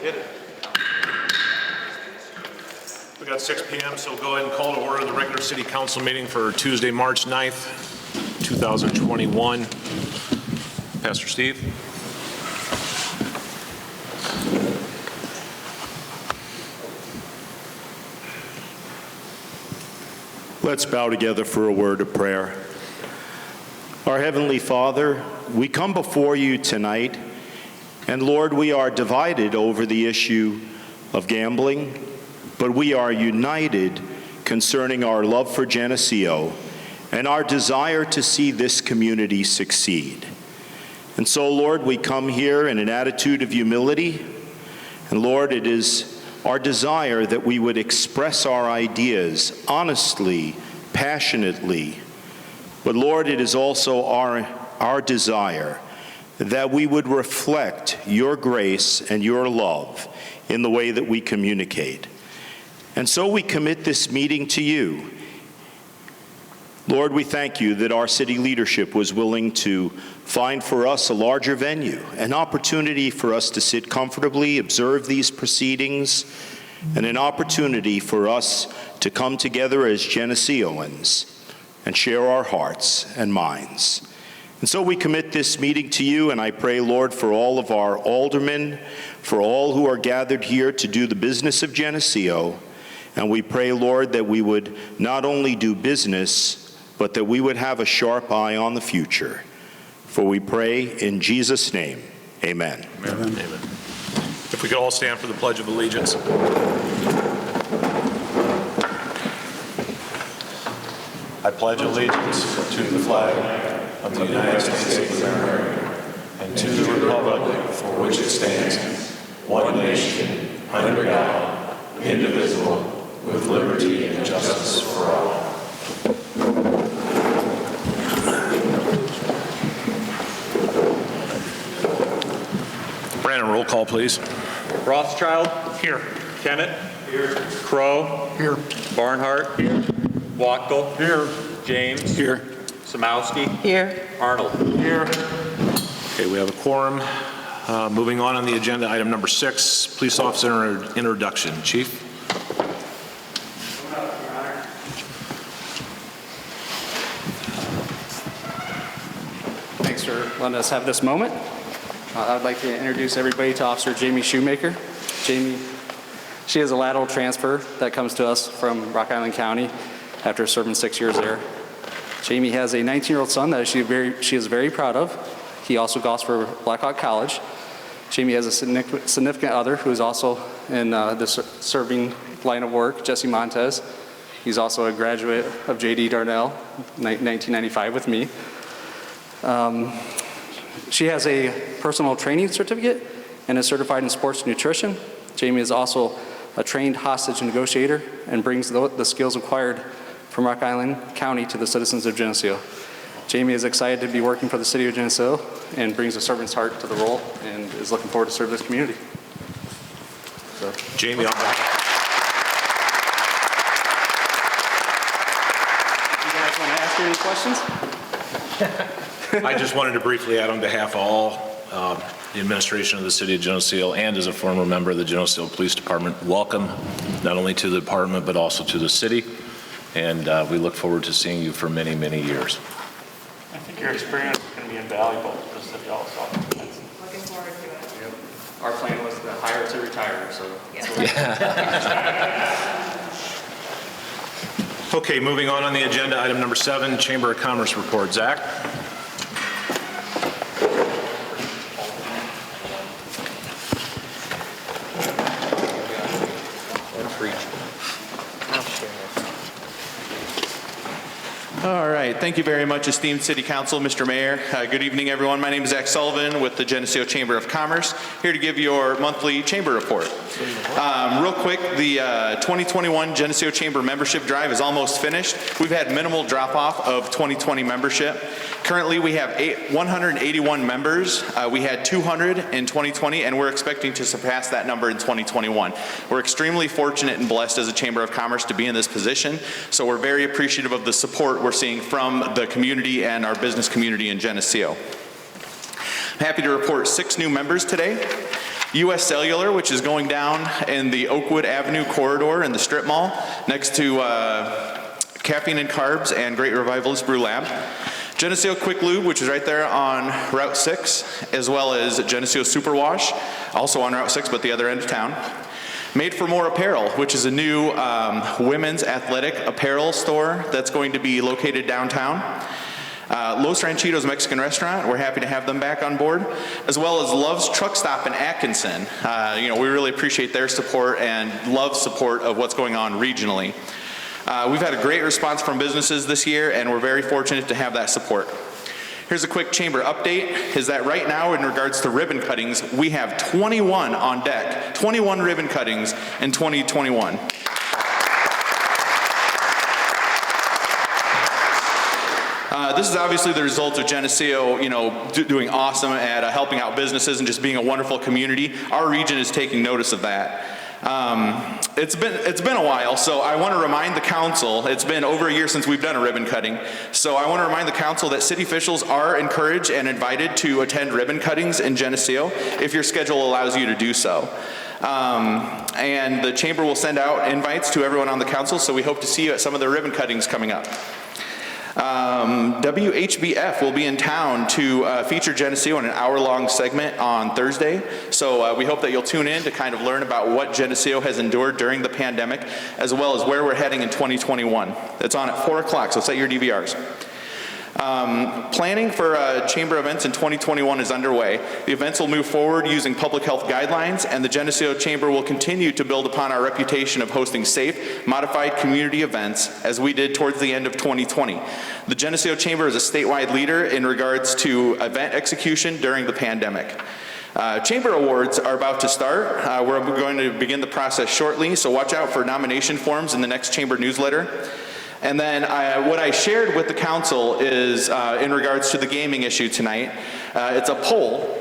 Hit it. We got 6 p.m., so we'll go ahead and call to order the regular city council meeting for Tuesday, March 9th, 2021. Pastor Steve. Let's bow together for a word of prayer. Our Heavenly Father, we come before you tonight, and Lord, we are divided over the issue of gambling, but we are united concerning our love for Geneseo and our desire to see this community succeed. And so, Lord, we come here in an attitude of humility, and Lord, it is our desire that we would express our ideas honestly, passionately. But Lord, it is also our desire that we would reflect your grace and your love in the way that we communicate. And so we commit this meeting to you. Lord, we thank you that our city leadership was willing to find for us a larger venue, an opportunity for us to sit comfortably, observe these proceedings, and an opportunity for us to come together as Geneseoans and share our hearts and minds. And so we commit this meeting to you, and I pray, Lord, for all of our aldermen, for all who are gathered here to do the business of Geneseo. And we pray, Lord, that we would not only do business, but that we would have a sharp eye on the future. For we pray in Jesus' name, amen. Amen. Amen. If we could all stand for the Pledge of Allegiance. I pledge allegiance to the flag of the United States of America and to the republic for which it stands, one nation, under God, indivisible, with liberty and justice for all. Brandon, roll call, please. Rothschild. Here. Kemet. Here. Crow. Here. Barnhart. Here. Wachtel. Here. James. Here. Samowski. Here. Arnold. Here. Okay, we have a quorum. Moving on the agenda, item number 6, police officer introduction. Chief. Thanks for letting us have this moment. I'd like to introduce everybody to Officer Jamie Shoemaker. Jamie, she is a lateral transfer that comes to us from Rock Island County after serving 6 years there. Jamie has a 19-year-old son that she is very proud of. He also golfs for Blackhawk College. Jamie has a significant other who is also in the serving line of work, Jesse Montez. He's also a graduate of J.D. Darnell, 1995 with me. She has a personal training certificate and is certified in sports nutrition. Jamie is also a trained hostage negotiator and brings the skills acquired from Rock Island County to the citizens of Geneseo. Jamie is excited to be working for the city of Geneseo and brings a servant's heart to the role and is looking forward to serve this community. So, Jamie, on behalf. You guys want to ask her any questions? I just wanted to briefly add on behalf of all the administration of the city of Geneseo and as a former member of the Geneseo Police Department, welcome not only to the department but also to the city. And we look forward to seeing you for many, many years. I think your experience is going to be invaluable to the city also. Looking forward to it. Yep. Our plan was to hire to retire, so. Okay, moving on the agenda, item number 7, Chamber of Commerce report. Zach? All right, thank you very much, esteemed City Council, Mr. Mayor. Good evening, everyone. My name is Zach Sullivan with the Geneseo Chamber of Commerce, here to give your monthly chamber report. Real quick, the 2021 Geneseo Chamber membership drive is almost finished. We've had minimal drop-off of 2020 membership. Currently, we have 181 members. We had 200 in 2020, and we're expecting to surpass that number in 2021. We're extremely fortunate and blessed as a Chamber of Commerce to be in this position, so we're very appreciative of the support we're seeing from the community and our business community in Geneseo. I'm happy to report 6 new members today. U.S. Cellular, which is going down in the Oakwood Avenue corridor in the strip mall next to Caffeine and Carbs and Great Revivalist Brew Lab. Geneseo Quick Lube, which is right there on Route 6, as well as Geneseo Super Wash, also on Route 6, but the other end of town. Made for More Apparel, which is a new women's athletic apparel store that's going to be located downtown. Los Ranchitos Mexican Restaurant, we're happy to have them back on board, as well as Love's Truck Stop in Atkinson. We really appreciate their support and Love's support of what's going on regionally. We've had a great response from businesses this year, and we're very fortunate to have that support. Here's a quick chamber update, is that right now in regards to ribbon cuttings, we have 21 on deck, 21 ribbon cuttings in 2021. This is obviously the result of Geneseo, doing awesome at helping out businesses and just being a wonderful community. Our region is taking notice of that. It's been a while, so I want to remind the council, it's been over a year since we've done a ribbon cutting, so I want to remind the council that city officials are encouraged and invited to attend ribbon cuttings in Geneseo if your schedule allows you to do so. And the chamber will send out invites to everyone on the council, so we hope to see you at some of the ribbon cuttings coming up. WHBF will be in town to feature Geneseo in an hour-long segment on Thursday. So we hope that you'll tune in to kind of learn about what Geneseo has endured during the pandemic, as well as where we're heading in 2021. It's on at 4 o'clock, so set your DVRs. Planning for chamber events in 2021 is underway. The events will move forward using public health guidelines, and the Geneseo Chamber will continue to build upon our reputation of hosting safe, modified community events as we did towards the end of 2020. The Geneseo Chamber is a statewide leader in regards to event execution during the pandemic. Chamber awards are about to start. We're going to begin the process shortly, so watch out for nomination forms in the next chamber newsletter. And then what I shared with the council is in regards to the gaming issue tonight. It's a poll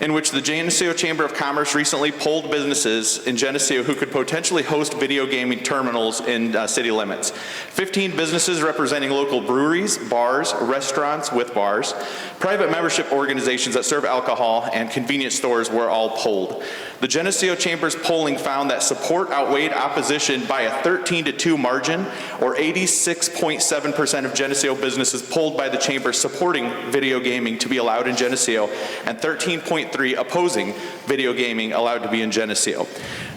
in which the Geneseo Chamber of Commerce recently polled businesses in Geneseo who could potentially host video gaming terminals in city limits. 15 businesses representing local breweries, bars, restaurants with bars, private membership organizations that serve alcohol, and convenience stores were all polled. The Geneseo Chamber's polling found that support outweighed opposition by a 13-2 margin, or 86.7% of Geneseo businesses polled by the Chamber supporting video gaming to be allowed in Geneseo, and 13.3% opposing video gaming allowed to be in Geneseo.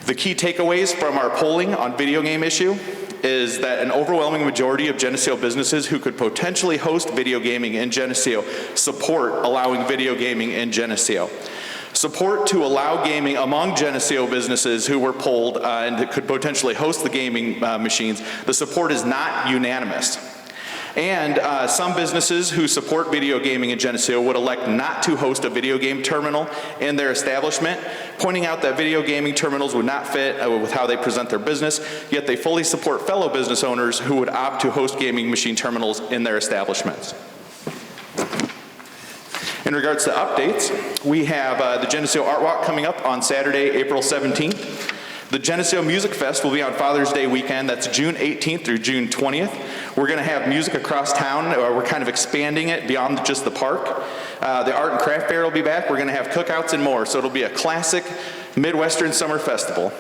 The key takeaways from our polling on video game issue is that an overwhelming majority of Geneseo businesses who could potentially host video gaming in Geneseo support allowing video gaming in Geneseo. Support to allow gaming among Geneseo businesses who were polled and could potentially host the gaming machines, the support is not unanimous. And some businesses who support video gaming in Geneseo would elect not to host a video game terminal in their establishment, pointing out that video gaming terminals would not fit with how they present their business, yet they fully support fellow business owners who would opt to host gaming machine terminals in their establishments. In regards to updates, we have the Geneseo Art Walk coming up on Saturday, April 17th. The Geneseo Music Fest will be on Father's Day weekend. That's June 18th through June 20th. We're going to have music across town. We're kind of expanding it beyond just the park. The Art and Craft Fair will be back. We're going to have cookouts and more. So it'll be a classic Midwestern Summer Festival.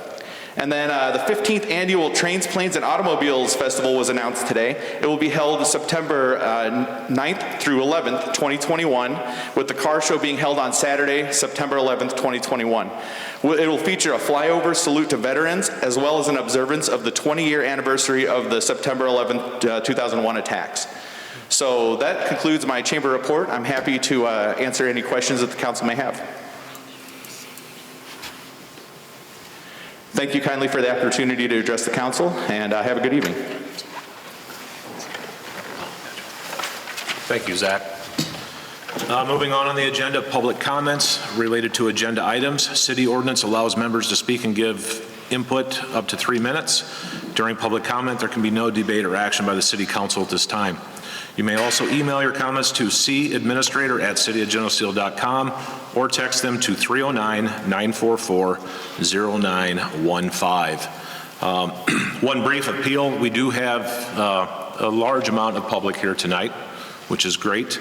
And then the 15th Annual Trains, Planes, and Automobiles Festival was announced today. It will be held September 9th through 11th, 2021, with the car show being held on Saturday, September 11th, 2021. It will feature a flyover salute to veterans, as well as an observance of the 20-year anniversary of the September 11th, 2001 attacks. So that concludes my chamber report. I'm happy to answer any questions that the council may have. Thank you kindly for the opportunity to address the council, and have a good evening. Thank you, Zach. Moving on the agenda, public comments related to agenda items. City ordinance allows members to speak and give input up to 3 minutes. During public comment, there can be no debate or action by the City Council at this time. You may also email your comments to cadministrator@cityofgeneseo.com or text them to 309-944-0915. One brief appeal. We do have a large amount of public here tonight. which is great.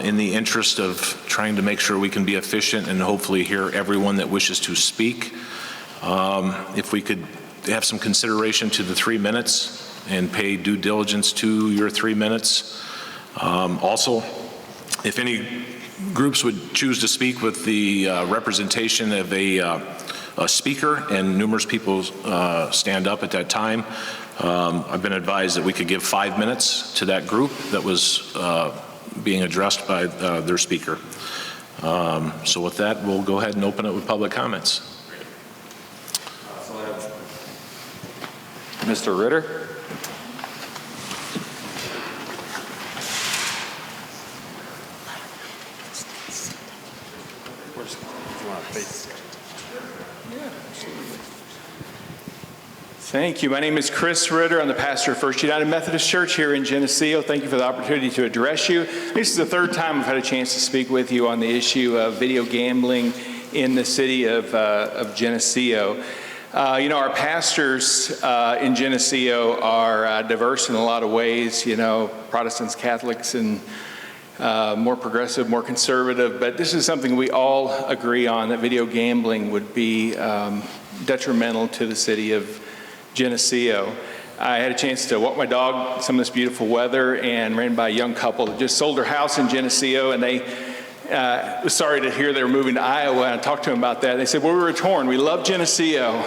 In the interest of trying to make sure we can be efficient and hopefully hear everyone that wishes to speak, if we could have some consideration to the 3 minutes and pay due diligence to your 3 minutes. Also, if any groups would choose to speak with the representation of a speaker and numerous people stand up at that time, I've been advised that we could give 5 minutes to that group that was being addressed by their speaker. So with that, we'll go ahead and open it with public comments. Mr. Ritter. Thank you. My name is Chris Ritter. I'm the pastor of First United Methodist Church here in Geneseo. Thank you for the opportunity to address you. This is the third time I've had a chance to speak with you on the issue of video gambling in the city of Geneseo. You know, our pastors in Geneseo are diverse in a lot of ways, you know, Protestants, Catholics, and more progressive, more conservative. But this is something we all agree on, that video gambling would be detrimental to the city of Geneseo. I had a chance to walk my dog some of this beautiful weather and ran by a young couple that just sold their house in Geneseo, and they was sorry to hear they were moving to Iowa. And I talked to them about that. They said, well, we were torn. We love Geneseo,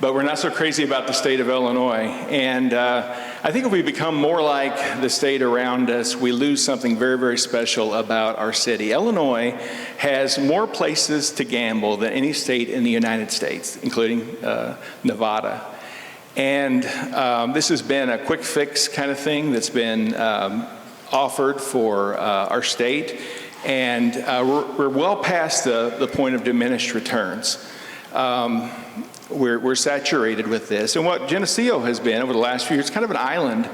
but we're not so crazy about the state of Illinois. And I think if we become more like the state around us, we lose something very, very special about our city. Illinois has more places to gamble than any state in the United States, including Nevada. And this has been a quick fix kind of thing that's been offered for our state. And we're well past the point of diminished returns. We're saturated with this. And what Geneseo has been over the last few years, kind of an island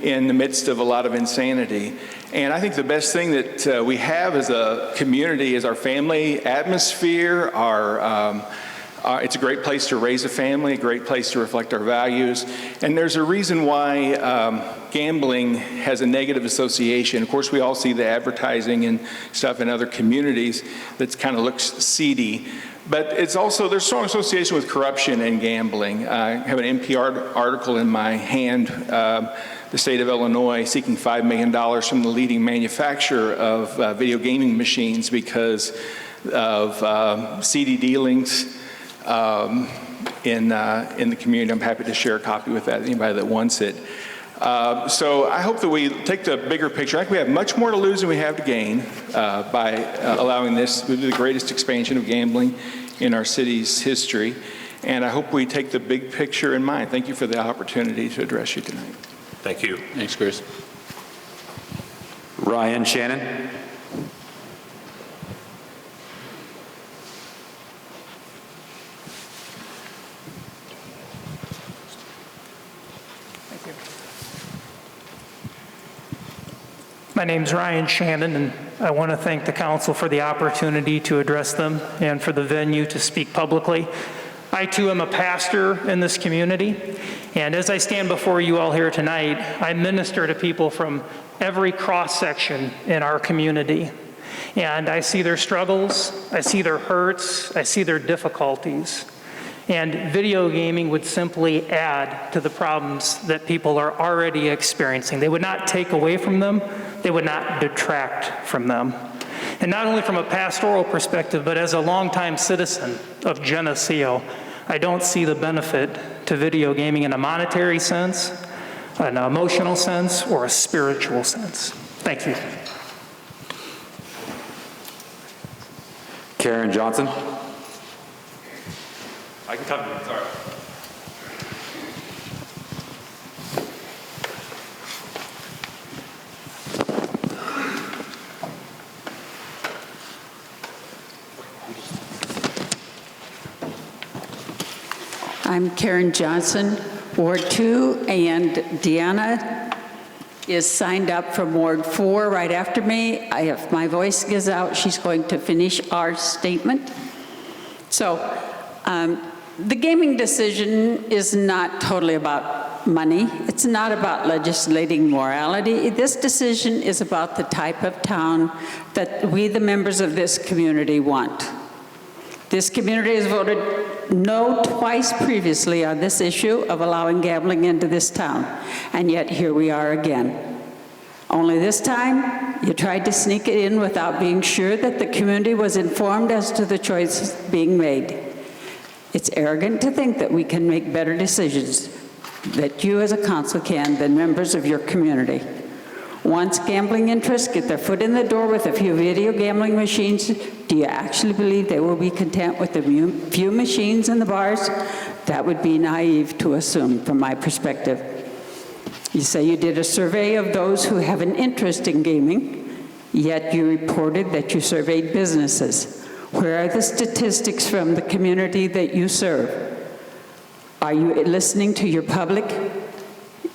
in the midst of a lot of insanity. And I think the best thing that we have as a community is our family atmosphere, it's a great place to raise a family, a great place to reflect our values. And there's a reason why gambling has a negative association. Of course, we all see the advertising and stuff in other communities that kind of looks seedy. But it's also, there's strong association with corruption and gambling. I have an NPR article in my hand, the state of Illinois seeking $5 million from the leading manufacturer of video gaming machines because of seedy dealings in the community. I'm happy to share a copy with anybody that wants it. So I hope that we take the bigger picture. I think we have much more to lose than we have to gain by allowing this to be the greatest expansion of gambling in our city's history. And I hope we take the big picture in mind. Thank you for the opportunity to address you tonight. Thank you. Thanks, Chris. Ryan Shannon. My name's Ryan Shannon, and I want to thank the council for the opportunity to address them and for the venue to speak publicly. I too am a pastor in this community, and as I stand before you all here tonight, I minister to people from every cross-section in our community. And I see their struggles, I see their hurts, I see their difficulties. And video gaming would simply add to the problems that people are already experiencing. They would not take away from them, they would not detract from them. And not only from a pastoral perspective, but as a longtime citizen of Geneseo, I don't see the benefit to video gaming in a monetary sense, an emotional sense, or a spiritual sense. Thank you. Karen Johnson. I can come to you, sorry. I'm Karen Johnson, Ward 2, and Deanna is signed up from Ward 4 right after me. If my voice gives out, she's going to finish our statement. So, the gaming decision is not totally about money. It's not about legislating morality. This decision is about the type of town that we, the members of this community, want. This community has voted no twice previously on this issue of allowing gambling into this town, and yet here we are again. Only this time, you tried to sneak it in without being sure that the community was informed as to the choices being made. It's arrogant to think that we can make better decisions, that you as a council can, than members of your community. Once gambling interests get their foot in the door with a few video gambling machines, do you actually believe they will be content with the few machines in the bars? That would be naive to assume from my perspective. You say you did a survey of those who have an interest in gaming, yet you reported that you surveyed businesses. Where are the statistics from the community that you serve? Are you listening to your public?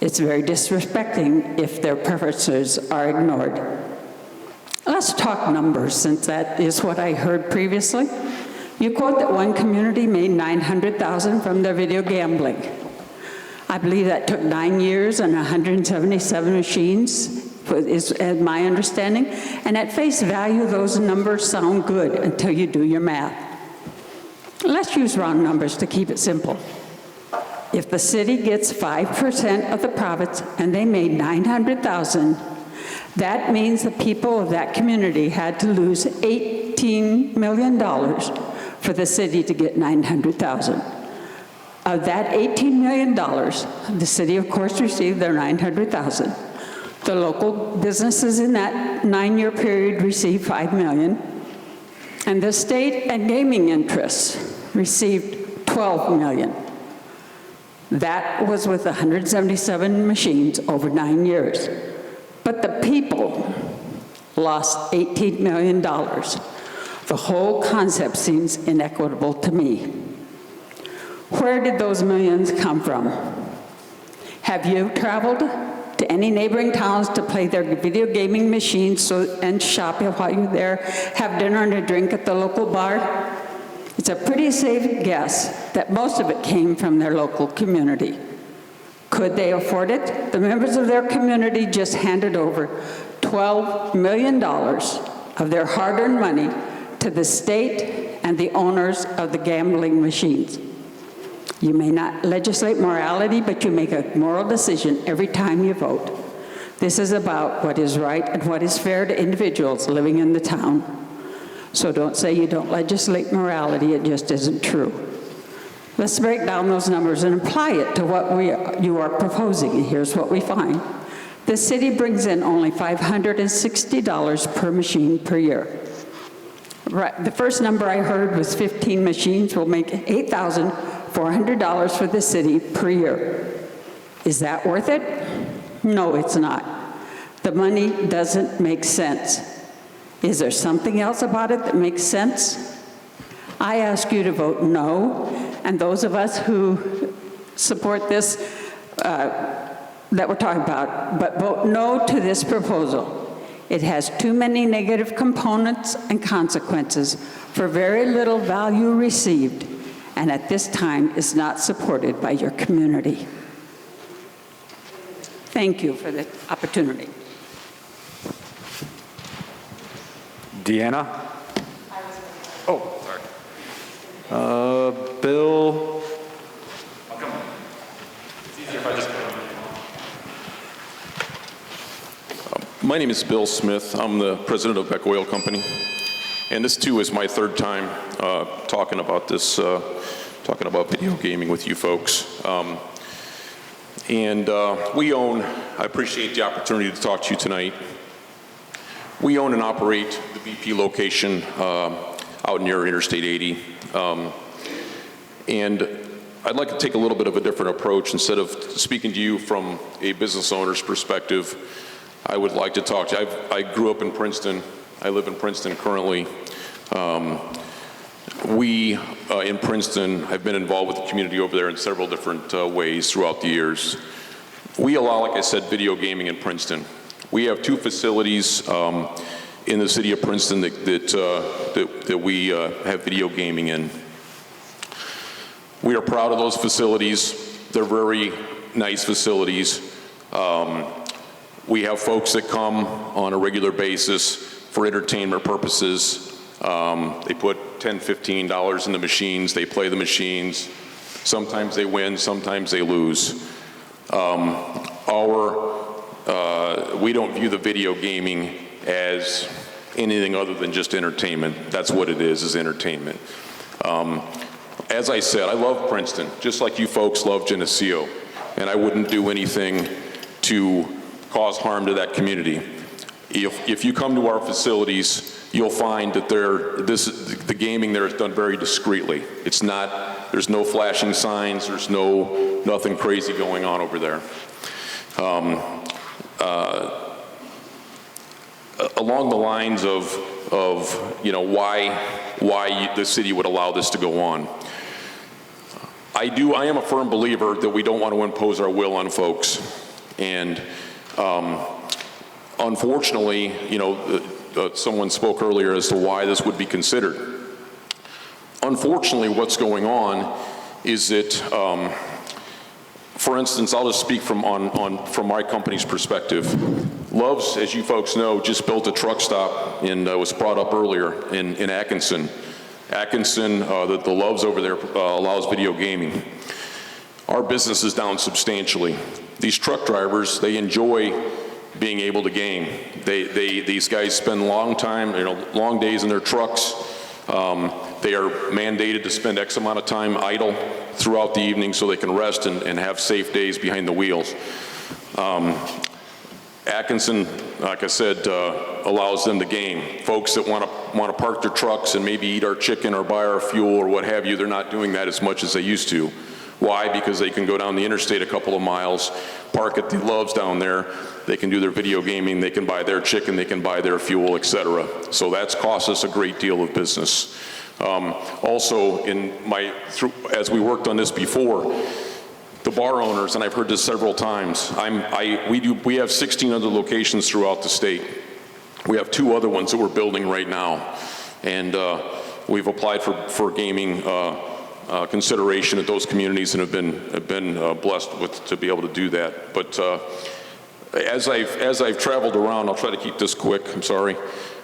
It's very disrespecting if their preferences are ignored. Let's talk numbers, since that is what I heard previously. You quote that one community made $900,000 from their video gambling. I believe that took 9 years and 177 machines, is my understanding. And at face value, those numbers sound good until you do your math. Let's use round numbers to keep it simple. If the city gets 5% of the profits and they made $900,000, that means the people of that community had to lose $18 million for the city to get $900,000. Of that $18 million, the city, of course, received their $900,000. The local businesses in that 9-year period received $5 million, and the state and gaming interests received $12 million. That was with 177 machines over 9 years. But the people lost $18 million. The whole concept seems inequitable to me. Where did those millions come from? Have you traveled to any neighboring towns to play their video gaming machines and shop while you're there, have dinner and a drink at the local bar? It's a pretty safe guess that most of it came from their local community. Could they afford it? The members of their community just handed over $12 million of their hard-earned money to the state and the owners of the gambling machines. You may not legislate morality, but you make a moral decision every time you vote. This is about what is right and what is fair to individuals living in the town. So don't say you don't legislate morality, it just isn't true. Let's break down those numbers and apply it to what you are proposing, and here's what we find. The city brings in only $560 per machine per year. Right, the first number I heard was 15 machines will make $8,400 for the city per year. Is that worth it? No, it's not. The money doesn't make sense. Is there something else about it that makes sense? I ask you to vote no, and those of us who support this that we're talking about, but vote no to this proposal. It has too many negative components and consequences for very little value received, and at this time is not supported by your community. Thank you for the opportunity. Deanna? Oh, sorry. Bill? I'll come. It's easier if I just come. My name is Bill Smith. I'm the president of Beck Oil Company. And this too is my third time talking about this, talking about video gaming with you folks. We own, I appreciate the opportunity to talk to you tonight. We own and operate the BP location out near Interstate 80. And I'd like to take a little bit of a different approach. Instead of speaking to you from a business owner's perspective, I would like to talk to you. I grew up in Princeton. I live in Princeton currently. We in Princeton have been involved with the community over there in several different ways throughout the years. We allow, like I said, video gaming in Princeton. We have 2 facilities in the city of Princeton that we have video gaming in. We are proud of those facilities. They're very nice facilities. We have folks that come on a regular basis for entertainment purposes. They put $10, $15 in the machines, they play the machines. Sometimes they win, sometimes they lose. We don't view the video gaming as anything other than just entertainment. That's what it is entertainment. As I said, I love Princeton, just like you folks love Geneseo, and I wouldn't do anything to cause harm to that community. If you come to our facilities, you'll find that the gaming there is done very discreetly. There's no flashing signs, there's nothing crazy going on over there. Along the lines of why the city would allow this to go on. I am a firm believer that we don't want to impose our will on folks. And unfortunately, someone spoke earlier as to why this would be considered. Unfortunately, what's going on is that, for instance, I'll just speak from my company's perspective. Love's, as you folks know, just built a truck stop was brought up earlier in Atkinson. Atkinson, the Love's over there allows video gaming. Our business is down substantially. These truck drivers, they enjoy being able to game. These guys spend long days in their trucks. They are mandated to spend X amount of time idle throughout the evening so they can rest and have safe days behind the wheels. Atkinson, like I said, allows them to game. Folks that want to park their trucks and maybe eat our chicken or buy our fuel or what have you, they're not doing that as much as they used to. Why? Because they can go down the interstate a couple of miles, park at the Love's down there, they can do their video gaming, they can buy their chicken, they can buy their fuel, etc. So that's cost us a great deal of business. Also, as we worked on this before, the bar owners, and I've heard this several times, we have 16 other locations throughout the state. We have 2 other ones that we're building right now. And we've applied for gaming consideration at those communities and have been blessed to be able to do that. But as I've traveled around, I'll try to keep this quick, I'm sorry.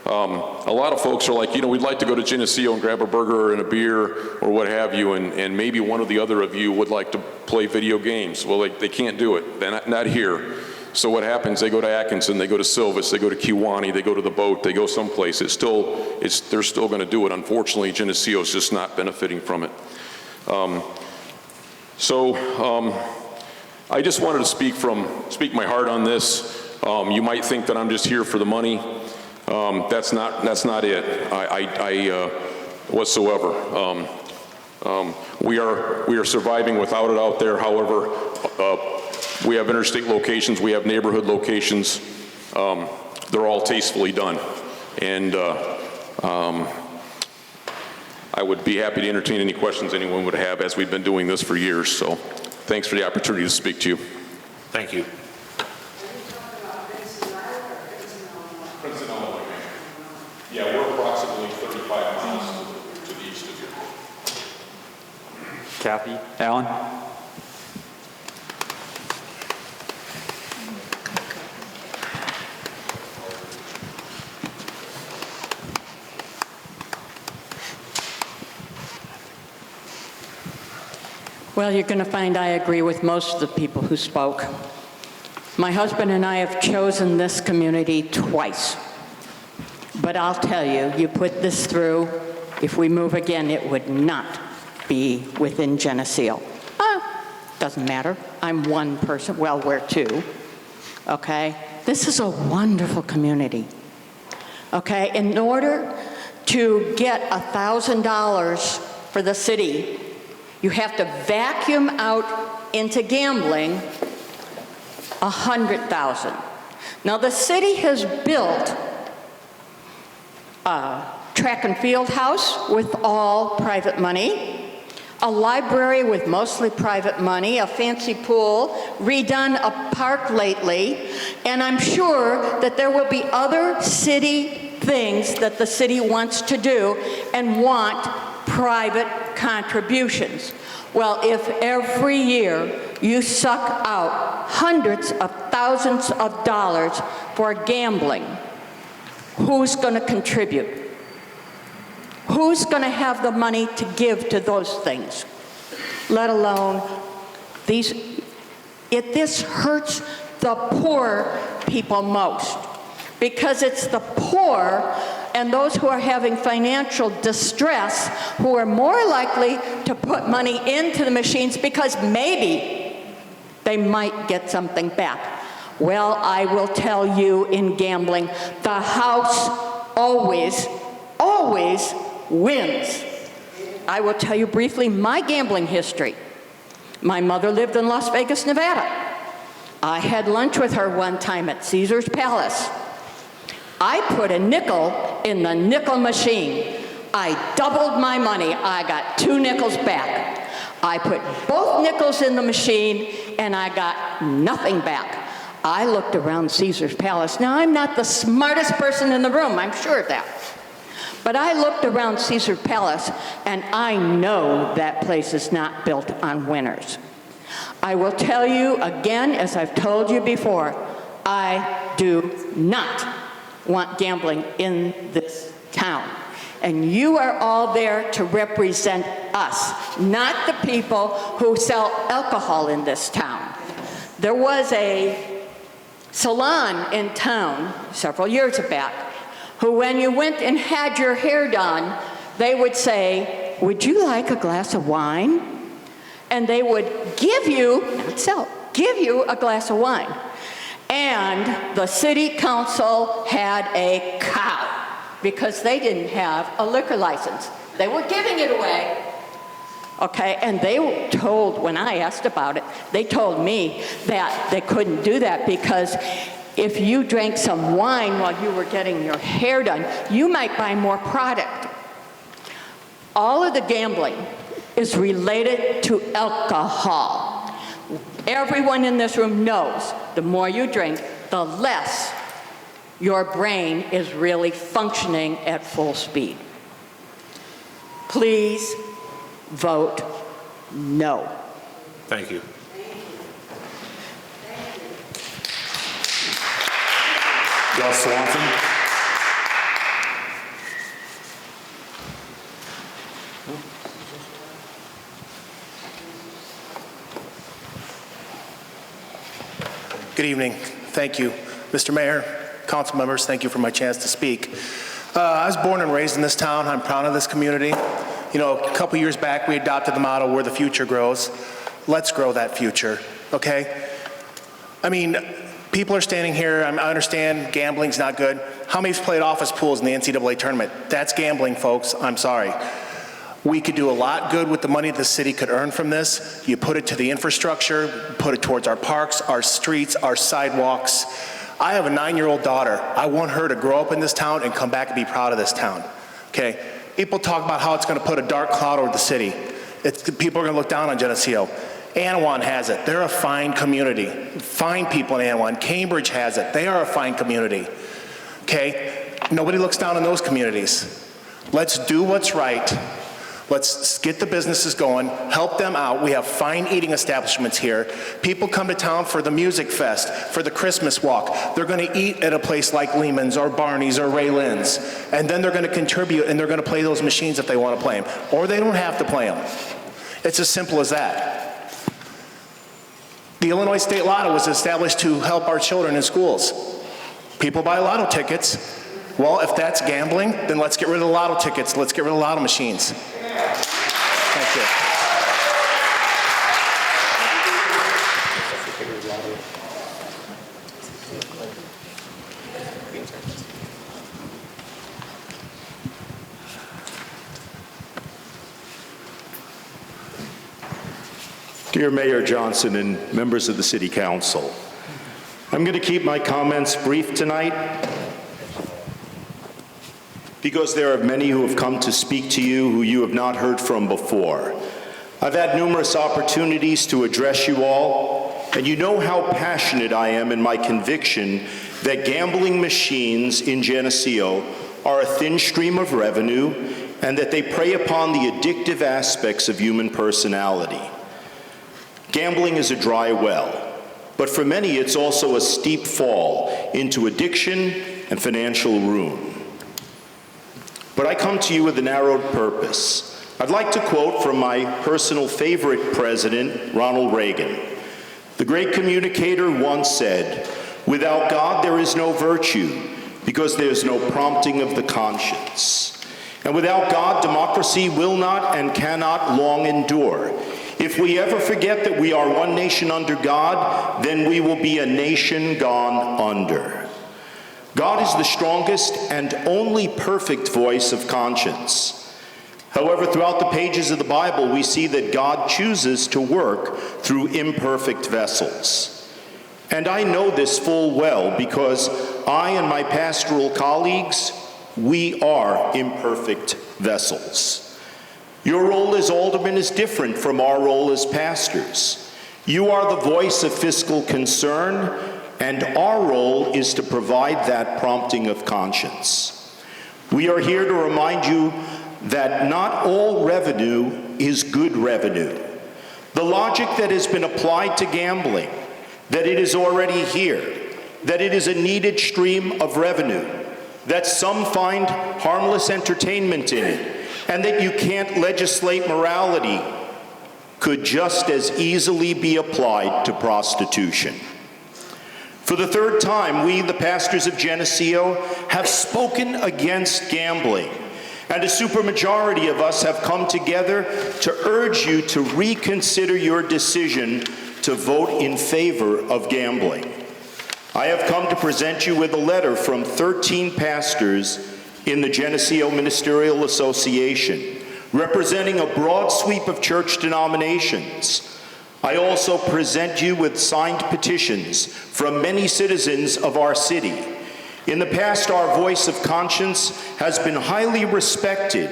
A lot of folks are like, we'd like to go to Geneseo and grab a burger and a beer or what have you, and maybe one or the other of you would like to play video games. Well, they can't do it. They're not here. So what happens? They go to Atkinson, they go to Silvis, they go to Kewanee, they go to the boat, they go someplace. They're still going to do it. Unfortunately, Geneseo is just not benefiting from it. I just wanted to speak my heart on this. You might think that I'm just here for the money. That's not it. Whatsoever. We are surviving without it out there. However, we have interstate locations, we have neighborhood locations. They're all tastefully done, and I would be happy to entertain any questions anyone would have, as we've been doing this for years. So, thanks for the opportunity to speak to you. Thank you. Yeah, we're approximately 35 miles to the east of here. Kathy, Alan? Well, you're going to find I agree with most of the people who spoke. My husband and I have chosen this community twice. But I'll tell you, you put this through, if we move again, it would not be within Geneseo. Doesn't matter. I'm one person. Well, we're 2. Okay? This is a wonderful community. Okay? In order to get $1,000 for the city, you have to vacuum out into gambling $100,000. Now, the city has built a track and field house with all private money, a library with mostly private money, a fancy pool, redone a park lately, and I'm sure that there will be other city things that the city wants to do and want private contributions. Well, if every year you suck out hundreds of thousands of dollars for gambling. Who's going to contribute? Who's going to have the money to give to those things? Let alone these. This hurts the poor people most, because it's the poor and those who are having financial distress who are more likely to put money into the machines because maybe they might get something back. Well, I will tell you, in gambling, the house always wins. I will tell you briefly my gambling history. My mother lived in Las Vegas, Nevada. I had lunch with her one time at Caesar's Palace. I put a nickel in the nickel machine. I doubled my money. I got 2 nickels back. I put both nickels in the machine and I got nothing back. I looked around Caesar's Palace. Now, I'm not the smartest person in the room, I'm sure of that. But I looked around Caesar's Palace and I know that place is not built on winners. I will tell you again, as I've told you before, I do not want gambling in this town. And you are all there to represent us, not the people who sell alcohol in this town. There was a salon in town several years back who, when you went and had your hair done, they would say, "Would you like a glass of wine?" And they would give you, not sell, give you a glass of wine. And the city council had a cow because they didn't have a liquor license. They were giving it away. Okay, and they were told, when I asked about it, they told me that they couldn't do that because if you drank some wine while you were getting your hair done, you might buy more product. All of the gambling is related to alcohol. Everyone in this room knows the more you drink, the less your brain is really functioning at full speed. Please vote no. Thank you. Gus Swanson. Good evening. Thank you. Mr. Mayor, council members, thank you for my chance to speak. I was born and raised in this town. I'm proud of this community. You know, a couple years back, we adopted the motto, "Where the future grows." Let's grow that future, okay? I mean, people are standing here, I understand gambling's not good. How many's played office pools in the NCAA tournament? That's gambling, folks. I'm sorry. We could do a lot good with the money the city could earn from this. You put it to the infrastructure, put it towards our parks, our streets, our sidewalks. I have a 9-year-old daughter. I want her to grow up in this town and come back and be proud of this town, okay? People talk about how it's gonna put a dark cloud over the city. People are gonna look down on Geneseo. Anawan has it. They're a fine community. Fine people in Anawan. Cambridge has it. They are a fine community, okay? Nobody looks down on those communities. Let's do what's right. Let's get the businesses going, help them out. We have fine eating establishments here. People come to town for the music fest, for the Christmas walk. They're gonna eat at a place like Lehman's or Barney's or Ray Lynn's, and then they're gonna contribute and they're gonna play those machines if they wanna play them, or they don't have to play them. It's as simple as that. The Illinois State Lotto was established to help our children in schools. People buy lotto tickets. Well, if that's gambling, then let's get rid of the lotto tickets. Let's get rid of the lotto machines. Thank you. Dear Mayor Johnson and members of the City Council, I'm going to keep my comments brief tonight because there are many who have come to speak to you who you have not heard from before. I've had numerous opportunities to address you all, and you know how passionate I am in my conviction that gambling machines in Geneseo are a thin stream of revenue and that they prey upon the addictive aspects of human personality. Gambling is a dry well, but for many it's also a steep fall into addiction and financial ruin. But I come to you with a narrowed purpose. I'd like to quote from my personal favorite president, Ronald Reagan. The great communicator once said, "Without God there is no virtue, because there's no prompting of the conscience. And without God, democracy will not and cannot long endure. If we ever forget that we are one nation under God, then we will be a nation gone under." God is the strongest and only perfect voice of conscience. However, throughout the pages of the Bible, we see that God chooses to work through imperfect vessels. And I know this full well because I and my pastoral colleagues, we are imperfect vessels. Your role as alderman is different from our role as pastors. You are the voice of fiscal concern, and our role is to provide that prompting of conscience. We are here to remind you that not all revenue is good revenue. The logic that has been applied to gambling, that it is already here, that it is a needed stream of revenue, that some find harmless entertainment in it, and that you can't legislate morality, could just as easily be applied to prostitution. For the third time, we, the pastors of Geneseo, have spoken against gambling. And a supermajority of us have come together to urge you to reconsider your decision to vote in favor of gambling. I have come to present you with a letter from 13 pastors in the Geneseo Ministerial Association, representing a broad sweep of church denominations. I also present you with signed petitions from many citizens of our city. In the past, our voice of conscience has been highly respected.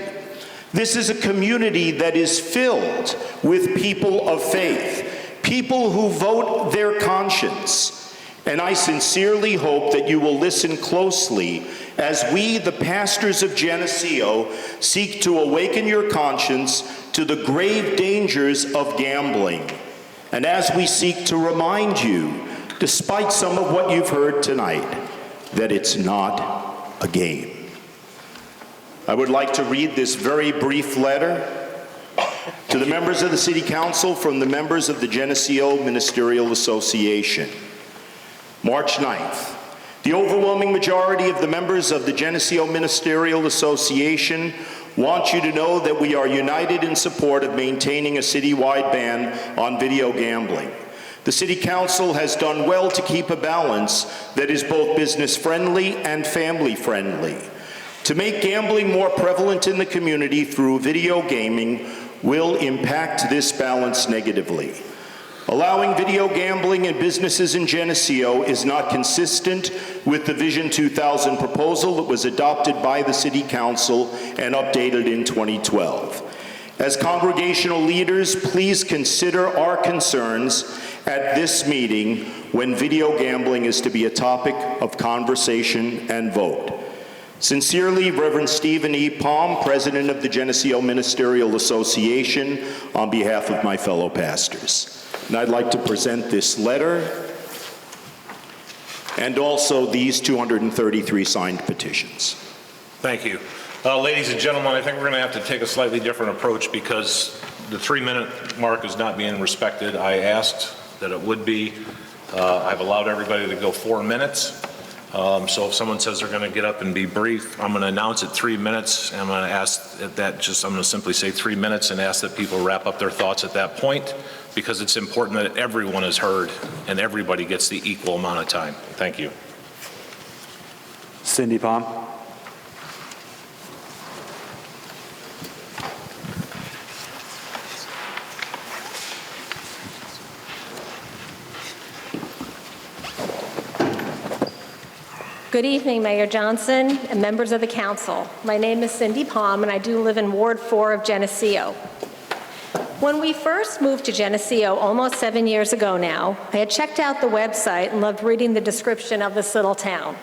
This is a community that is filled with people of faith, people who vote their conscience. And I sincerely hope that you will listen closely as we, the pastors of Geneseo, seek to awaken your conscience to the grave dangers of gambling. And as we seek to remind you, despite some of what you've heard tonight, that it's not a game. I would like to read this very brief letter to the members of the City Council from the members of the Geneseo Ministerial Association. March 9th. The overwhelming majority of the members of the Geneseo Ministerial Association want you to know that we are united in support of maintaining a citywide ban on video gambling. The City Council has done well to keep a balance that is both business-friendly and family-friendly. To make gambling more prevalent in the community through video gaming will impact this balance negatively. Allowing video gambling in businesses in Geneseo is not consistent with the Vision 2000 proposal that was adopted by the City Council and updated in 2012. As congregational leaders, please consider our concerns at this meeting when video gambling is to be a topic of conversation and vote. Sincerely, Reverend Stephen E. Palm, President of the Geneseo Ministerial Association, on behalf of my fellow pastors. And I'd like to present this letter and also these 233 signed petitions. Thank you. Ladies and gentlemen, I think we're going to have to take a slightly different approach because the 3-minute mark is not being respected. I asked that it would be. I've allowed everybody to go 4 minutes. So if someone says they're going to get up and be brief, I'm going to announce it 3 minutes. And I'm going to ask that I'm going to simply say 3 minutes and ask that people wrap up their thoughts at that point, because it's important that everyone is heard and everybody gets the equal amount of time. Thank you. Cindy Palm. Good evening, Mayor Johnson and members of the council. My name is Cindy Palm, and I do live in Ward 4 of Geneseo. When we first moved to Geneseo almost 7 years ago now, I had checked out the website and loved reading the description of this little town.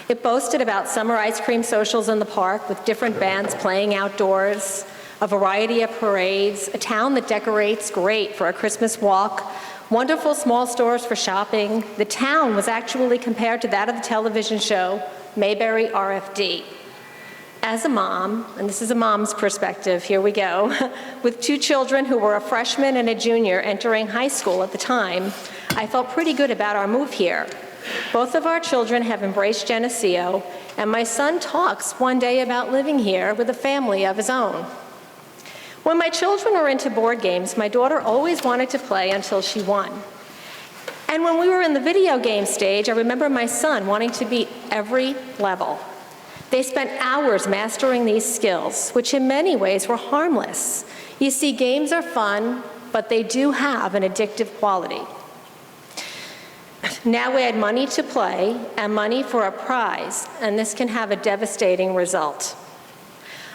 It boasted about summer ice cream socials in the park with different bands playing outdoors, a variety of parades, a town that decorates great for a Christmas walk, wonderful small stores for shopping. The town was actually compared to that of the television show Mayberry RFD. As a mom, and this is a mom's perspective, here we go, with 2 children who were a freshman and a junior entering high school at the time, I felt pretty good about our move here. Both of our children have embraced Geneseo, and my son talks one day about living here with a family of his own. When my children were into board games, my daughter always wanted to play until she won. And when we were in the video game stage, I remember my son wanting to beat every level. They spent hours mastering these skills, which in many ways were harmless. You see, games are fun, but they do have an addictive quality. Now we add money to play and money for a prize, and this can have a devastating result.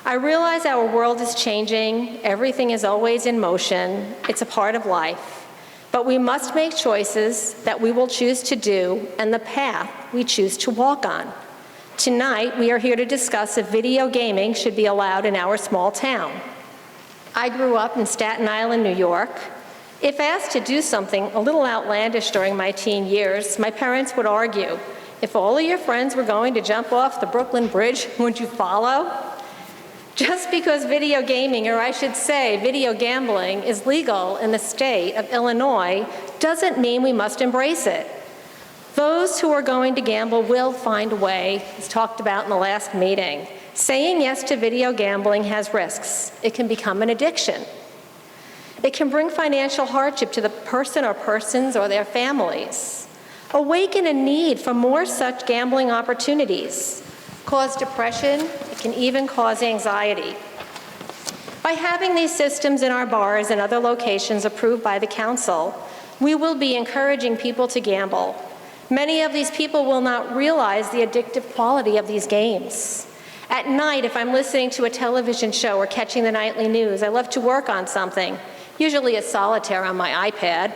I realize our world is changing, everything is always in motion, it's a part of life, but we must make choices that we will choose to do and the path we choose to walk on. Tonight, we are here to discuss if video gaming should be allowed in our small town. I grew up in Staten Island, New York. If asked to do something a little outlandish during my teen years, my parents would argue, if all of your friends were going to jump off the Brooklyn Bridge, would you follow? Just because video gaming, or I should say video gambling, is legal in the state of Illinois doesn't mean we must embrace it. Those who are going to gamble will find a way, as talked about in the last meeting. Saying yes to video gambling has risks. It can become an addiction. It can bring financial hardship to the person or persons or their families, awaken a need for more such gambling opportunities, cause depression, it can even cause anxiety. By having these systems in our bars and other locations approved by the council, we will be encouraging people to gamble. Many of these people will not realize the addictive quality of these games. At night, if I'm listening to a television show or catching the nightly news, I love to work on something, usually a solitaire on my iPad.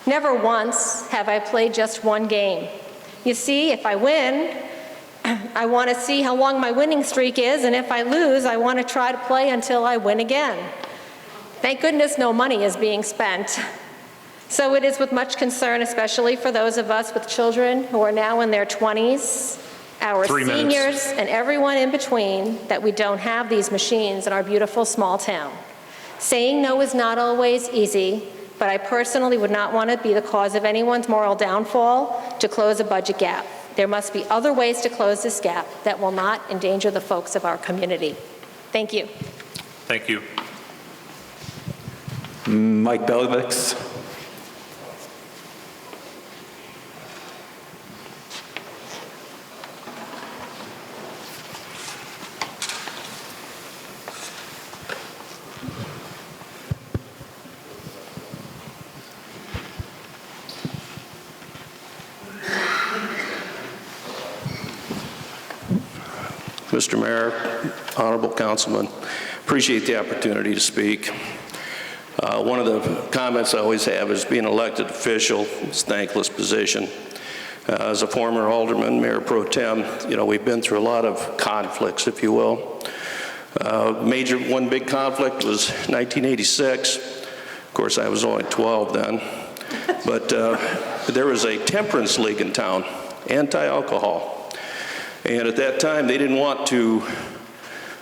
Never once have I played just one game. You see, if I win, I want to see how long my winning streak is, and if I lose, I want to try to play until I win again. Thank goodness no money is being spent. So it is with much concern, especially for those of us with children who are now in their 20s, our seniors, and everyone in between, that we don't have these machines in our beautiful small town. Saying no is not always easy, but I personally would not want to be the cause of anyone's moral downfall to close a budget gap. There must be other ways to close this gap that will not endanger the folks of our community. Thank you. Thank you. Mike Belevix. Mr. Mayor, honorable councilman, appreciate the opportunity to speak. One of the comments I always have is being an elected official is a thankless position. As a former alderman, mayor pro tem, we've been through a lot of conflicts, if you will. One big conflict was 1986. Of course, I was only 12 then. But there was a temperance league in town, anti-alcohol. And at that time, they didn't want to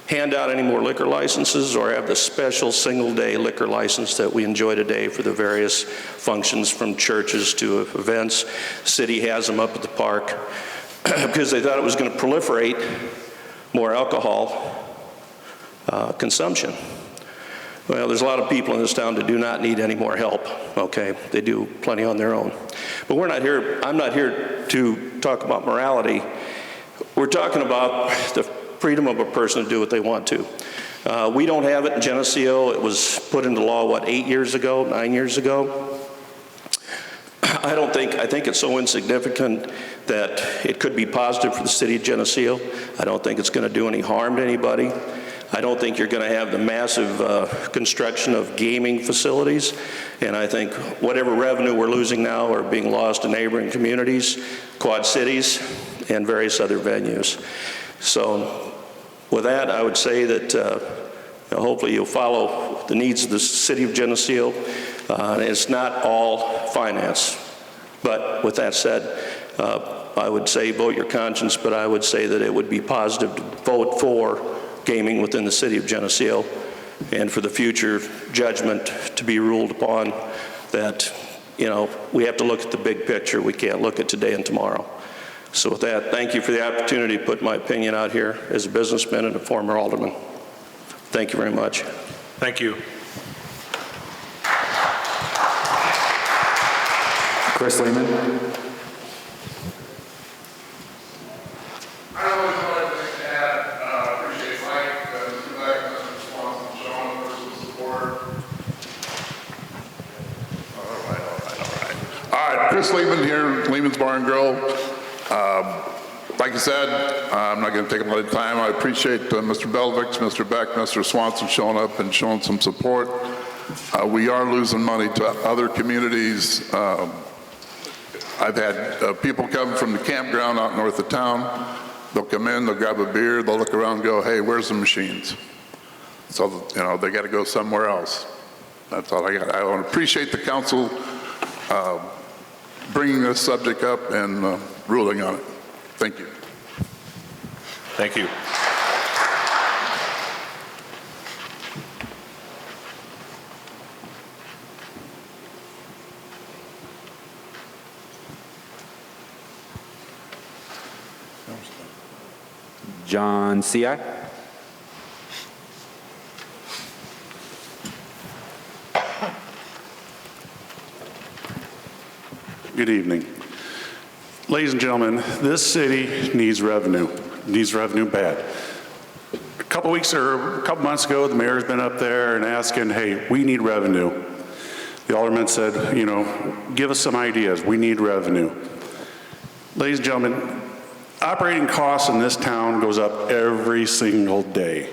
hand out any more liquor licenses or have the special single-day liquor license that we enjoy today for the various functions, from churches to events. City has them up at the park because they thought it was going to proliferate more alcohol consumption. Well, there's a lot of people in this town that do not need any more help, okay? They do plenty on their own. But I'm not here to talk about morality. We're talking about the freedom of a person to do what they want to. We don't have it in Geneseo. It was put into law, 9 years ago? I think it's so insignificant that it could be positive for the city of Geneseo. I don't think it's going to do any harm to anybody. I don't think you're going to have the massive construction of gaming facilities. And I think whatever revenue we're losing now are being lost to neighboring communities, Quad Cities, and various other venues. So with that, I would say that hopefully you'll follow the needs of the city of Geneseo. It's not all finance. But with that said, I would say vote your conscience, but I would say that it would be positive to vote for gaming within the city of Geneseo, and for the future judgment to be ruled upon that, we have to look at the big picture. We can't look at today and tomorrow. So with that, thank you for the opportunity to put my opinion out here as a businessman and a former alderman. Thank you very much. Thank you. Chris Lehman. I always wanted to add, appreciate Mike, Mr. Beck, Mr. Swanson, Sean, for the support. All right, Chris Lehman here, Lehman's Bar and Grill. Like I said, I'm not going to take a lot of time. I appreciate Mr. Belvix, Mr. Beck, Mr. Swanson showing up and showing some support. We are losing money to other communities. I've had people come from the campground out north of town. They'll come in, they'll grab a beer, they'll look around and go, hey, where's the machines? So, they got to go somewhere else. That's all I got. I want to appreciate the council bringing this subject up and ruling on it. Thank you. Thank you. John C.I. Good evening. Ladies and gentlemen, this city needs revenue bad. A couple months ago, the mayor's been up there and asking, hey, we need revenue. The alderman said, give us some ideas. We need revenue. Ladies and gentlemen, operating costs in this town goes up every single day.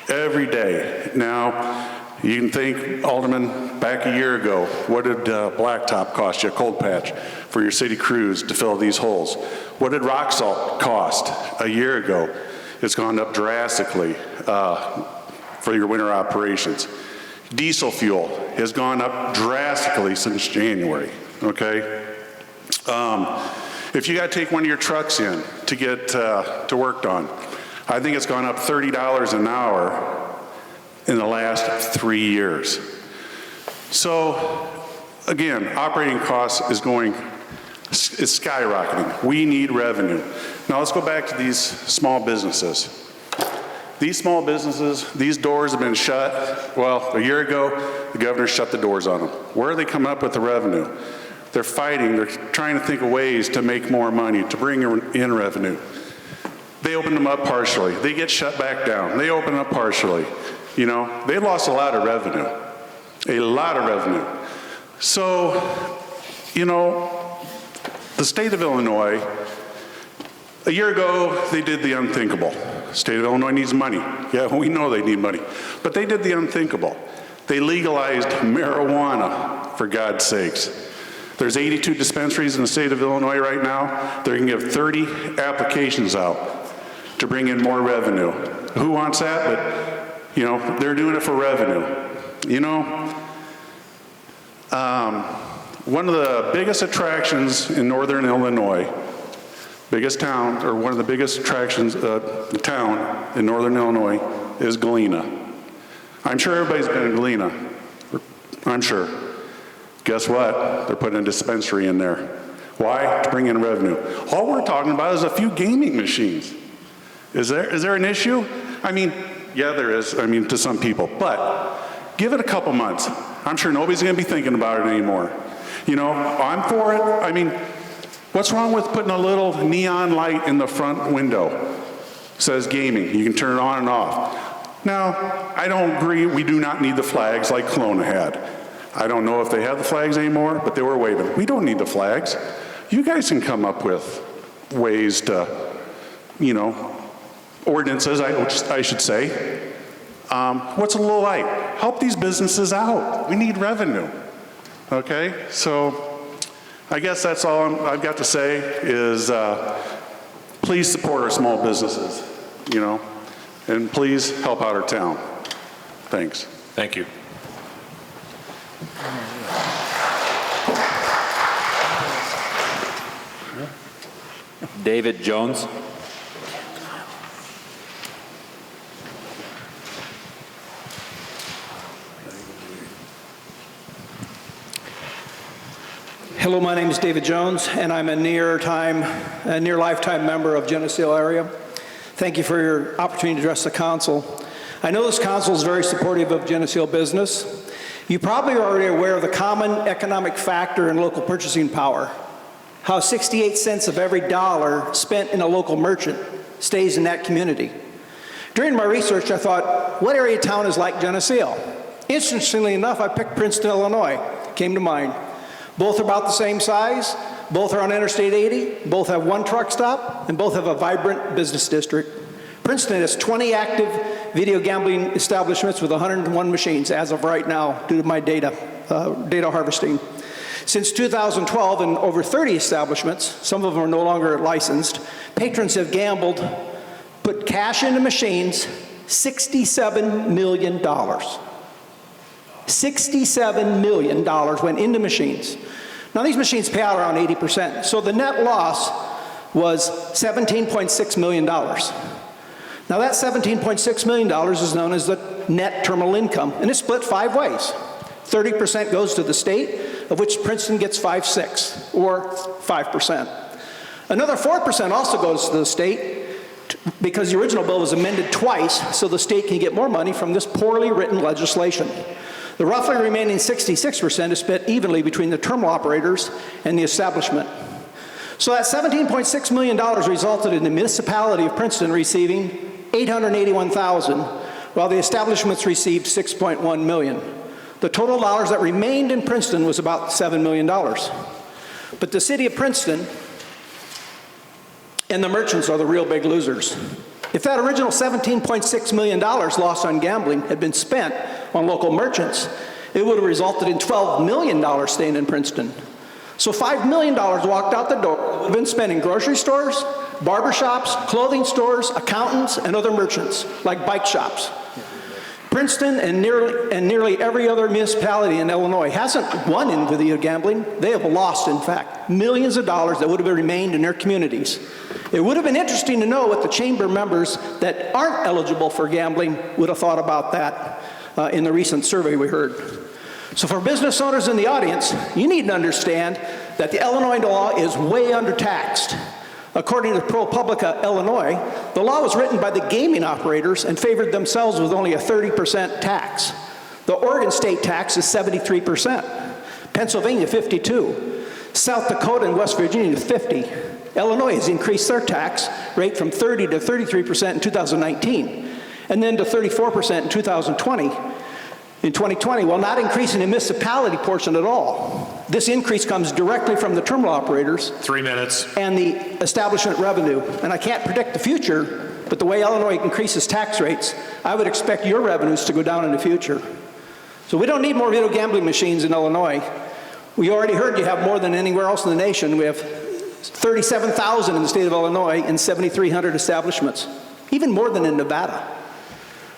Every day. Now, you can think, Alderman, back a year ago, what did blacktop cost you, a cold patch, for your city crews to fill these holes? What did rock salt cost a year ago? It's gone up drastically for your winter operations. Diesel fuel has gone up drastically since January, okay? If you got to take one of your trucks in to get to work on, I think it's gone up $30 an hour in the last 3 years. So, again, operating costs is skyrocketing. We need revenue. Now let's go back to these small businesses. These small businesses, these doors have been shut. Well, a year ago, the governor shut the doors on them. Where are they coming up with the revenue? They're fighting, they're trying to think of ways to make more money, to bring in revenue. They open them up partially. They get shut back down. They open up partially. They lost a lot of revenue. A lot of revenue. So, the state of Illinois, a year ago, they did the unthinkable. The state of Illinois needs money. Yeah, we know they need money. But they did the unthinkable. They legalized marijuana, for God's sakes. There's 82 dispensaries in the state of Illinois right now. They're going to give 30 applications out to bring in more revenue. Who wants that? But they're doing it for revenue. One of the biggest attractions in northern Illinois, biggest town, or one of the biggest attractions, town in northern Illinois is Galena. I'm sure everybody's been in Galena. I'm sure. Guess what? They're putting a dispensary in there. Why? To bring in revenue. All we're talking about is a few gaming machines. Is there an issue? Yeah, there is, to some people, but give it a couple months. I'm sure nobody's going to be thinking about it anymore. I'm for it. What's wrong with putting a little neon light in the front window? It says gaming. You can turn it on and off. Now, I don't agree. We do not need the flags like Kelowna had. I don't know if they have the flags anymore, but they were waving. We don't need the flags. You guys can come up with ways to, ordinances, I should say. What's a little light? Help these businesses out. We need revenue. Okay? So I guess that's all I've got to say is please support our small businesses, and please help out our town. Thanks. Thank you. David Jones. Hello, my name is David Jones, and I'm a near lifetime member of Geneseo area. Thank you for your opportunity to address the council. I know this council is very supportive of Geneseo business. You probably are already aware of the common economic factor in local purchasing power, how 68 cents of every dollar spent in a local merchant stays in that community. During my research, I thought, what area of town is like Geneseo? Interestingly enough, I picked Princeton, Illinois. Came to mind. Both are about the same size, both are on Interstate 80, both have one truck stop, and both have a vibrant business district. Princeton has 20 active video gambling establishments with 101 machines as of right now due to my data harvesting. Since 2012, in over 30 establishments, some of them are no longer licensed, patrons have gambled, put cash into machines, $67 million. $67 million went into machines. Now these machines pay out around 80%, so the net loss was $17.6 million. Now that $17.6 million is known as the net terminal income, and it's split 5 ways. 30% goes to the state, of which Princeton gets 5/6, or 5%. Another 4% also goes to the state, because the original bill was amended twice, so the state can get more money from this poorly written legislation. The roughly remaining 66% is split evenly between the terminal operators and the establishment. So that $17.6 million resulted in the municipality of Princeton receiving $881,000, while the establishments received $6.1 million. The total dollars that remained in Princeton was about $7 million. But the city of Princeton and the merchants are the real big losers. If that original $17.6 million lost on gambling had been spent on local merchants, it would have resulted in $12 million staying in Princeton. So $5 million walked out the door, would have been spent in grocery stores, barbershops, clothing stores, accountants, and other merchants, like bike shops. Princeton and nearly every other municipality in Illinois hasn't won in video gambling. They have lost, in fact, millions of dollars that would have remained in their communities. It would have been interesting to know what the chamber members that aren't eligible for gambling would have thought about that in the recent survey we heard. So for business owners in the audience, you need to understand that the Illinois law is way undertaxed. According to ProPublica Illinois, the law was written by the gaming operators and favored themselves with only a 30% tax. The Oregon state tax is 73%, Pennsylvania 52%, South Dakota and West Virginia 50%. Illinois has increased their tax rate from 30 to 33% in 2019, and then to 34% in 2020. In 2020, while not increasing the municipality portion at all. This increase comes directly from the terminal operators. 3 minutes. And the establishment revenue. And I can't predict the future, but the way Illinois increases tax rates, I would expect your revenues to go down in the future. So we don't need more video gambling machines in Illinois. We already heard you have more than anywhere else in the nation. We have 37,000 in the state of Illinois and 7,300 establishments, even more than in Nevada.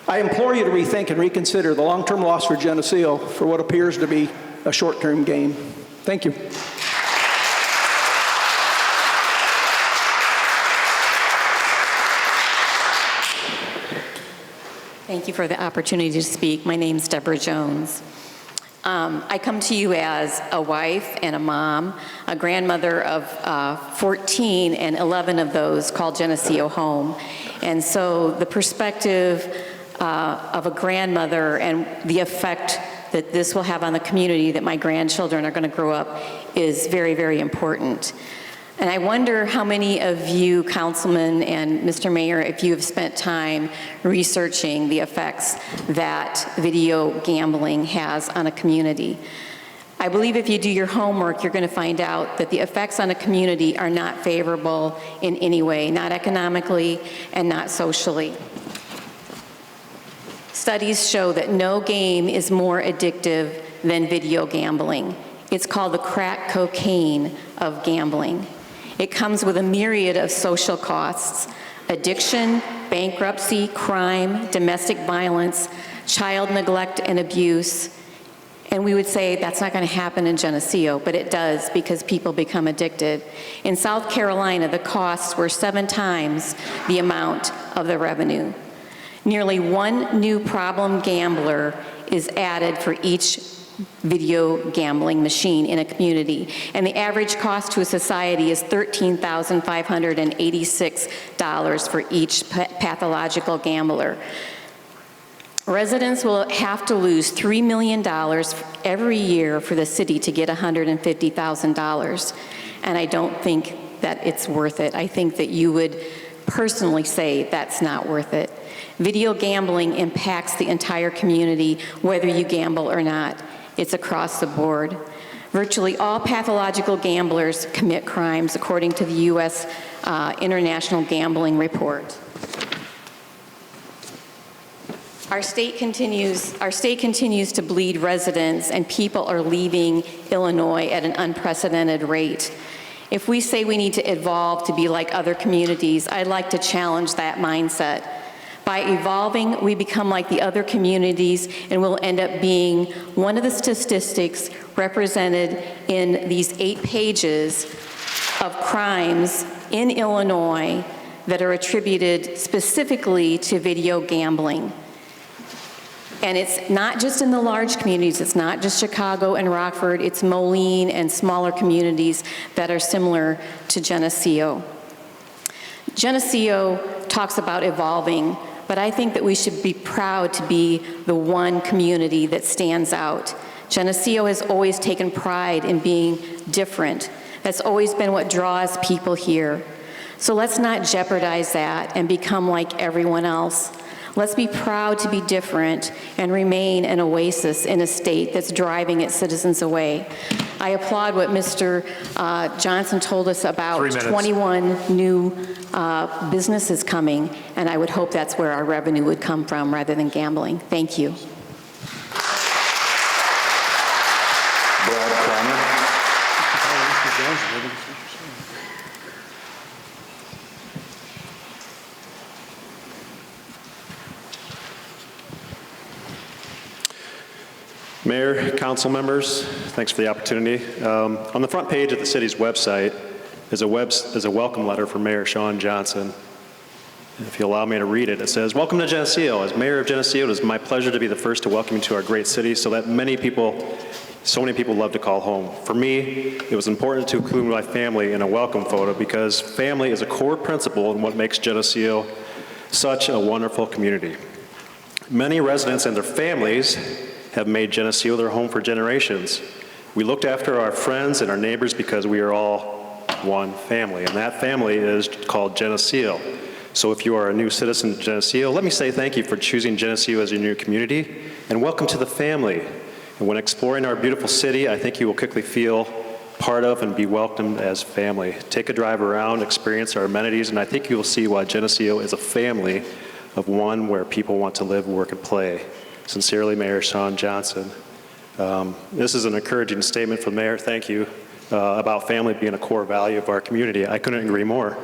I implore you to rethink and reconsider the long-term loss for Geneseo for what appears to be a short-term gain. Thank you. Thank you for the opportunity to speak. My name's Deborah Jones. I come to you as a wife and a mom, a grandmother of 14, and 11 of those called Geneseo home. And so the perspective of a grandmother and the effect that this will have on the community that my grandchildren are going to grow up is very, very important. And I wonder how many of you, councilmen and Mr. Mayor, if you have spent time researching the effects that video gambling has on a community. I believe if you do your homework, you're going to find out that the effects on a community are not favorable in any way, not economically and not socially. Studies show that no game is more addictive than video gambling. It's called the crack cocaine of gambling. It comes with a myriad of social costs: addiction, bankruptcy, crime, domestic violence, child neglect and abuse. And we would say that's not going to happen in Geneseo, but it does because people become addicted. In South Carolina, the costs were 7 times the amount of the revenue. Nearly 1 new problem gambler is added for each video gambling machine in a community, and the average cost to a society is $13,586 for each pathological gambler. Residents will have to lose $3 million every year for the city to get $150,000, and I don't think that it's worth it. I think that you would personally say that's not worth it. Video gambling impacts the entire community, whether you gamble or not. It's across the board. Virtually all pathological gamblers commit crimes, according to the U.S. International Gambling Report. Our state continues to bleed residents, and people are leaving Illinois at an unprecedented rate. If we say we need to evolve to be like other communities, I'd like to challenge that mindset. By evolving, we become like the other communities, and we'll end up being one of the statistics represented in these 8 pages of crimes in Illinois that are attributed specifically to video gambling. And it's not just in the large communities, it's not just Chicago and Rockford, it's Moline and smaller communities that are similar to Geneseo. Geneseo talks about evolving, but I think that we should be proud to be the one community that stands out. Geneseo has always taken pride in being different. That's always been what draws people here. So let's not jeopardize that and become like everyone else. Let's be proud to be different and remain an oasis in a state that's driving its citizens away. I applaud what Mr. Johnson told us about 21 new businesses coming, and I would hope that's where our revenue would come from rather than gambling. Thank you. Mayor, council members, thanks for the opportunity. On the front page of the city's website is a welcome letter from Mayor Shawn Johnson. And if you allow me to read it, it says, "Welcome to Geneseo. As mayor of Geneseo, it is my pleasure to be the first to welcome you to our great city so many people love to call home. For me, it was important to include my family in a welcome photo because family is a core principle in what makes Geneseo such a wonderful community. Many residents and their families have made Geneseo their home for generations. We looked after our friends and our neighbors because we are all one family, and that family is called Geneseo. So if you are a new citizen of Geneseo, let me say thank you for choosing Geneseo as your new community, and welcome to the family. And when exploring our beautiful city, I think you will quickly feel part of and be welcomed as family. Take a drive around, experience our amenities, and I think you will see why Geneseo is a family of one where people want to live, work, and play. Sincerely, Mayor Shawn Johnson." This is an encouraging statement from the mayor, thank you, about family being a core value of our community. I couldn't agree more.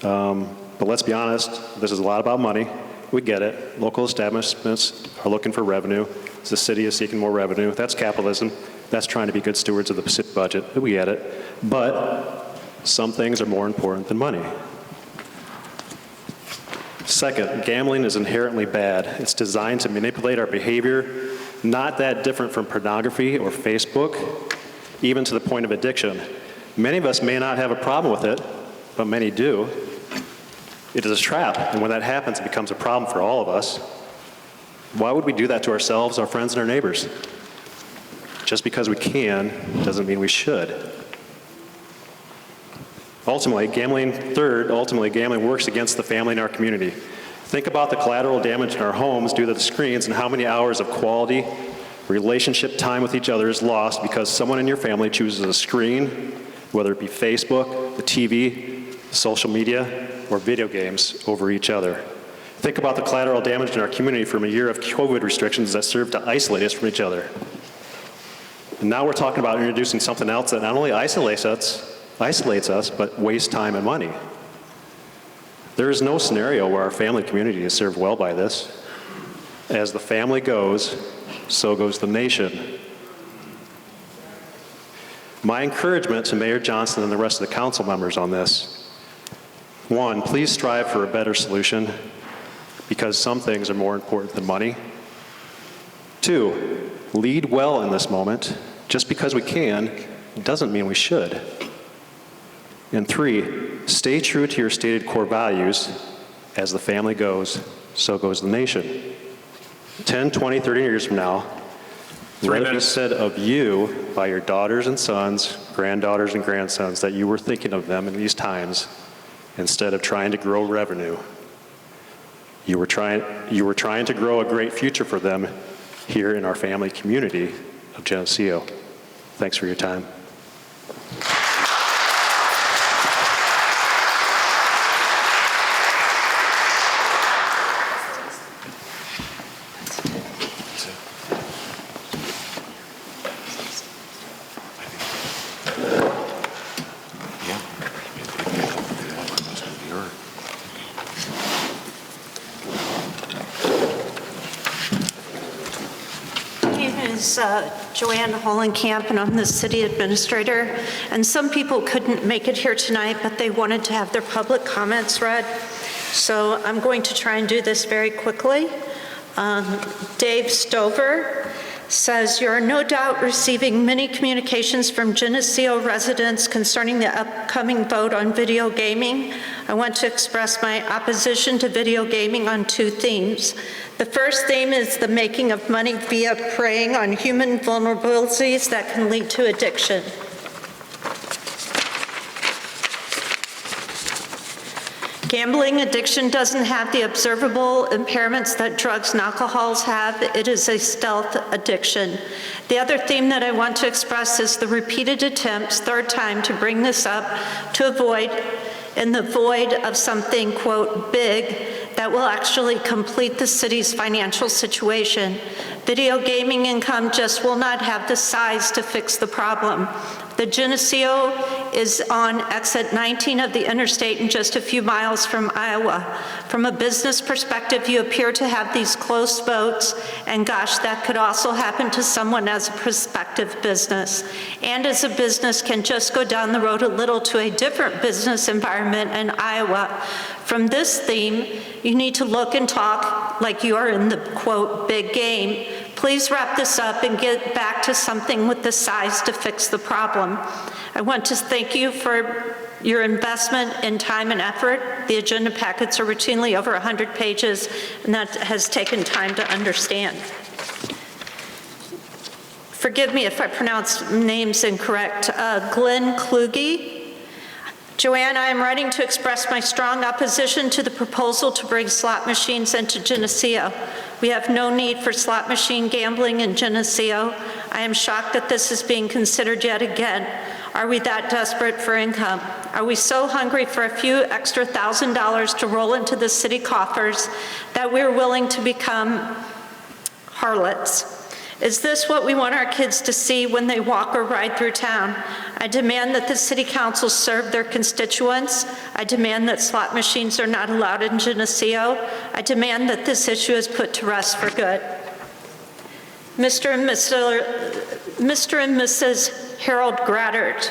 But let's be honest, this is a lot about money. We get it. Local establishments are looking for revenue. The city is seeking more revenue. That's capitalism. That's trying to be good stewards of the city budget. We get it. But some things are more important than money. Second, gambling is inherently bad. It's designed to manipulate our behavior, not that different from pornography or Facebook, even to the point of addiction. Many of us may not have a problem with it, but many do. It is a trap, and when that happens, it becomes a problem for all of us. Why would we do that to ourselves, our friends, and our neighbors? Just because we can doesn't mean we should. Ultimately, gambling works against the family in our community. Think about the collateral damage in our homes due to the screens and how many hours of quality relationship time with each other is lost because someone in your family chooses a screen, whether it be Facebook, the TV, social media, or video games over each other. Think about the collateral damage in our community from a year of COVID restrictions that served to isolate us from each other. And now we're talking about introducing something else that not only isolates us, but wastes time and money. There is no scenario where our family community is served well by this. As the family goes, so goes the nation. My encouragement to Mayor Johnson and the rest of the council members on this: one, please strive for a better solution, because some things are more important than money. Two, lead well in this moment. Just because we can doesn't mean we should. And three, stay true to your stated core values. As the family goes, so goes the nation. 10, 20, 30 years from now, let it be said of you by your daughters and sons, granddaughters and grandsons, that you were thinking of them in these times instead of trying to grow revenue. You were trying to grow a great future for them here in our family community of Geneseo. Thanks for your time. Joanne Hollenkamp, and I'm the city administrator. And some people couldn't make it here tonight, but they wanted to have their public comments read. So I'm going to try and do this very quickly. Dave Stover says, "You are no doubt receiving many communications from Geneseo residents concerning the upcoming vote on video gaming. I want to express my opposition to video gaming on two themes. The first theme is the making of money via preying on human vulnerabilities that can lead to addiction. Gambling addiction doesn't have the observable impairments that drugs and alcohols have. It is a stealth addiction. The other theme that I want to express is the repeated attempts, third time, to bring this up, to avoid in the void of something, quote, big, that will actually complete the city's financial situation. Video gaming income just will not have the size to fix the problem. The Geneseo is on exit 19 of the interstate and just a few miles from Iowa. From a business perspective, you appear to have these close votes, and gosh, that could also happen to someone as a prospective business. And as a business can just go down the road a little to a different business environment in Iowa. From this theme, you need to look and talk like you are in the, quote, big game. Please wrap this up and get back to something with the size to fix the problem. I want to thank you for your investment in time and effort. The agenda packets are routinely over 100 pages, and that has taken time to understand. Forgive me if I pronounce names incorrect. Glenn Kluge. Joanne, I am writing to express my strong opposition to the proposal to bring slot machines into Geneseo. We have no need for slot machine gambling in Geneseo. I am shocked that this is being considered yet again. Are we that desperate for income? Are we so hungry for a few extra $1,000 to roll into the city coffers that we're willing to become harlots? Is this what we want our kids to see when they walk or ride through town? I demand that the City Council serve their constituents. I demand that slot machines are not allowed in Geneseo. I demand that this issue is put to rest for good. Mr. and Mrs. Harold Graddert,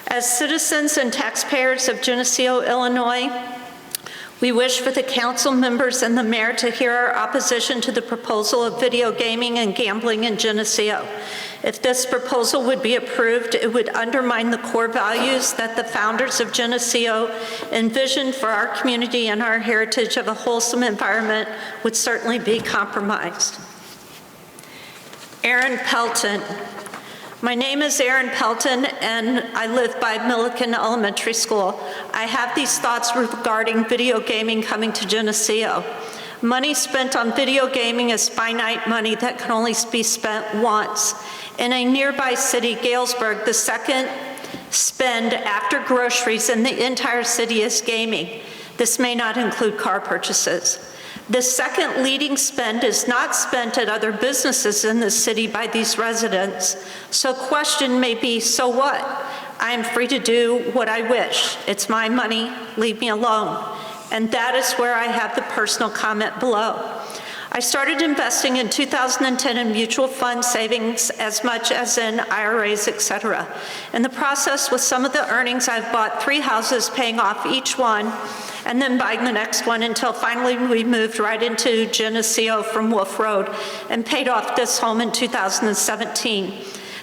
as citizens and taxpayers of Geneseo, Illinois, we wish for the council members and the mayor to hear our opposition to the proposal of video gaming and gambling in Geneseo. If this proposal would be approved, it would undermine the core values that the founders of Geneseo envisioned for our community, and our heritage of a wholesome environment would certainly be compromised. Aaron Pelton. My name is Erin Pelton, and I live by Milliken Elementary School. I have these thoughts regarding video gaming coming to Geneseo. Money spent on video gaming is finite money that can only be spent once. In a nearby city, Galesburg, the second spend after groceries in the entire city is gaming. This may not include car purchases. The second leading spend is not spent at other businesses in the city by these residents. So question may be, so what? I am free to do what I wish. It's my money, leave me alone. and that is where I have the personal comment below. I started investing in 2010 in mutual fund savings as much as in IRAs, etc. In the process, with some of the earnings, I've bought 3 houses, paying off each one, and then buying the next one until finally we moved right into Geneseo from Wolf Road and paid off this home in 2017.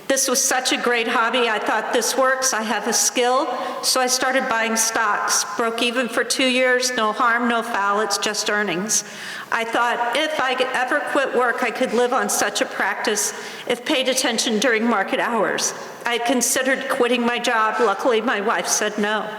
This was such a great hobby. I thought, this works, I have a skill, so I started buying stocks. Broke even for 2 years, no harm, no foul, it's just earnings. I thought if I could ever quit work, I could live on such a practice if paid attention during market hours. I had considered quitting my job. Luckily, my wife said no.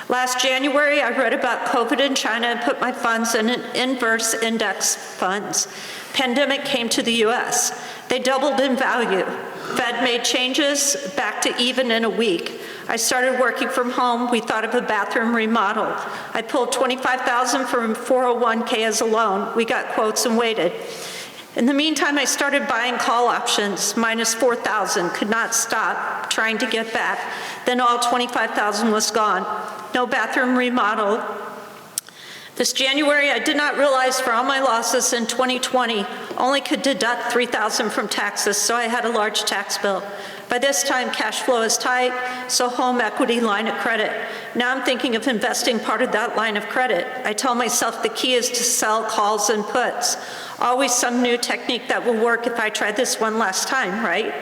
Last January, I read about COVID in China and put my funds in an inverse index funds. Pandemic came to the US. They doubled in value. Fed made changes, back to even in a week. I started working from home. We thought of a bathroom remodel. I pulled $25,000 from 401k as a loan. We got quotes and waited. In the meantime, I started buying call options, minus $4,000, could not stop trying to get back. Then all $25,000 was gone. No bathroom remodel. This January, I did not realize for all my losses in 2020, only could deduct $3,000 from taxes, so I had a large tax bill. By this time, cash flow is tight, so home equity line of credit. Now I'm thinking of investing part of that line of credit. I tell myself the key is to sell calls and puts. Always some new technique that will work if I try this one last time, right?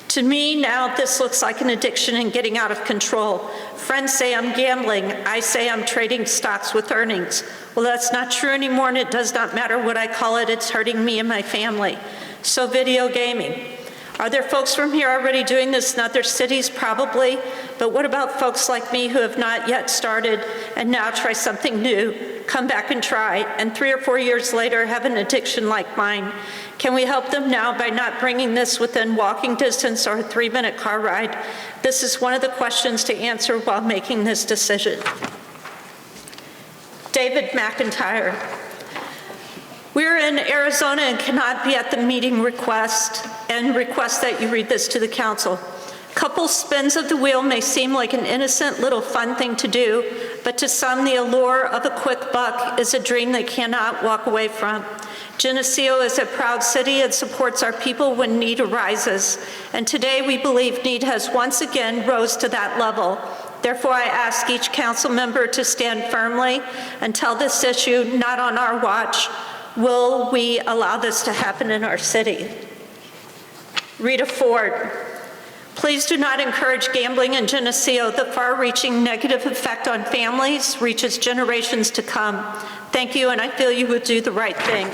To me, now this looks like an addiction and getting out of control. Friends say I'm gambling. I say I'm trading stocks with earnings. Well, that's not true anymore, and it does not matter what I call it. It's hurting me and my family. So video gaming. Are there folks from here already doing this in other cities? Probably. But what about folks like me who have not yet started and now try something new, come back and try, and 3 or 4 years later have an addiction like mine? Can we help them now by not bringing this within walking distance or a 3-minute car ride? This is one of the questions to answer while making this decision. David McIntyre. We're in Arizona and cannot be at the meeting request that you read this to the council. Couple spins of the wheel may seem like an innocent little fun thing to do, but to some the allure of a quick buck is a dream they cannot walk away from. Geneseo is a proud city and supports our people when need arises, and today we believe need has once again rose to that level. Therefore, I ask each council member to stand firmly until this issue, not on our watch, will we allow this to happen in our city. Rita Ford. Please do not encourage gambling in Geneseo. The far-reaching negative effect on families reaches generations to come. Thank you, and I feel you would do the right thing.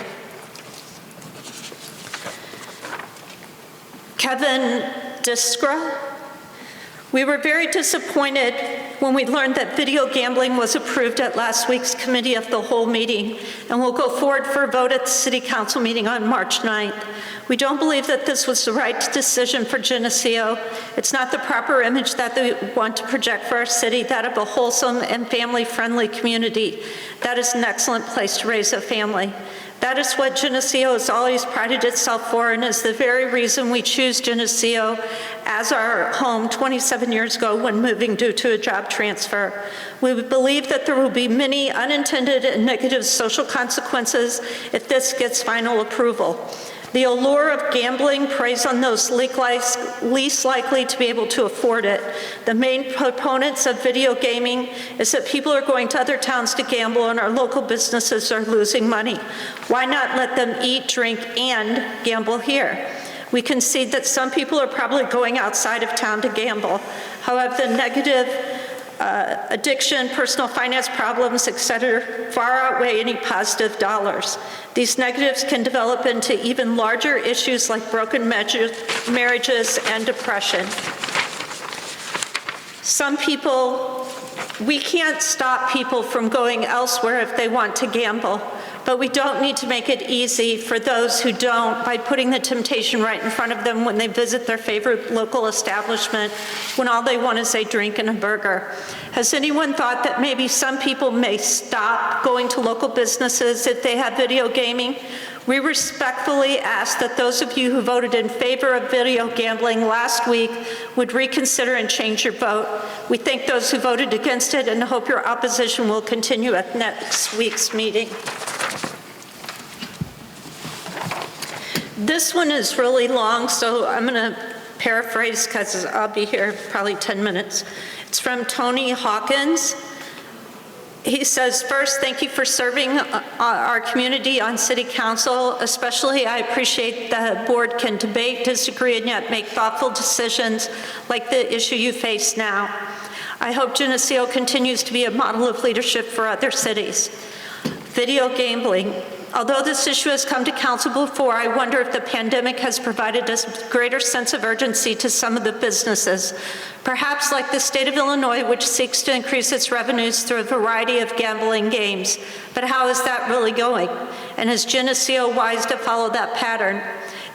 Kevin Diskra. We were very disappointed when we learned that video gambling was approved at last week's Committee of the Whole meeting and will go forward for a vote at the City Council meeting on March 9th. We don't believe that this was the right decision for Geneseo. It's not the proper image that we want to project for our city, that of a wholesome and family-friendly community. That is an excellent place to raise a family. That is what Geneseo has always prided itself for, and is the very reason we choose Geneseo as our home 27 years ago when moving due to a job transfer. We believe that there will be many unintended and negative social consequences if this gets final approval. The allure of gambling preys on those least likely to be able to afford it. The main proponents of video gaming is that people are going to other towns to gamble and our local businesses are losing money. Why not let them eat, drink, and gamble here? We concede that some people are probably going outside of town to gamble. However, the negative addiction, personal finance problems, etc., far outweigh any positive dollars. These negatives can develop into even larger issues like broken marriages and depression. Some people, we can't stop people from going elsewhere if they want to gamble, but we don't need to make it easy for those who don't by putting the temptation right in front of them when they visit their favorite local establishment when all they want is a drink and a burger. Has anyone thought that maybe some people may stop going to local businesses if they have video gaming? We respectfully ask that those of you who voted in favor of video gambling last week would reconsider and change your vote. We thank those who voted against it and hope your opposition will continue at next week's meeting. This one is really long, so I'm going to paraphrase because I'll be here probably 10 minutes. It's from Tony Hawkins. He says, first, thank you for serving our community on City Council. Especially, I appreciate the board can debate, disagree, and yet make thoughtful decisions like the issue you face now. I hope Geneseo continues to be a model of leadership for other cities. Video gambling. Although this issue has come to council before, I wonder if the pandemic has provided a greater sense of urgency to some of the businesses. Perhaps like the state of Illinois, which seeks to increase its revenues through a variety of gambling games. But how is that really going? And is Geneseo wise to follow that pattern?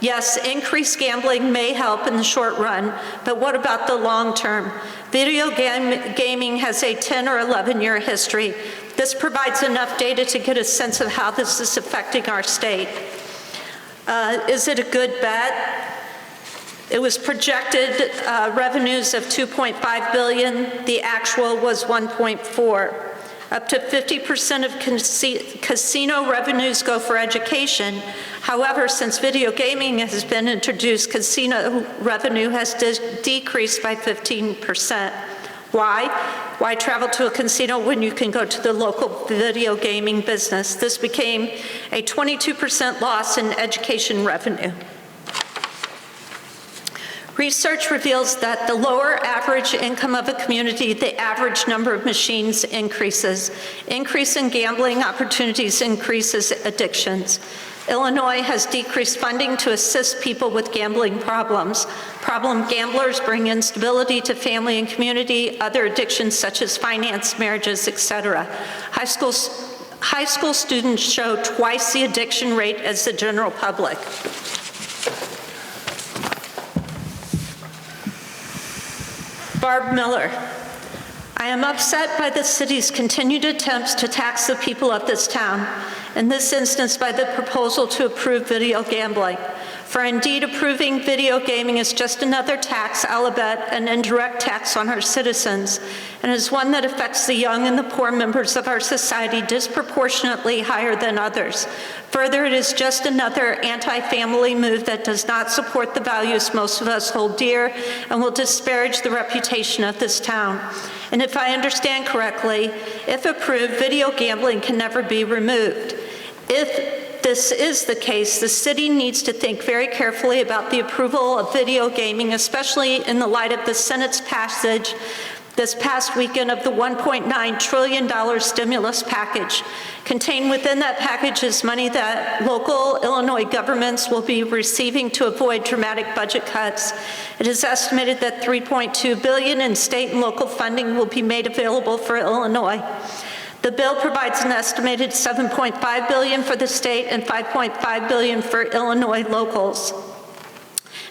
Yes, increased gambling may help in the short run, but what about the long term? Video gaming has a 10 or 11-year history. This provides enough data to get a sense of how this is affecting our state. Is it a good bet? It was projected revenues of $2.5 billion. The actual was $1.4. Up to 50% of casino revenues go for education. However, since video gaming has been introduced, casino revenue has decreased by 15%. Why? Why travel to a casino when you can go to the local video gaming business? This became a 22% loss in education revenue. Research reveals that the lower average income of a community, the average number of machines increases. Increase in gambling opportunities increases addictions. Illinois has decreased funding to assist people with gambling problems. Problem gamblers bring instability to family and community, other addictions such as finance, marriages, etc. High school students show twice the addiction rate as the general public. Barb Miller. I am upset by the city's continued attempts to tax the people of this town, in this instance by the proposal to approve video gambling. For indeed, approving video gaming is just another tax, I'll bet, an indirect tax on our citizens, and is one that affects the young and the poor members of our society disproportionately higher than others. Further, it is just another anti-family move that does not support the values most of us hold dear and will disparage the reputation of this town. And if I understand correctly, if approved, video gambling can never be removed. If this is the case, the city needs to think very carefully about the approval of video gaming, especially in the light of the Senate's passage this past weekend of the $1.9 trillion stimulus package. Contained within that package is money that local Illinois governments will be receiving to avoid dramatic budget cuts. It is estimated that $3.2 billion in state and local funding will be made available for Illinois. The bill provides an estimated $7.5 billion for the state and $5.5 billion for Illinois locals.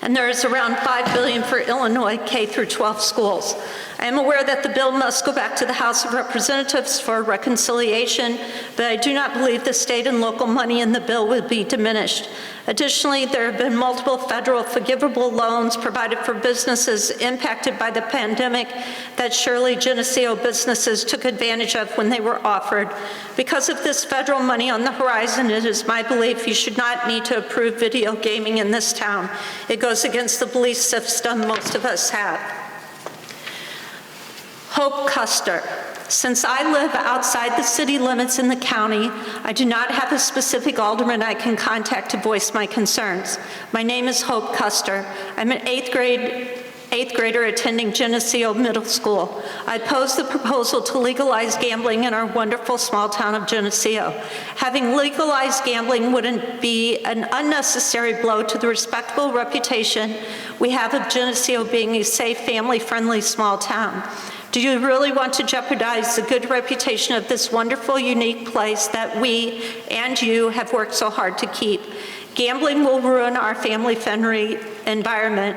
And there is around $5 billion for Illinois K through 12 schools. I am aware that the bill must go back to the House of Representatives for reconciliation, but I do not believe the state and local money in the bill will be diminished. Additionally, there have been multiple federal forgivable loans provided for businesses impacted by the pandemic that surely Geneseo businesses took advantage of when they were offered. Because of this federal money on the horizon, it is my belief you should not need to approve video gaming in this town. It goes against the belief system most of us have. Hope Custer. Since I live outside the city limits in the county, I do not have a specific alderman I can contact to voice my concerns. My name is Hope Custer. I'm an eighth grader attending Geneseo Middle School. I oppose the proposal to legalize gambling in our wonderful small town of Geneseo. Having legalized gambling wouldn't be an unnecessary blow to the respectable reputation we have of Geneseo being a safe, family-friendly small town. Do you really want to jeopardize the good reputation of this wonderful, unique place that we and you have worked so hard to keep? Gambling will ruin our family-friendly environment.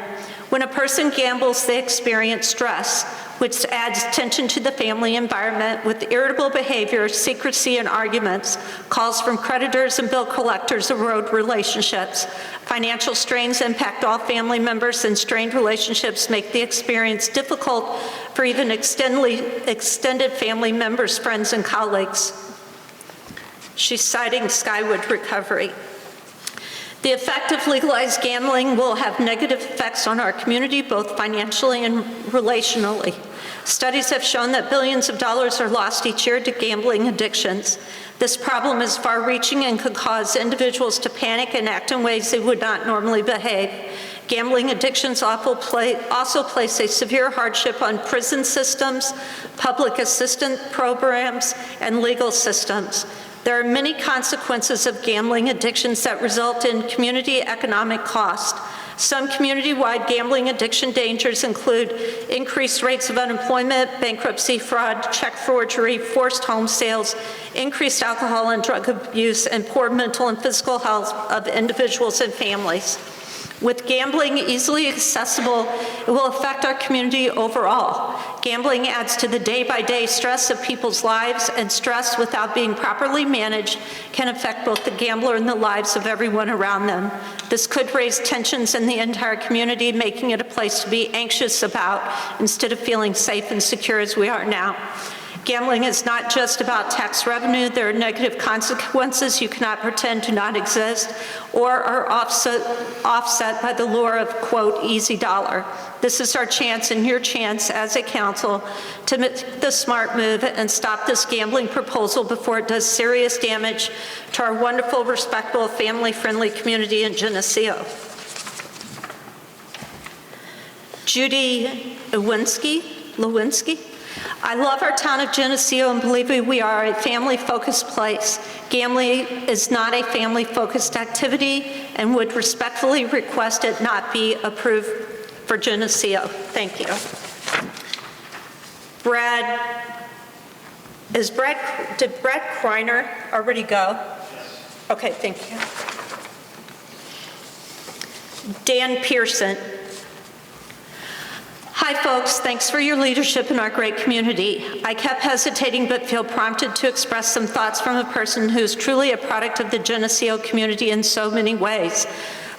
When a person gambles, they experience stress, which adds tension to the family environment with irritable behavior, secrecy, and arguments. Calls from creditors and bill collectors erode relationships. Financial strains impact all family members, and strained relationships make the experience difficult for even extended family members, friends, and colleagues. She's citing Skyward Recovery. The effect of legalized gambling will have negative effects on our community, both financially and relationally. Studies have shown that billions of dollars are lost each year to gambling addictions. This problem is far-reaching and could cause individuals to panic and act in ways they would not normally behave. Gambling addictions also place a severe hardship on prison systems, public assistance programs, and legal systems. There are many consequences of gambling addictions that result in community economic cost. Some community-wide gambling addiction dangers include increased rates of unemployment, bankruptcy, fraud, check forgery, forced home sales, increased alcohol and drug abuse, and poor mental and physical health of individuals and families. With gambling easily accessible, it will affect our community overall. Gambling adds to the day-by-day stress of people's lives, and stress without being properly managed can affect both the gambler and the lives of everyone around them. This could raise tensions in the entire community, making it a place to be anxious about instead of feeling safe and secure as we are now. Gambling is not just about tax revenue. There are negative consequences you cannot pretend do not exist or are offset by the lure of, quote, easy dollar. This is our chance and your chance as a council to make the smart move and stop this gambling proposal before it does serious damage to our wonderful, respectable, family-friendly community in Geneseo. Judy Lewinsky. I love our town of Geneseo and believe we are a family-focused place. Gambling is not a family-focused activity and would respectfully request it not be approved for Geneseo. Thank you. Did Brad Kreiner already go? Okay, thank you. Dan Pearson. Hi folks, thanks for your leadership in our great community. I kept hesitating but feel prompted to express some thoughts from a person who is truly a product of the Geneseo community in so many ways.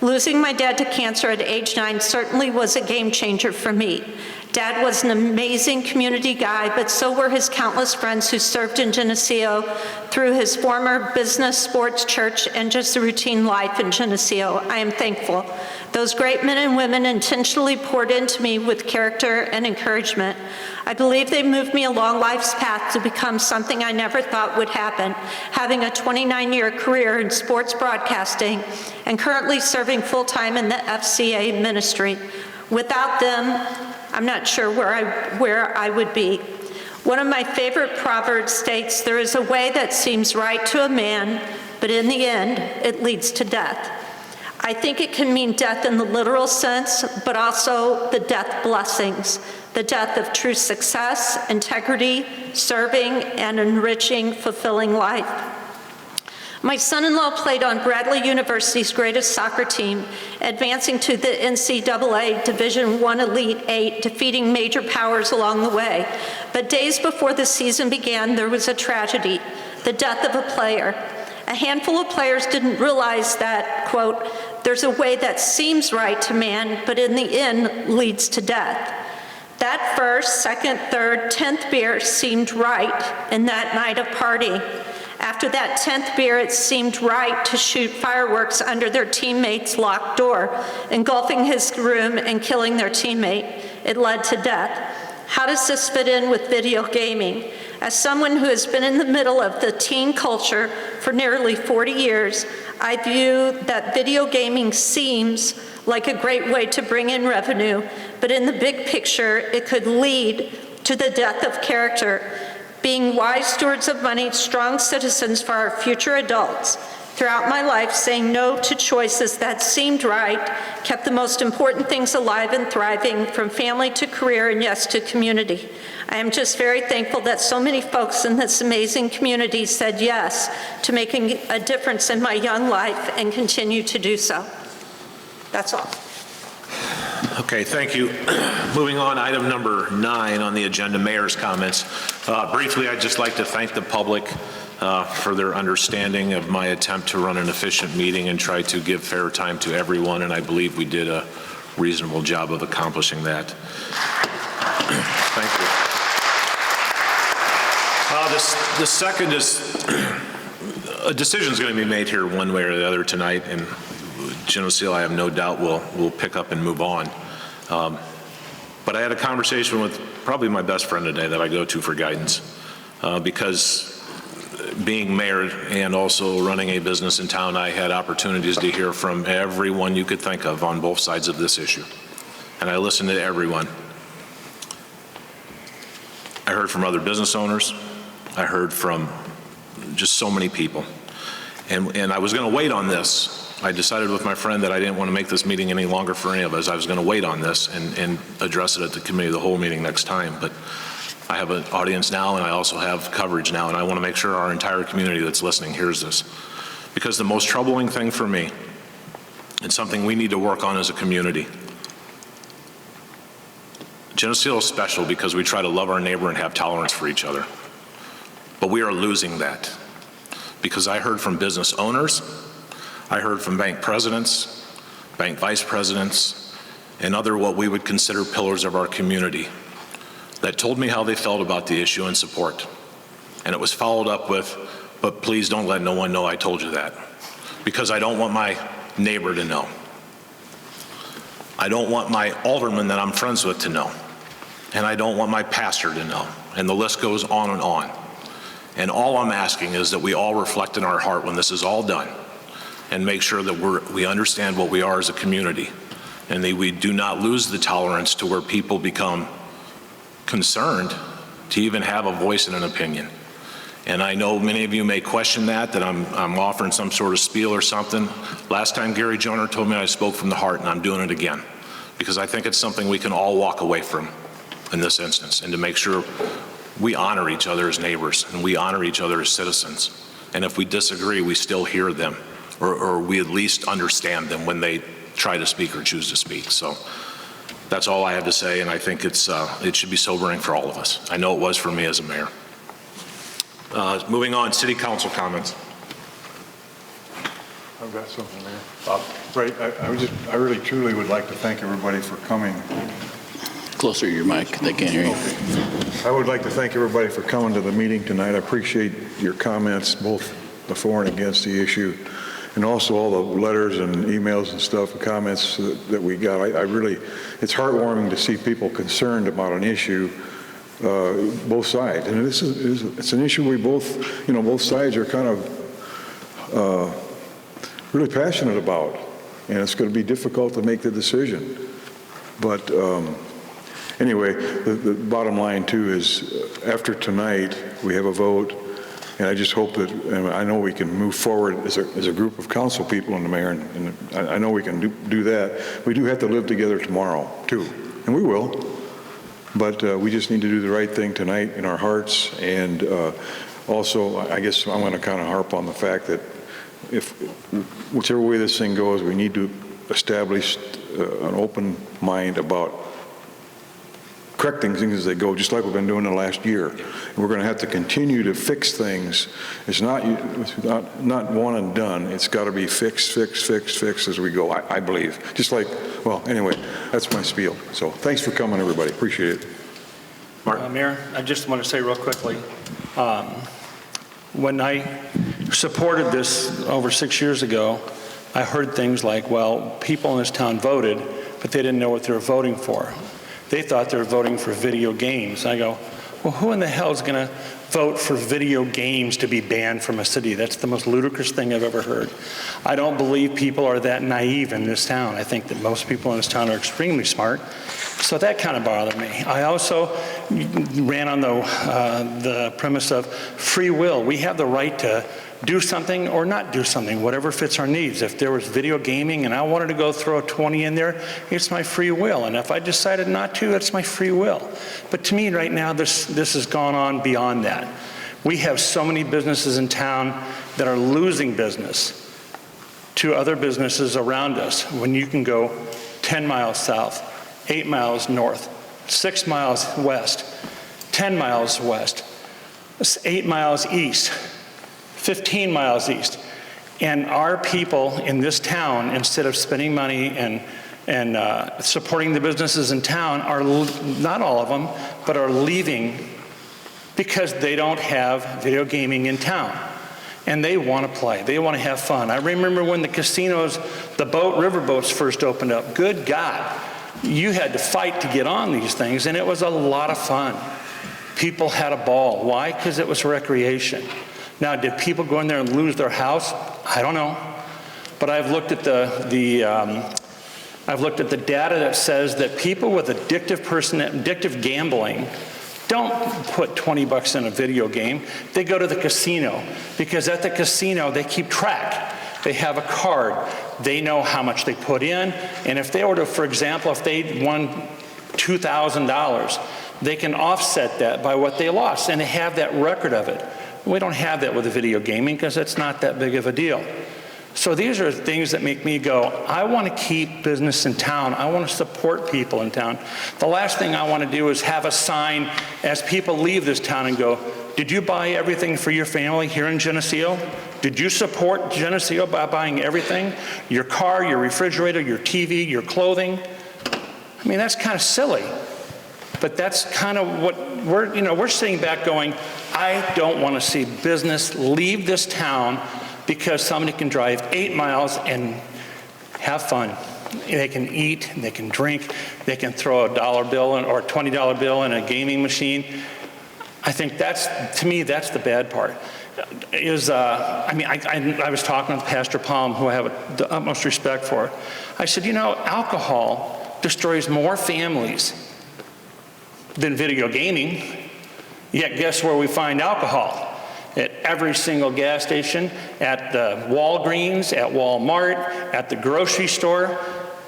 Losing my dad to cancer at age 9 certainly was a game changer for me. Dad was an amazing community guy, but so were his countless friends who served in Geneseo through his former business, sports, church, and just the routine life in Geneseo. I am thankful. Those great men and women intentionally poured into me with character and encouragement. I believe they moved me along life's path to become something I never thought would happen, having a 29-year career in sports broadcasting and currently serving full-time in the FCA ministry. Without them, I'm not sure where I would be. One of my favorite proverbs states, "There is a way that seems right to a man, but in the end, it leads to death." I think it can mean death in the literal sense, but also the death blessings, the death of true success, integrity, serving, and enriching, fulfilling life. My son-in-law played on Bradley University's greatest soccer team, advancing to the NCAA Division I Elite Eight, defeating major powers along the way. But days before the season began, there was a tragedy, the death of a player. A handful of players didn't realize that, quote, "There's a way that seems right to man, but in the end leads to death." That first, second, third, 10th beer seemed right in that night of party. After that 10th beer, it seemed right to shoot fireworks under their teammate's locked door, engulfing his room and killing their teammate. It led to death. How does this fit in with video gaming? As someone who has been in the middle of the teen culture for nearly 40 years, I view that video gaming seems like a great way to bring in revenue, but in the big picture, it could lead to the death of character. Being wise stewards of money, strong citizens for our future adults. Throughout my life, saying no to choices that seemed right kept the most important things alive and thriving, from family to career and yes to community. I am just very thankful that so many folks in this amazing community said yes to making a difference in my young life and continue to do so. That's all. Okay, thank you. Moving on, item number 9 on the agenda, mayor's comments. Briefly, I'd just like to thank the public for their understanding of my attempt to run an efficient meeting and try to give fair time to everyone, and I believe we did a reasonable job of accomplishing that. Thank you. The second is, a decision is going to be made here one way or the other tonight, and Geneseo, I have no doubt, will pick up and move on. But I had a conversation with probably my best friend today that I go to for guidance, because being mayor and also running a business in town, I had opportunities to hear from everyone you could think of on both sides of this issue. And I listened to everyone. I heard from other business owners. I heard from just so many people. And I was going to wait on this. I decided with my friend that I didn't want to make this meeting any longer for any of us. I was going to wait on this and address it at the committee of the whole meeting next time. But I have an audience now, and I also have coverage now, and I want to make sure our entire community that's listening hears this. Because the most troubling thing for me, and something we need to work on as a community, Geneseo is special because we try to love our neighbor and have tolerance for each other. But we are losing that. Because I heard from business owners, I heard from bank presidents, bank vice presidents, and other what we would consider pillars of our community that told me how they felt about the issue and support. And it was followed up with, but please don't let no one know I told you that, because I don't want my neighbor to know. I don't want my alderman that I'm friends with to know. And I don't want my pastor to know. And the list goes on and on. And all I'm asking is that we all reflect in our heart when this is all done and make sure that we understand what we are as a community, and that we do not lose the tolerance to where people become concerned to even have a voice and an opinion. And I know many of you may question that I'm offering some sort of spiel or something. Last time Gary Joner told me I spoke from the heart, and I'm doing it again, because I think it's something we can all walk away from in this instance, and to make sure we honor each other as neighbors and we honor each other as citizens. And if we disagree, we still hear them, or we at least understand them when they try to speak or choose to speak. So that's all I have to say, and I think it should be sobering for all of us. I know it was for me as a mayor. Moving on, city council comments. I've got something there. Bob? Right, I really truly would like to thank everybody for coming. Closer to your mic, they can't hear you. I would like to thank everybody for coming to the meeting tonight. I appreciate your comments, both for and against the issue, and also all the letters and emails and stuff and comments that we got. I really, it's heartwarming to see people concerned about an issue, both sides. And it's an issue we both, both sides are kind of really passionate about, and it's going to be difficult to make the decision. But anyway, the bottom line too is after tonight we have a vote, and I just hope that, and I know we can move forward as a group of council people and the mayor, and I know we can do that. We do have to live together tomorrow too, and we will. But we just need to do the right thing tonight in our hearts, and also I guess I'm going to kind of harp on the fact that whichever way this thing goes, we need to establish an open mind about correcting things as they go, just like we've been doing the last year. And we're going to have to continue to fix things. It's not one and done. It's got to be fixed as we go, I believe. Just like, well, anyway, that's my spiel. So thanks for coming, everybody. Appreciate it. Mark? Mayor, I just want to say real quickly, when I supported this over 6 years ago, I heard things like, well, people in this town voted, but they didn't know what they were voting for. They thought they were voting for video games. I go, well, who in the hell is going to vote for video games to be banned from a city? That's the most ludicrous thing I've ever heard. I don't believe people are that naive in this town. I think that most people in this town are extremely smart. So that kind of bothered me. I also ran on the premise of free will. We have the right to do something or not do something, whatever fits our needs. If there was video gaming and I wanted to go throw a 20 in there, it's my free will. And if I decided not to, it's my free will. But to me right now, this has gone on beyond that. We have so many businesses in town that are losing business to other businesses around us when you can go 10 miles south, 8 miles north, 6 miles west, 10 miles west, 8 miles east, 15 miles east. And our people in this town, instead of spending money and supporting the businesses in town, are, not all of them, but are leaving because they don't have video gaming in town. And they want to play. They want to have fun. I remember when the casinos, the riverboats first opened up. Good God, you had to fight to get on these things, and it was a lot of fun. People had a ball. Why? Because it was recreation. Now, did people go in there and lose their house? I don't know. But I've looked at I've looked at the data that says that people with addictive gambling don't put 20 bucks in a video game. They go to the casino, because at the casino they keep track. They have a card. They know how much they put in, and if they were to, for example, if they won $2,000, they can offset that by what they lost, and they have that record of it. We don't have that with the video gaming because it's not that big of a deal. So these are things that make me go, I want to keep business in town. I want to support people in town. The last thing I want to do is have a sign as people leave this town and go, did you buy everything for your family here in Geneseo? Did you support Geneseo by buying everything? Your car, your refrigerator, your TV, your clothing? I mean, that's kind of silly. But that's kind of what we're sitting back going, I don't want to see business leave this town because somebody can drive 8 miles and have fun. They can eat, they can drink, they can throw a $1 bill or a $20 bill in a gaming machine. I think to me, that's the bad part. I was talking with Pastor Palm, who I have the utmost respect for. I said, alcohol destroys more families than video gaming. Yet guess where we find alcohol? At every single gas station, at the Walgreens, at Walmart, at the grocery store.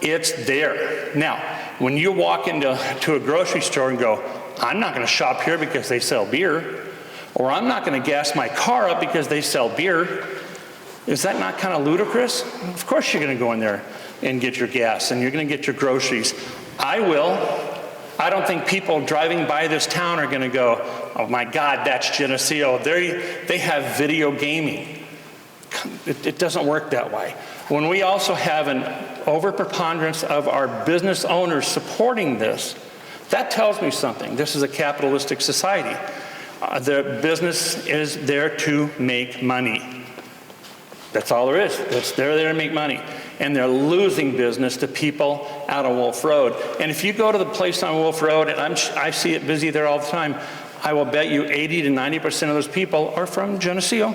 It's there. Now, when you walk into a grocery store and go, I'm not going to shop here because they sell beer, or I'm not going to gas my car up because they sell beer, is that not kind of ludicrous? Of course you're going to go in there and get your gas, and you're going to get your groceries. I will. I don't think people driving by this town are going to go, oh my God, that's Geneseo. They have video gaming. It doesn't work that way. When we also have an overpreponderance of our business owners supporting this, that tells me something. This is a capitalistic society. The business is there to make money. That's all there is. They're there to make money. And they're losing business to people out on Wolf Road. And if you go to the place on Wolf Road, and I see it busy there all the time, I will bet you 80 to 90% of those people are from Geneseo.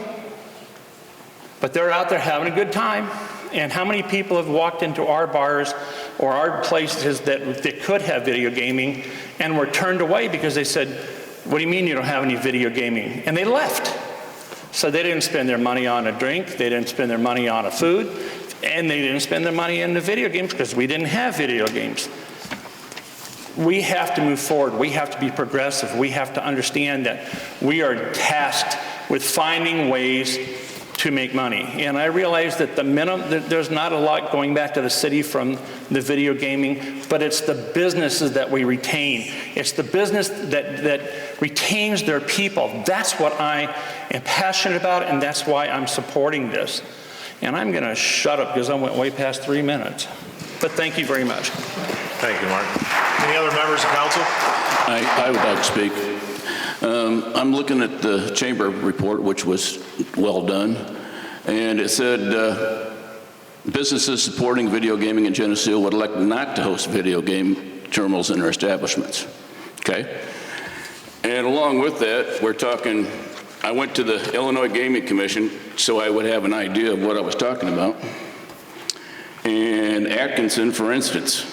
But they're out there having a good time. And how many people have walked into our bars or our places that could have video gaming and were turned away because they said, what do you mean you don't have any video gaming? And they left. So they didn't spend their money on a drink, they didn't spend their money on a food, and they didn't spend their money in the video games because we didn't have video games. We have to move forward. We have to be progressive. We have to understand that we are tasked with finding ways to make money. And I realize that there's not a lot going back to the city from the video gaming, but it's the businesses that we retain. It's the business that retains their people. That's what I am passionate about, and that's why I'm supporting this. And I'm going to shut up because I went way past 3 minutes. But thank you very much. Thank you, Mark. Any other members of council? I would like to speak. I'm looking at the chamber report, which was well done, and it said businesses supporting video gaming in Geneseo would elect not to host video game terminals in their establishments. Okay? And along with that, we're talking, I went to the Illinois Gaming Commission so I would have an idea of what I was talking about. And Atkinson, for instance,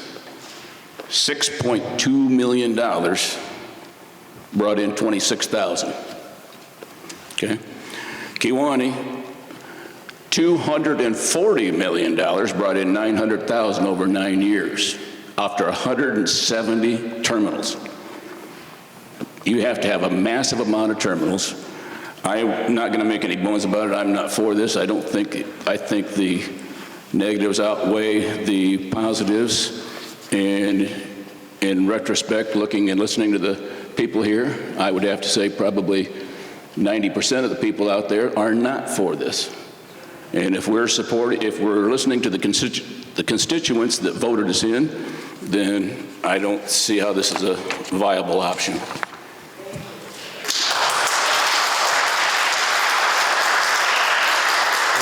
$6.2 million brought in 26,000. Okay? Kewanee, $240 million brought in $900,000 over 9 years after 170 terminals. You have to have a massive amount of terminals. I'm not going to make any bones about it. I'm not for this. I think the negatives outweigh the positives. And in retrospect, looking and listening to the people here, I would have to say probably 90% of the people out there are not for this. And if we're listening to the constituents that voted us in, then I don't see how this is a viable option.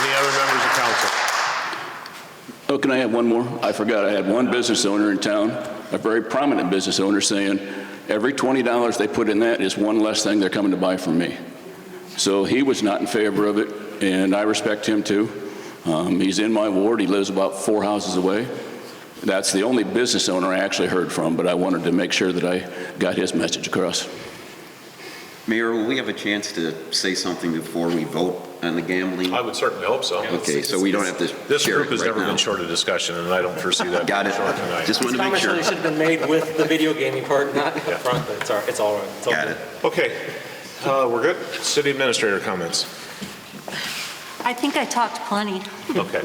Any other members of council? Oh, can I have one more? I forgot I had one business owner in town, a very prominent business owner, saying every $20 they put in that is one less thing they're coming to buy from me. So he was not in favor of it, and I respect him too. He's in my ward. He lives about 4 houses away. That's the only business owner I actually heard from, but I wanted to make sure that I got his message across. Mayor, will we have a chance to say something before we vote on the gambling? I would certainly hope so. Okay, so we don't have to This share group it has right never now. been short of discussion, and I don't foresee that Got being it. short tonight. Just wanted to make sure. Comment should have been made with the video gaming part, not up front, but it's all right. It's all Got good. it. Okay, we're good. City administrator comments. I think I talked plenty. Okay.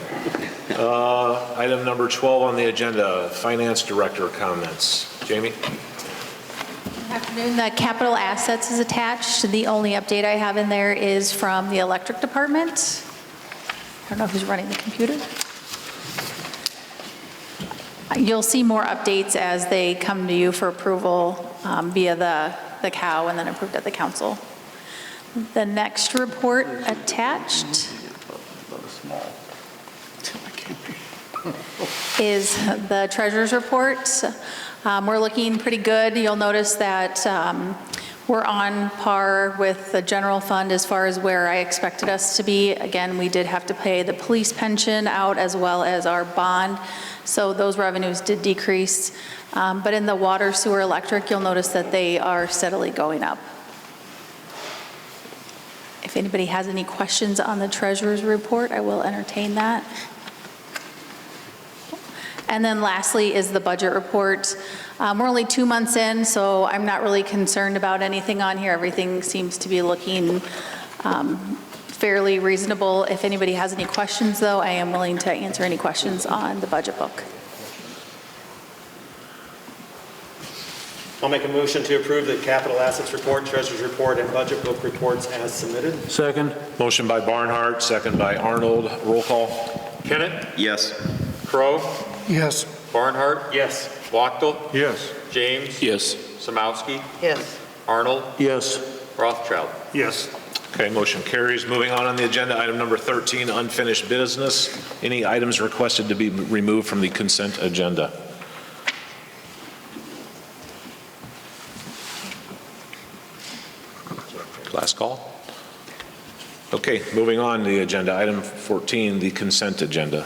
Item number 12 on the agenda, finance director comments. Jamie? Good afternoon. The capital assets is attached. The only update I have in there is from the electric department. I don't know who's running the computer. You'll see more updates as they come to you for approval via the COW and then approved at the council. The next report attached is the treasurer's report. We're looking pretty good. You'll notice that we're on par with the general fund as far as where I expected us to be. Again, we did have to pay the police pension out as well as our bond, so those revenues did decrease. But in the water, sewer, electric, you'll notice that they are steadily going up. If anybody has any questions on the treasurer's report, I will entertain that. And then lastly is the budget report. We're only 2 months in, so I'm not really concerned about anything on here. Everything seems to be looking fairly reasonable. If anybody has any questions, though, I am willing to answer any questions on the budget book. I'll make a motion to approve the capital assets report, treasurer's report, and budget book reports as submitted. Second. Motion by Barnhart, second by Arnold. Roll call. Kennett? Yes. Crow? Yes. Barnhart? Yes. Wachtel? Yes. James? Yes. Samowski? Yes. Arnold? Yes. Rothschild? Yes. Okay, motion carries. Moving on the agenda, item number 13, unfinished business. Any items requested to be removed from the consent agenda? Last call. Okay, moving on to the agenda, item 14, the consent agenda.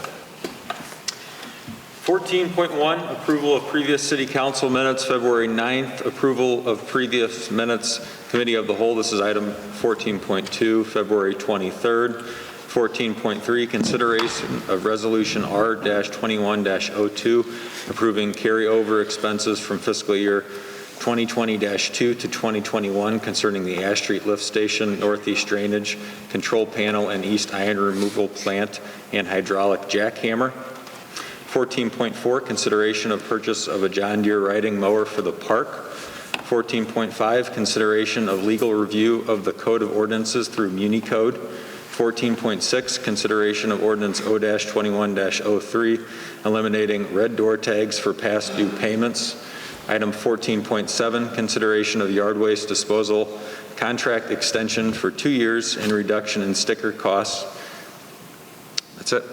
14.1, approval of previous city council minutes, February 9th, approval of previous minutes, committee of the whole. This is item 14.2, February 23rd. 14.3, consideration of resolution R-21-02, approving carryover expenses from fiscal year 2020-2 to 2021 concerning the Ash Street Lift Station, Northeast Drainage, Control Panel, and East Iron Removal Plant, and hydraulic jackhammer. 14.4, consideration of purchase of a John Deere riding mower for the park. 14.5, consideration of legal review of the Code of Ordinances through Muni Code. 14.6, consideration of ordinance O-21-03, eliminating red door tags for past due payments. Item 14.7, consideration of yard waste disposal contract extension for 2 years and reduction in sticker costs. That's it.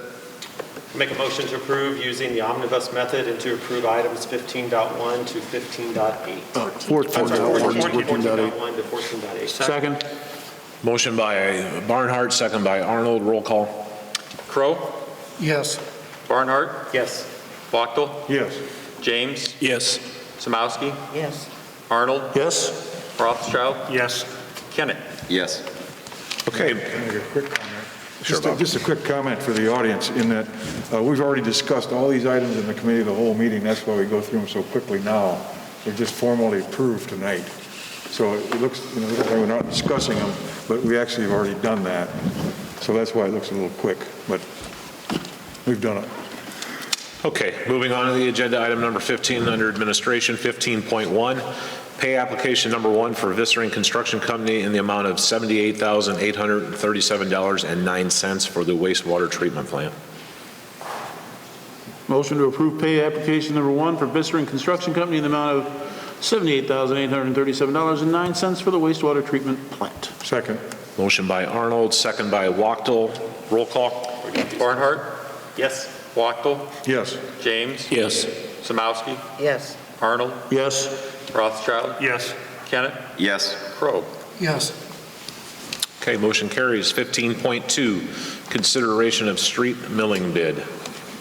Make a motion to approve using the omnibus method and to approve items 15.1 to 15.8. 14.1 to 14.8. Second. Motion by Barnhart, second by Arnold. Roll call. Crow? Yes. Barnhart? Yes. Wachtel? Yes. James? Yes. Samowski? Yes. Arnold? Yes. Rothschild? Yes. Kennett? Yes. Okay. Can I make a quick comment? Just a quick comment for the audience in that we've already discussed all these items in the committee of the whole meeting. That's why we go through them so quickly now. They're just formally approved tonight. So it looks, like we're not discussing them, but we actually have already done that. So that's why it looks a little quick, but we've done it. Okay, moving on to the agenda, item number 15 under administration, 15.1. Pay application number 1 for Vissering Construction Company in the amount of $78,837.09 for the wastewater treatment plant. Motion to approve pay application number 1 for Vissering Construction Company in the amount of $78,837.09 for the wastewater treatment plant. Second. Motion by Arnold, second by Wachtel. Roll call. Barnhart? Yes. Wachtel? Yes. James? Yes. Samowski? Yes. Arnold? Yes. Rothschild? Yes. Kennett? Yes. Crow? Yes. Okay, motion carries. 15.2, consideration of street milling bid.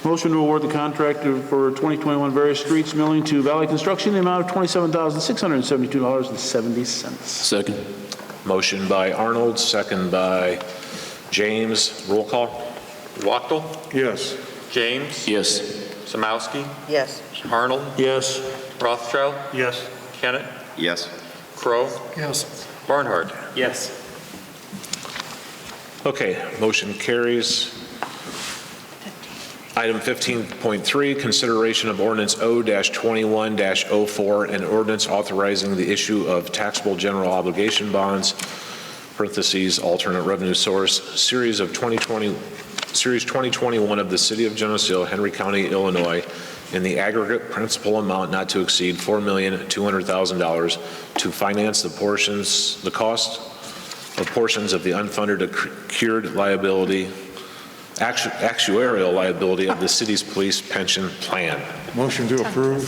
Motion to award the contract for 2021 various streets milling to Valley Construction in the amount of $27,672.70. Second. Motion by Arnold, second by James. Roll call. Wachtel? Yes. James? Yes. Samowski? Yes. Arnold? Yes. Rothschild? Yes. Kennett? Yes. Crow? Yes. Barnhart? Yes. Okay, motion carries. Item 15.3, consideration of ordinance O-21-04, an ordinance authorizing the issue of taxable general obligation bonds, parentheses, alternate revenue source, Series 2021 of the City of Geneseo, Henry County, Illinois, in the aggregate principal amount not to exceed $4,200,000 to finance the cost of portions of the unfunded accrued liability, actuarial liability of the city's police pension plan. Motion to approve.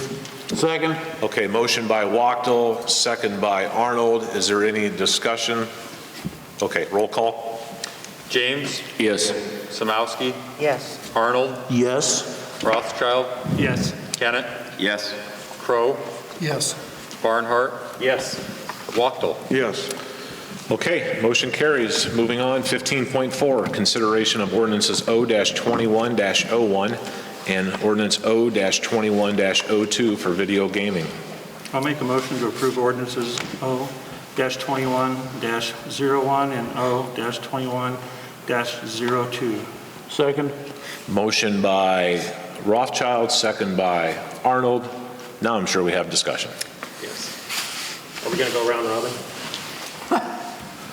Second. Okay, motion by Wachtel, second by Arnold. Is there any discussion? Okay, roll call. James? Yes. Samowski? Yes. Arnold? Yes. Rothschild? Yes. Kennett? Yes. Crow? Yes. Barnhart? Yes. Wachtel? Yes. Okay, motion carries. Moving on, 15.4, consideration of ordinances O-21-01 and ordinance O-21-02 for video gaming. I'll make a motion to approve ordinances O-21-01 and O-21-02. Second. Motion by Rothschild, second by Arnold. Now I'm sure we have discussion. Yes. Are we going to go round robin?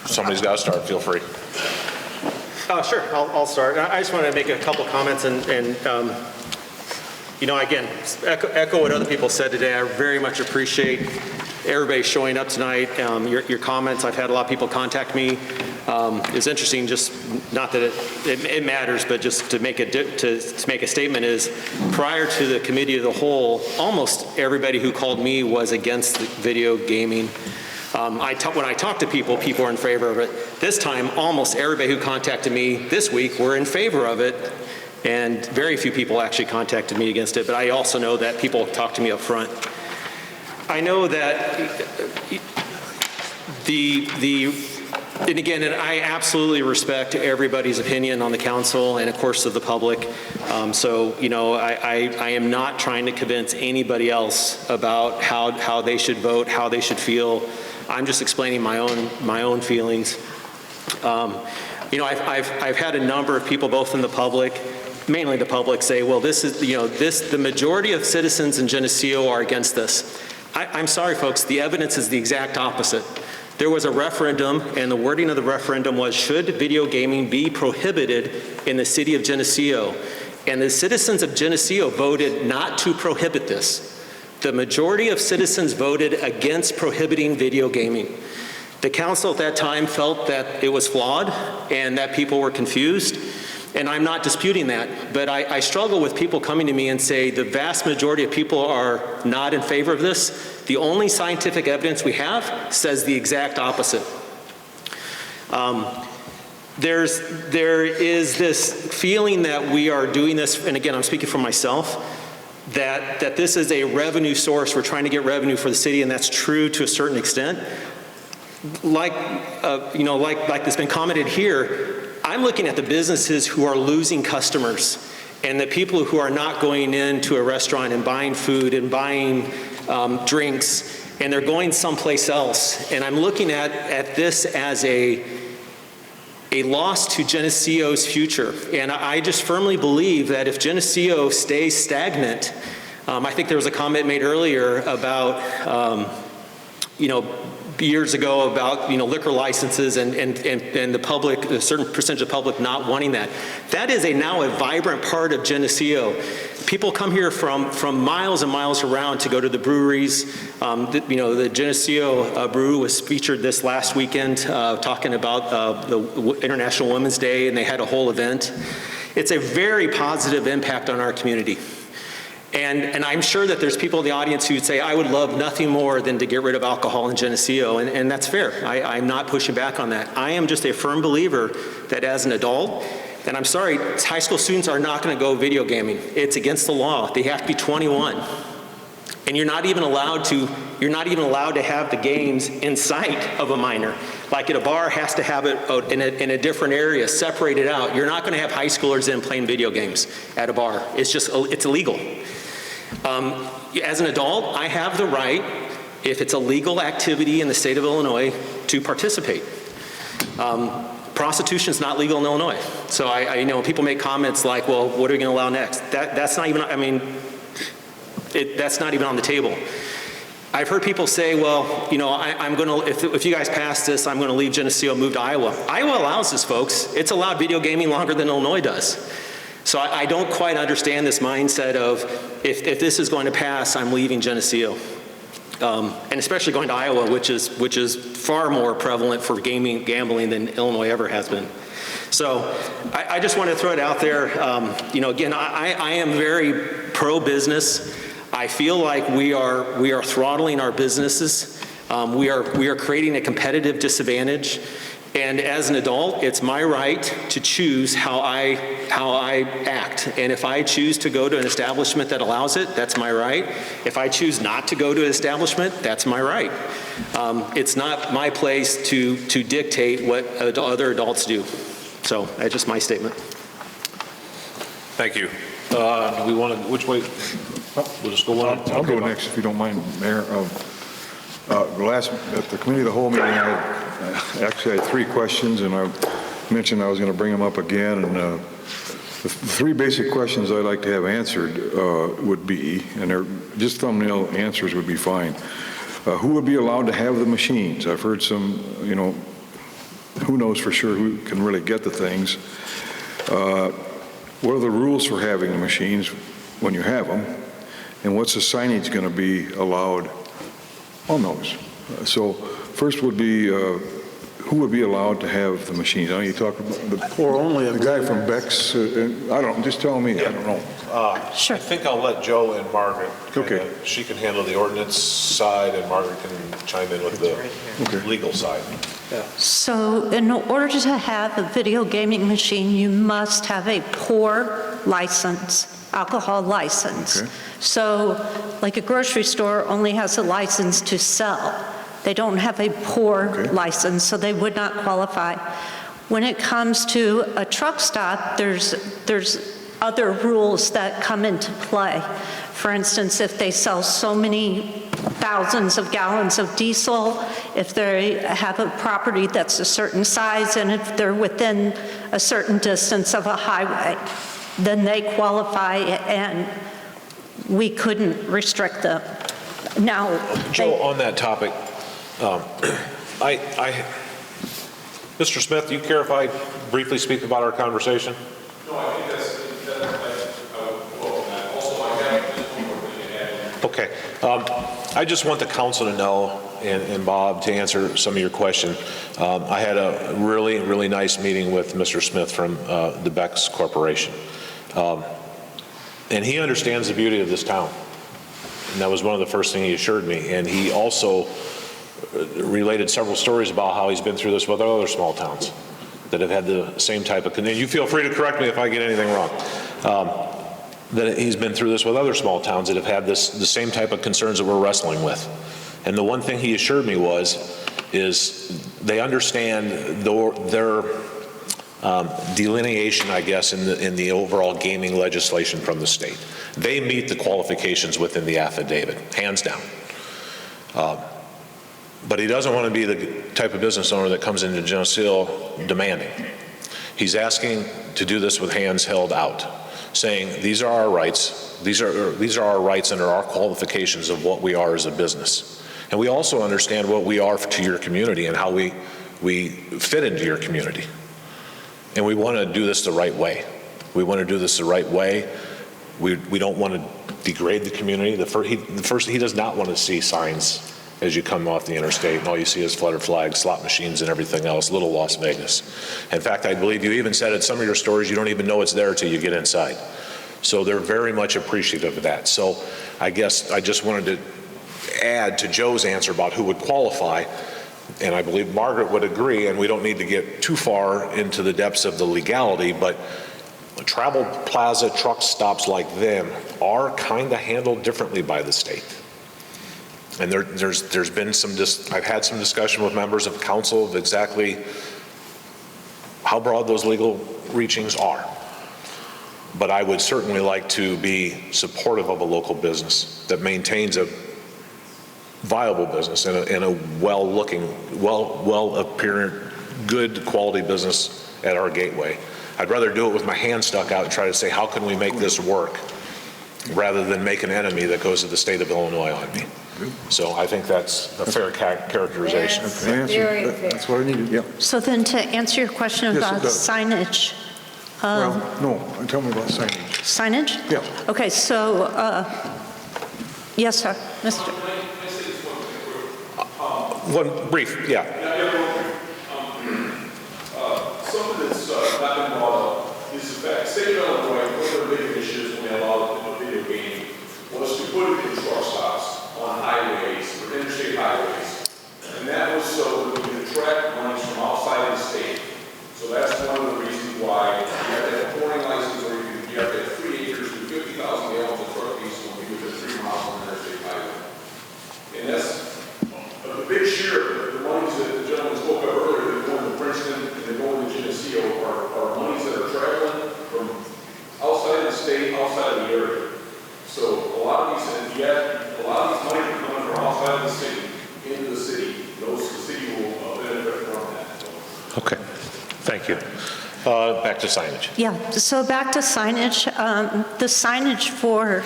Somebody's got to start, feel free. Sure, I'll start. I just want to make a couple comments and again, echo what other people said today. I very much appreciate everybody showing up tonight. Your comments, I've had a lot of people contact me. It's interesting, just not that it matters, but just to make a statement is, prior to the committee of the whole, almost everybody who called me was against video gaming. When I talk to people, people are in favor of it. This time, almost everybody who contacted me this week were in favor of it, and very few people actually contacted me against it, but I also know that people talk to me up front. I know that and I absolutely respect everybody's opinion on the council and, of course, of the public. I am not trying to convince anybody else about how they should vote, how they should feel. I'm just explaining my own feelings. I've had a number of people, both in the public, mainly the public, say, well, the majority of citizens in Geneseo are against this. I'm sorry, folks, the evidence is the exact opposite. There was a referendum, and the wording of the referendum was, should video gaming be prohibited in the city of Geneseo? And the citizens of Geneseo voted not to prohibit this. The majority of citizens voted against prohibiting video gaming. The council at that time felt that it was flawed and that people were confused, and I'm not disputing that, but I struggle with people coming to me and say the vast majority of people are not in favor of this. The only scientific evidence we have says the exact opposite. There is this feeling that we are doing this, and again, I'm speaking for myself, that this is a revenue source. We're trying to get revenue for the city, and that's true to a certain extent. Like that's been commented here, I'm looking at the businesses who are losing customers and the people who are not going into a restaurant and buying food and buying drinks, and they're going someplace else. And I'm looking at this as a loss to Geneseo's future. And I just firmly believe that if Geneseo stays stagnant, I think there was a comment made earlier about, years ago about, liquor licenses and the public, a certain percentage of the public not wanting that. That is now a vibrant part of Geneseo. People come here from miles and miles around to go to the breweries. The Geneseo Brew was featured this last weekend talking about the International Women's Day, and they had a whole event. It's a very positive impact on our community. And I'm sure that there's people in the audience who would say, I would love nothing more than to get rid of alcohol in Geneseo, and that's fair. I'm not pushing back on that. I am just a firm believer that as an adult, and I'm sorry, high school students are not going to go video gaming. It's against the law. They have to be 21. And you're not even allowed to have the games in sight of a minor. Like at a bar, has to have it in a different area, separated out. You're not going to have high schoolers in playing video games at a bar. It's illegal. As an adult, I have the right, if it's a legal activity in the state of Illinois, to participate. Prostitution is not legal in Illinois. So when people make comments like, well, what are we going to allow next? That's not even, that's not even on the table. I've heard people say, well, I'm going to, if you guys pass this, I'm going to leave Geneseo, move to Iowa. Iowa allows this, folks. It's allowed video gaming longer than Illinois does. So I don't quite understand this mindset of, if this is going to pass, I'm leaving Geneseo. And especially going to Iowa, which is far more prevalent for gambling than Illinois ever has been. So I just want to throw it out there. Again, I am very pro-business. I feel like we are throttling our businesses. We are creating a competitive disadvantage. And as an adult, it's my right to choose how I act. And if I choose to go to an establishment that allows it, that's my right. If I choose not to go to an establishment, that's my right. It's not my place to dictate what other adults do. So that's just my statement. Thank you. Do we want to, which way? We'll just go one. I'll go next if you don't mind, Mayor. At the committee of the whole meeting, I actually had 3 questions, and I mentioned I was going to bring them up again. And the 3 basic questions I'd like to have answered would be, and they're just thumbnail answers would be fine. Who would be allowed to have the machines? I've heard some, who knows for sure who can really get the things. What are the rules for having the machines when you have them? And what's the signage going to be allowed on those? So first would be, who would be allowed to have the machines? I know you talked about the guy from Beck's, I don't know, just tell me, I don't know. Sure. I think I'll let Joe and Margaret, she can handle the ordinance side and Margaret can chime in with the legal side. So in order to have a video gaming machine, you must have a pour license, alcohol license. So like a grocery store only has a license to sell. They don't have a pour license, so they would not qualify. When it comes to a truck stop, there's other rules that come into play. For instance, if they sell so many thousands of gallons of diesel, if they have a property that's a certain size, and if they're within a certain distance of a highway, then they qualify, and we couldn't restrict them. Now, Joe, on that topic, Mr. Smith, do you care if I briefly speak about our conversation? No, I think that's also I have just one more thing to add. Okay. I just want the council to know, and Bob, to answer some of your question. I had a really, really nice meeting with Mr. Smith from the Beck's Corporation. And he understands the beauty of this town. And that was one of the first things he assured me. And he also related several stories about how he's been through this with other small towns that have had the same type of, and you feel free to correct me if I get anything wrong, that he's been through this with other small towns that have had the same type of concerns that we're wrestling with. And the one thing he assured me is they understand their delineation, I guess, in the overall gaming legislation from the state. They meet the qualifications within the affidavit, hands down. But he doesn't want to be the type of business owner that comes into Geneseo demanding. He's asking to do this with hands held out, saying these are our rights, these are our rights under our qualifications of what we are as a business. And we also understand what we are to your community and how we fit into your community. And we want to do this the right way. We want to do this the right way. We don't want to degrade the community. He does not want to see signs as you come off the interstate and all you see is flutter flags, slot machines, and everything else, little Las Vegas. In fact, I believe you even said at some of your stores you don't even know it's there until you get inside. So they're very much appreciative of that. So I guess I just wanted to add to Joe's answer about who would qualify, and I believe Margaret would agree, and we don't need to get too far into the depths of the legality, but travel plaza truck stops like them are kind of handled differently by the state. And there's been I've had some discussion with members of council of exactly how broad those legal reachings are. But I would certainly like to be supportive of a local business that maintains a viable business and a well-looking, well-appearing, good quality business at our gateway. I'd rather do it with my hand stuck out and try to say, how can we make this work, rather than make an enemy that goes to the state of Illinois on me. So I think that's a fair characterization. That's what I needed, yeah. So then to answer your question Yes, it about does. signage. Well, no, tell me about signage. Signage? Yeah. Okay, so, yes, sir. Mr. One brief, yeah. Something that's not been brought up is the fact, state of Illinois, one of the big issues when they allowed the video game was to put it in truck stops on highways, or interstate highways. And that was so that we could attract monies from outside of the state. So that's one of the reasons why you have to have a pouring license, or you have to have 3 acres and 50,000 gallons of truck diesel when you within 3 miles on the interstate highway. And that's a big share of the monies that the gentleman spoke of earlier, that go into Princeton and they go into Geneseo, are monies that are traveling from outside of the state, outside of the area. So a lot of these, and yet, a lot of these monies are coming from outside of the city into the city. The city will benefit from that. Okay, thank you. Back to signage. Yeah, so back to signage. The signage for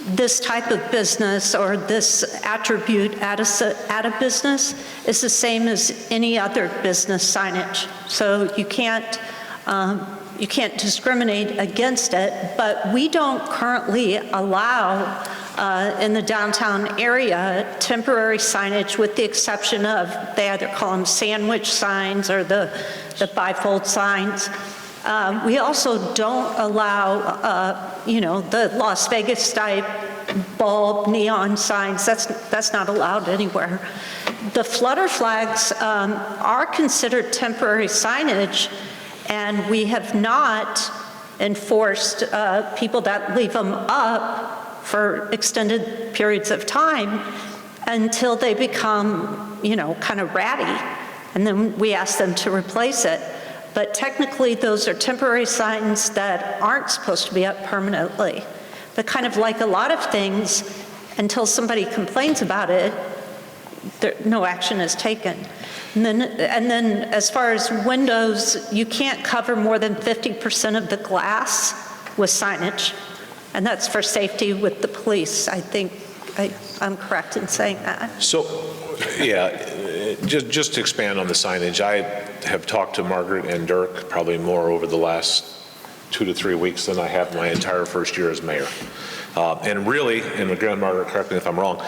this type of business or this attribute at a business is the same as any other business signage. So you can't discriminate against it, but we don't currently allow in the downtown area temporary signage, with the exception of, they either call them sandwich signs or the bifold signs. We also don't allow, the Las Vegas type bulb neon signs. That's not allowed anywhere. The flutter flags are considered temporary signage, and we have not enforced people that leave them up for extended periods of time until they become, kind of ratty, and then we ask them to replace it. But technically, those are temporary signs that aren't supposed to be up permanently. But kind of like a lot of things, until somebody complains about it, no action is taken. And then as far as windows, you can't cover more than 50% of the glass with signage. And that's for safety with the police. I think I'm correct in saying that. So, yeah, just to expand on the signage, I have talked to Margaret and Dirk probably more over the last 2 to 3 weeks than I have my entire first year as mayor. And really, and again, Margaret, correct me if I'm wrong,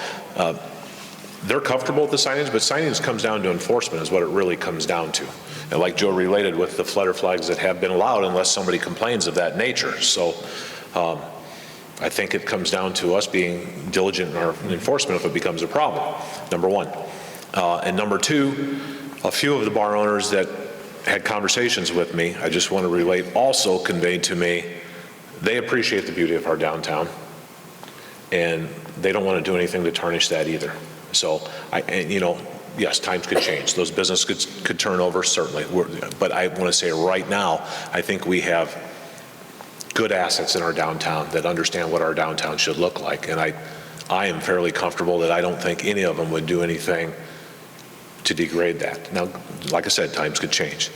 they're comfortable with the signage, but signage comes down to enforcement is what it really comes down to. And like Joe related with the flutter flags that have been allowed unless somebody complains of that nature. So I think it comes down to us being diligent in our enforcement if it becomes a problem, number one. And number two, a few of the bar owners that had conversations with me, I just want to relate, also conveyed to me they appreciate the beauty of our downtown, and they don't want to do anything to tarnish that either. So, yes, times could change. Those businesses could turn over, certainly. But I want to say right now, I think we have good assets in our downtown that understand what our downtown should look like. And I am fairly comfortable that I don't think any of them would do anything to degrade that. Now, like I said, times could change.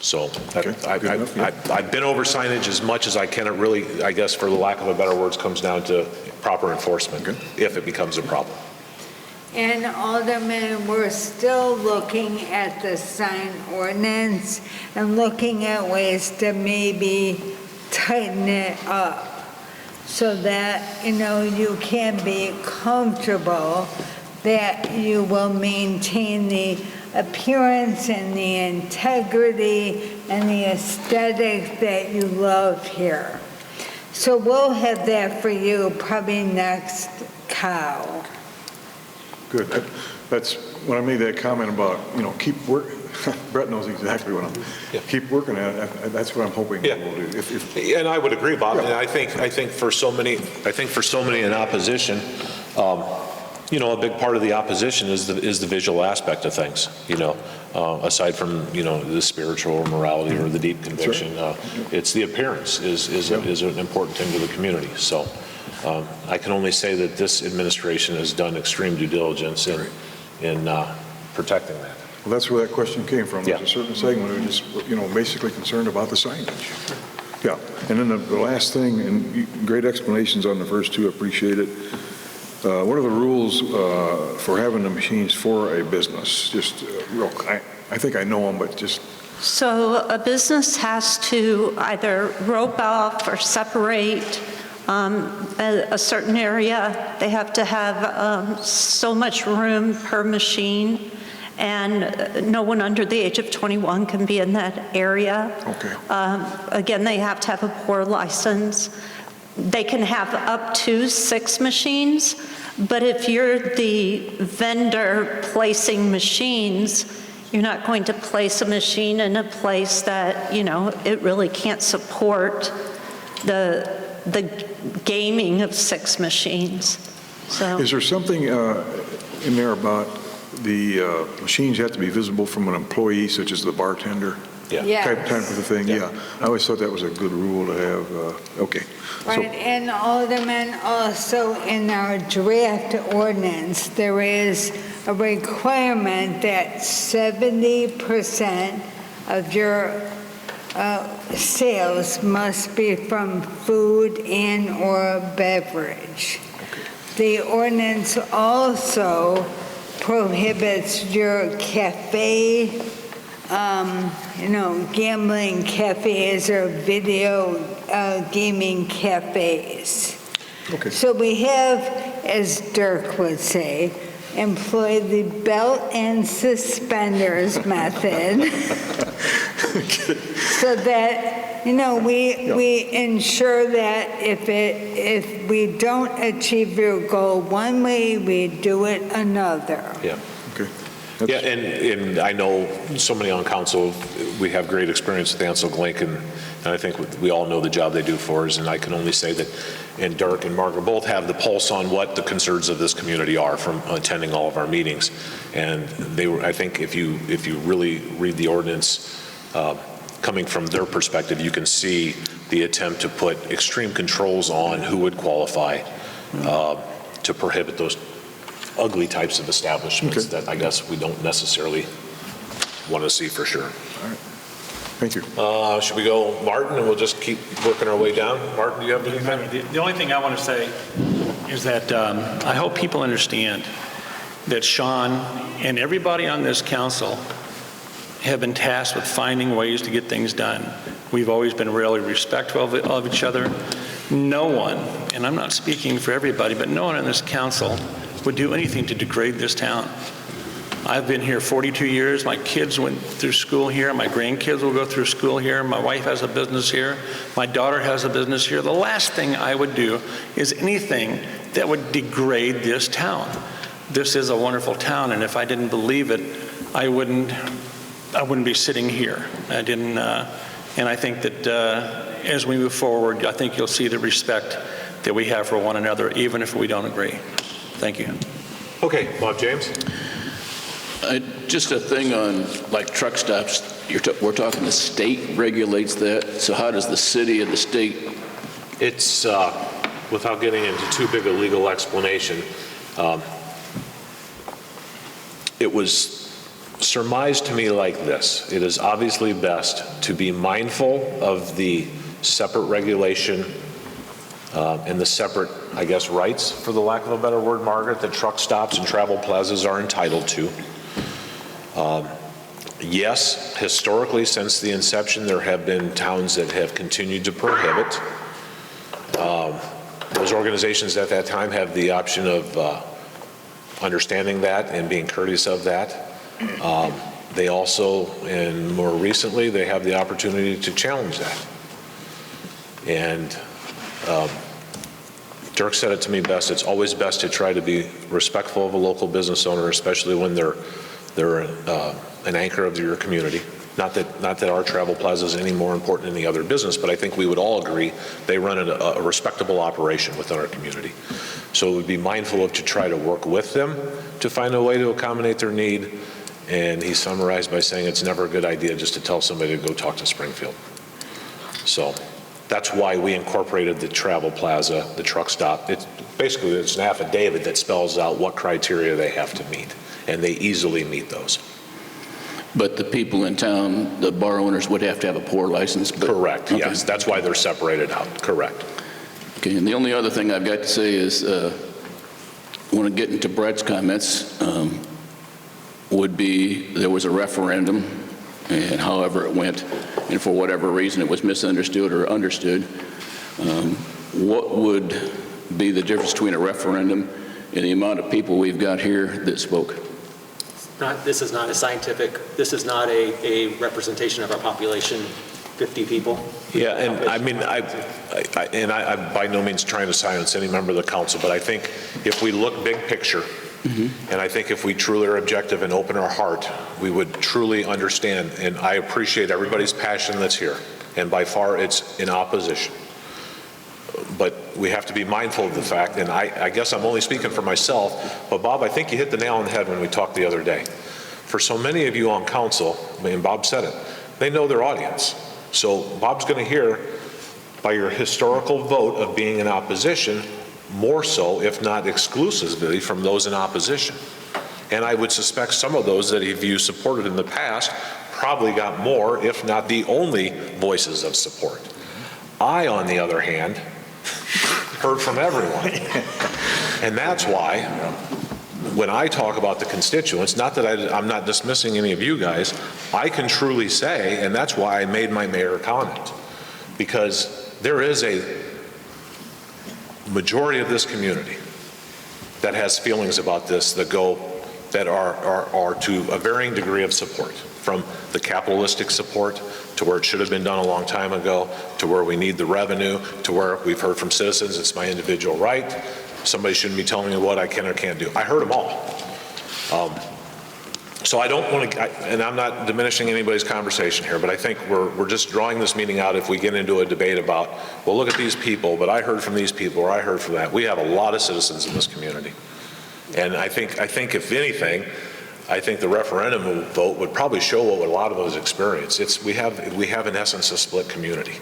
So I've been over signage as much as I can. It really, I guess, for the lack of a better words, comes down to proper enforcement if it becomes a problem. And Alderman, we're still looking at the sign ordinance and looking at ways to maybe tighten it up so that, you can be comfortable that you will maintain the appearance and the integrity and the aesthetic that you love here. So we'll have that for you probably next cow. Good. That's when I made that comment about, keep working. Brett knows exactly what keep working at it. That's what I'm hoping we'll do. And I would agree, Bob. And I think for so many in opposition, a big part of the opposition is the visual aspect of things. Aside from the spiritual morality or the deep conviction, it's the appearance is an important thing to the community. So I can only say that this administration has done extreme due diligence in protecting that. Well, that's where that question came from. There's a certain segment who just, basically concerned about the signage. Yeah. And then the last thing, and great explanations on the first two, appreciate it. What are the rules for having the machines for a business? Just I think I know them, but just. So a business has to either rope off or separate a certain area. They have to have so much room per machine, and no one under the age of 21 can be in that area. Okay. Again, they have to have a pour license. They can have up to 6 machines, but if you're the vendor placing machines, you're not going to place a machine in a place that, it really can't support the gaming of 6 machines. So. Is there something in there about the machines have to be visible from an employee, such as the bartender? Yes. Type of the thing, yeah. I always thought that was a good rule to have. Okay. Right, and Alderman, also in our draft ordinance, there is a requirement that 70% of your sales must be from food and or beverage. The ordinance also prohibits your cafe, gambling cafes or video gaming cafes. Okay. So we have, as Dirk would say, employed the belt and suspenders method so that, we ensure that if we don't achieve your goal one way, we do it another. Yeah. Okay. Yeah, and I know so many on council, we have great experience with Ansel Glink, and I think we all know the job they do for us, and I can only say that, and Dirk and Margaret both have the pulse on what the concerns of this community are from attending all of our meetings. And I think if you really read the ordinance, coming from their perspective, you can see the attempt to put extreme controls on who would qualify to prohibit those ugly types of establishments that I guess we don't necessarily want to see for sure. All right. Thank you. Should we go Martin, and we'll just keep working our way down? Martin, do you have anything? The only thing I want to say is that I hope people understand that Sean and everybody on this council have been tasked with finding ways to get things done. We've always been really respectful of each other. No one, and I'm not speaking for everybody, but no one on this council would do anything to degrade this town. I've been here 42 years. My kids went through school here. My grandkids will go through school here. My wife has a business here. My daughter has a business here. The last thing I would do is anything that would degrade this town. This is a wonderful town, and if I didn't believe it, I wouldn't be sitting here. And I think that as we move forward, I think you'll see the respect that we have for one another, even if we don't agree. Thank you. Okay, Bob James? Just a thing on like truck stops, we're talking the state regulates that, so how does the city and the state? It's, without getting into too big a legal explanation, it was surmised to me like this. It is obviously best to be mindful of the separate regulation and the separate, I guess, rights, for the lack of a better word, Margaret, that truck stops and travel plazas are entitled to. Yes, historically, since the inception, there have been towns that have continued to prohibit. Those organizations at that time have the option of understanding that and being courteous of that. They also, and more recently, they have the opportunity to challenge that. And Dirk said it to me best, it's always best to try to be respectful of a local business owner, especially when they're an anchor of your community. Not that our travel plaza is any more important than any other business, but I think we would all agree they run a respectable operation within our community. So we'd be mindful of to try to work with them to find a way to accommodate their need. And he summarized by saying it's never a good idea just to tell somebody to go talk to Springfield. So that's why we incorporated the travel plaza, the truck stop. It's an affidavit that spells out what criteria they have to meet, and they easily meet those. But the people in town, the bar owners would have to have a pour license? Correct, okay. Yes. That's why they're separated out, correct. Okay, and the only other thing I've got to say is, I want to get into Brett's comments, would be there was a referendum, and however it went, and for whatever reason it was misunderstood or understood, what would be the difference between a referendum and the amount of people we've got here that spoke? This is not a scientific, this is not a representation of our population, 50 people. Yeah, and I mean, I'm by no means trying to silence any member of the council, but I think if we look big picture, and I think if we truly are objective and open our heart, we would truly understand, and I appreciate everybody's passion that's here, and by far it's in opposition. But we have to be mindful of the fact, and I guess I'm only speaking for myself, but Bob, I think you hit the nail on the head when we talked the other day. For so many of you on council, and Bob said it, they know their audience. So Bob's going to hear by your historical vote of being in opposition, more so, if not exclusively, from those in opposition. And I would suspect some of those that you supported in the past probably got more, if not the only voices of support. I, on the other hand, heard from everyone. And that's why when I talk about the constituents, not that I'm not dismissing any of you guys, I can truly say, and that's why I made my mayor comment, because there is a majority of this community that has feelings about this that are to a varying degree of support, from the capitalistic support to where it should have been done a long time ago, to where we need the revenue, to where we've heard from citizens it's my individual right. Somebody shouldn't be telling me what I can or can't do. I heard them all. So I don't want to, and I'm not diminishing anybody's conversation here, but I think we're just drawing this meeting out if we get into a debate about, well, look at these people, but I heard from these people, or I heard from that. We have a lot of citizens in this community. And I think if anything, I think the referendum vote would probably show what a lot of us experience. We have in essence a split community.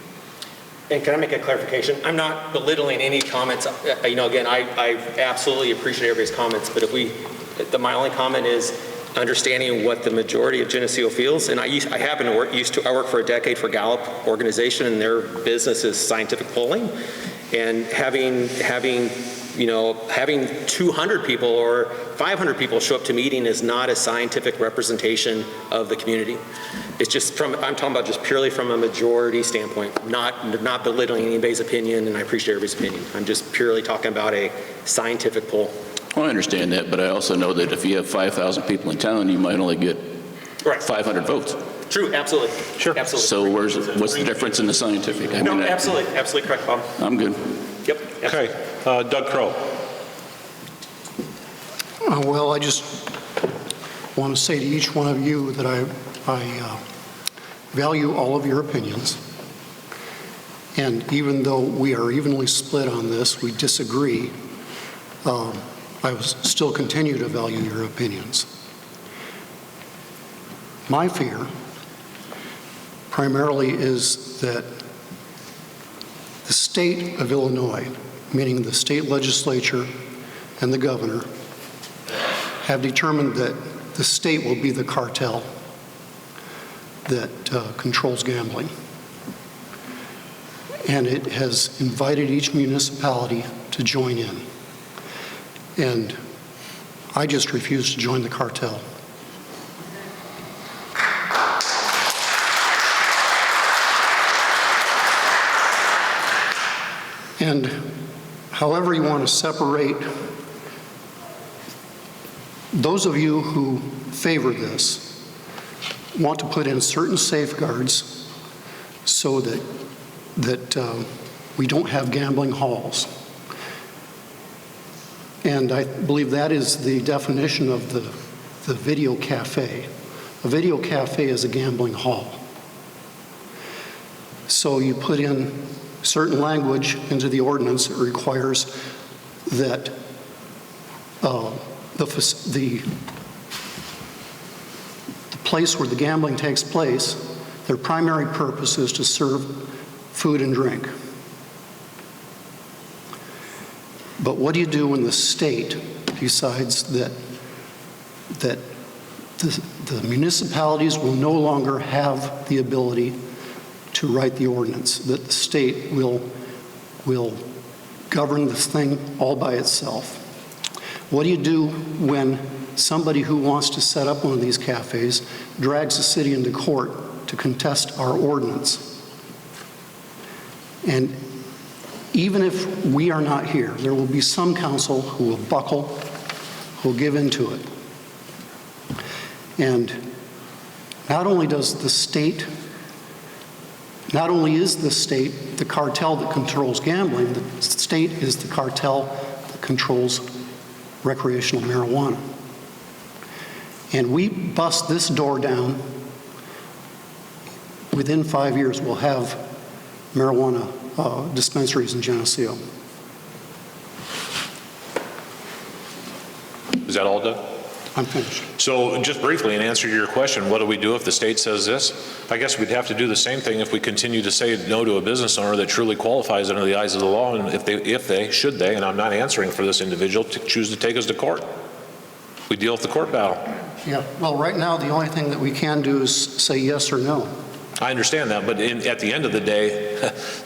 And can I make a clarification? I'm not belittling any comments. Again, I absolutely appreciate everybody's comments, but my only comment is understanding what the majority of Geneseo feels. And I worked for a decade for Gallup organization, and their business is scientific polling. And having 200 people or 500 people show up to meeting is not a scientific representation of the community. It's just I'm talking about just purely from a majority standpoint, not belittling anybody's opinion, and I appreciate everybody's opinion. I'm just purely talking about a scientific poll. Well, I understand that, but I also know that if you have 5,000 people in town, you might only get 500 votes. True, absolutely. Sure. Absolutely. So what's the difference in the scientific? Absolutely. Absolutely correct, Bob. I'm good. Yep. Okay. Doug Crow. Well, I just want to say to each one of you that I value all of your opinions. And even though we are evenly split on this, we disagree. I will still continue to value your opinions. My fear primarily is that the state of Illinois, meaning the state legislature and the governor, have determined that the state will be the cartel that controls gambling. And it has invited each municipality to join in. And I just refuse to join the cartel. And however you want to separate, those of you who favor this want to put in certain safeguards so that we don't have gambling halls. And I believe that is the definition of the video cafe. A video cafe is a gambling hall. So you put in certain language into the ordinance that requires that the place where the gambling takes place, their primary purpose is to serve food and drink. But what do you do when the state decides that the municipalities will no longer have the ability to write the ordinance, that the state will govern this thing all by itself? What do you do when somebody who wants to set up one of these cafes drags the city into court to contest our ordinance? And even if we are not here, there will be some council who will buckle, who will give into it. And not only is the state the cartel that controls gambling, the state is the cartel that controls recreational marijuana. And we bust this door down, within 5 years we'll have marijuana dispensaries in Geneseo. Is that all, Doug? I'm finished. So just briefly, in answer to your question, what do we do if the state says this? I guess we'd have to do the same thing if we continue to say no to a business owner that truly qualifies under the eyes of the law, and should they, and I'm not answering for this individual, to choose to take us to court. We deal with the court battle. Yeah, well, right now, the only thing that we can do is say yes or no. I understand that, but at the end of the day,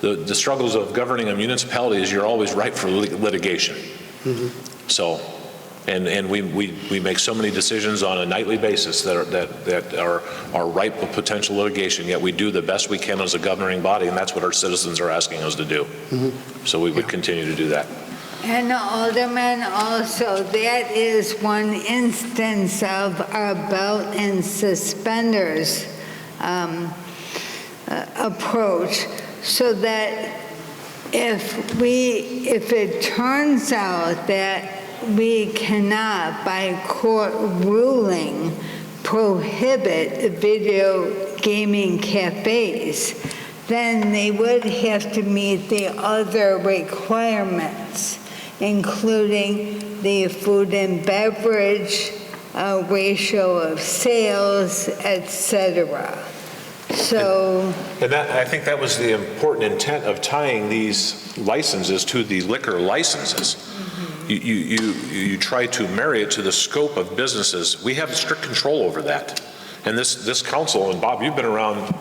the struggles of governing a municipality is you're always ripe for litigation. Mm-hmm. So, and we make so many decisions on a nightly basis that are ripe with potential litigation, yet we do the best we can as a governing body, and that's what our citizens are asking us to do. Mm-hmm. So we would continue to do that. And Alderman, also, that is one instance of our belt and suspenders approach, so that if it turns out that we cannot, by court ruling, prohibit video gaming cafes, then they would have to meet the other requirements, including the food and beverage ratio of sales, etc. So, and I think that was the important intent of tying these licenses to the liquor licenses. Mm-hmm. You try to marry it to the scope of businesses. We have strict control over that. And this council, and Bob, you've been around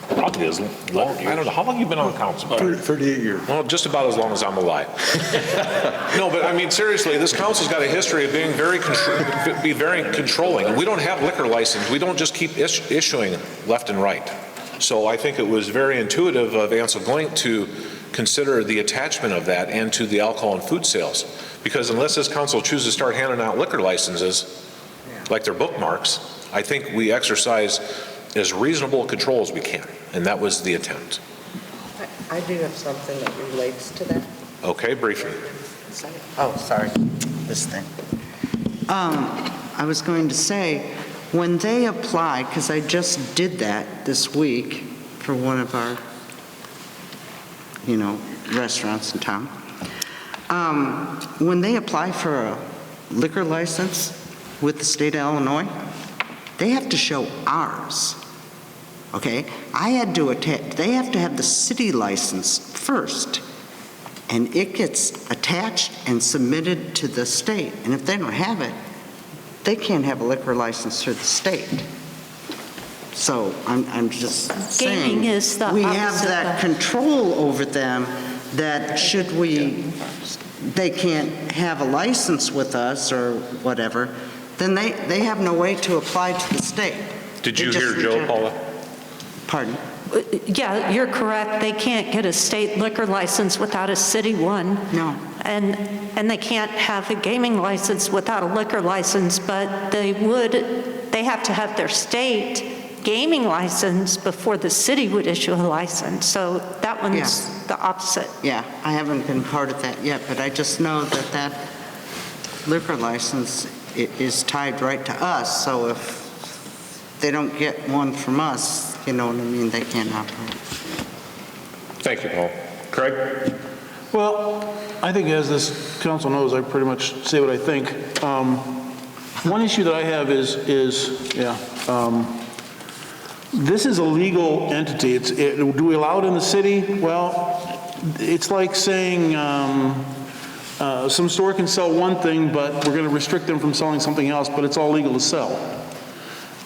probably as long, I don't know, how long have you been on council? 38 years. Well, just about as long as I'm alive. No, but I mean, seriously, this council's got a history of being very controlling. And we don't have liquor license. We don't just keep issuing left and right. So I think it was very intuitive of Ansel Glink to consider the attachment of that and to the alcohol and food sales. Because unless this council chooses to start handing out liquor licenses, like their bookmarks, I think we exercise as reasonable control as we can, and that was the attempt. I do have something that relates to that. Okay, briefly. Oh, sorry, this thing. I was going to say, when they apply, because I just did that this week for one of our, restaurants in town. When they apply for a liquor license with the state of Illinois, they have to show ours, okay? They have to have the city license first, and it gets attached and submitted to the state. And if they don't have it, they can't have a liquor license through the state. So I'm just saying, Gaming is the we have opposite that of- control over them, that they can't have a license with us or whatever, then they have no way to apply to the state. Did They you just hear Joe, return- Paula? Pardon? Yeah, you're correct. They can't get a state liquor license without a city one. No. And they can't have a gaming license without a liquor license, but they have to have their state gaming license before the city would issue a license. So that one's Yes. the opposite. Yeah, I haven't been part of that yet, but I just know that liquor license is tied right to us, so if they don't get one from us, you know what I mean, they can't operate. Thank you, Paul. Craig? Well, I think as this council knows, I pretty much say what I think. One issue that I have is this is a legal entity. Do we allow it in the city? Well, it's like saying some store can sell one thing, but we're going to restrict them from selling something else, but it's all legal to sell.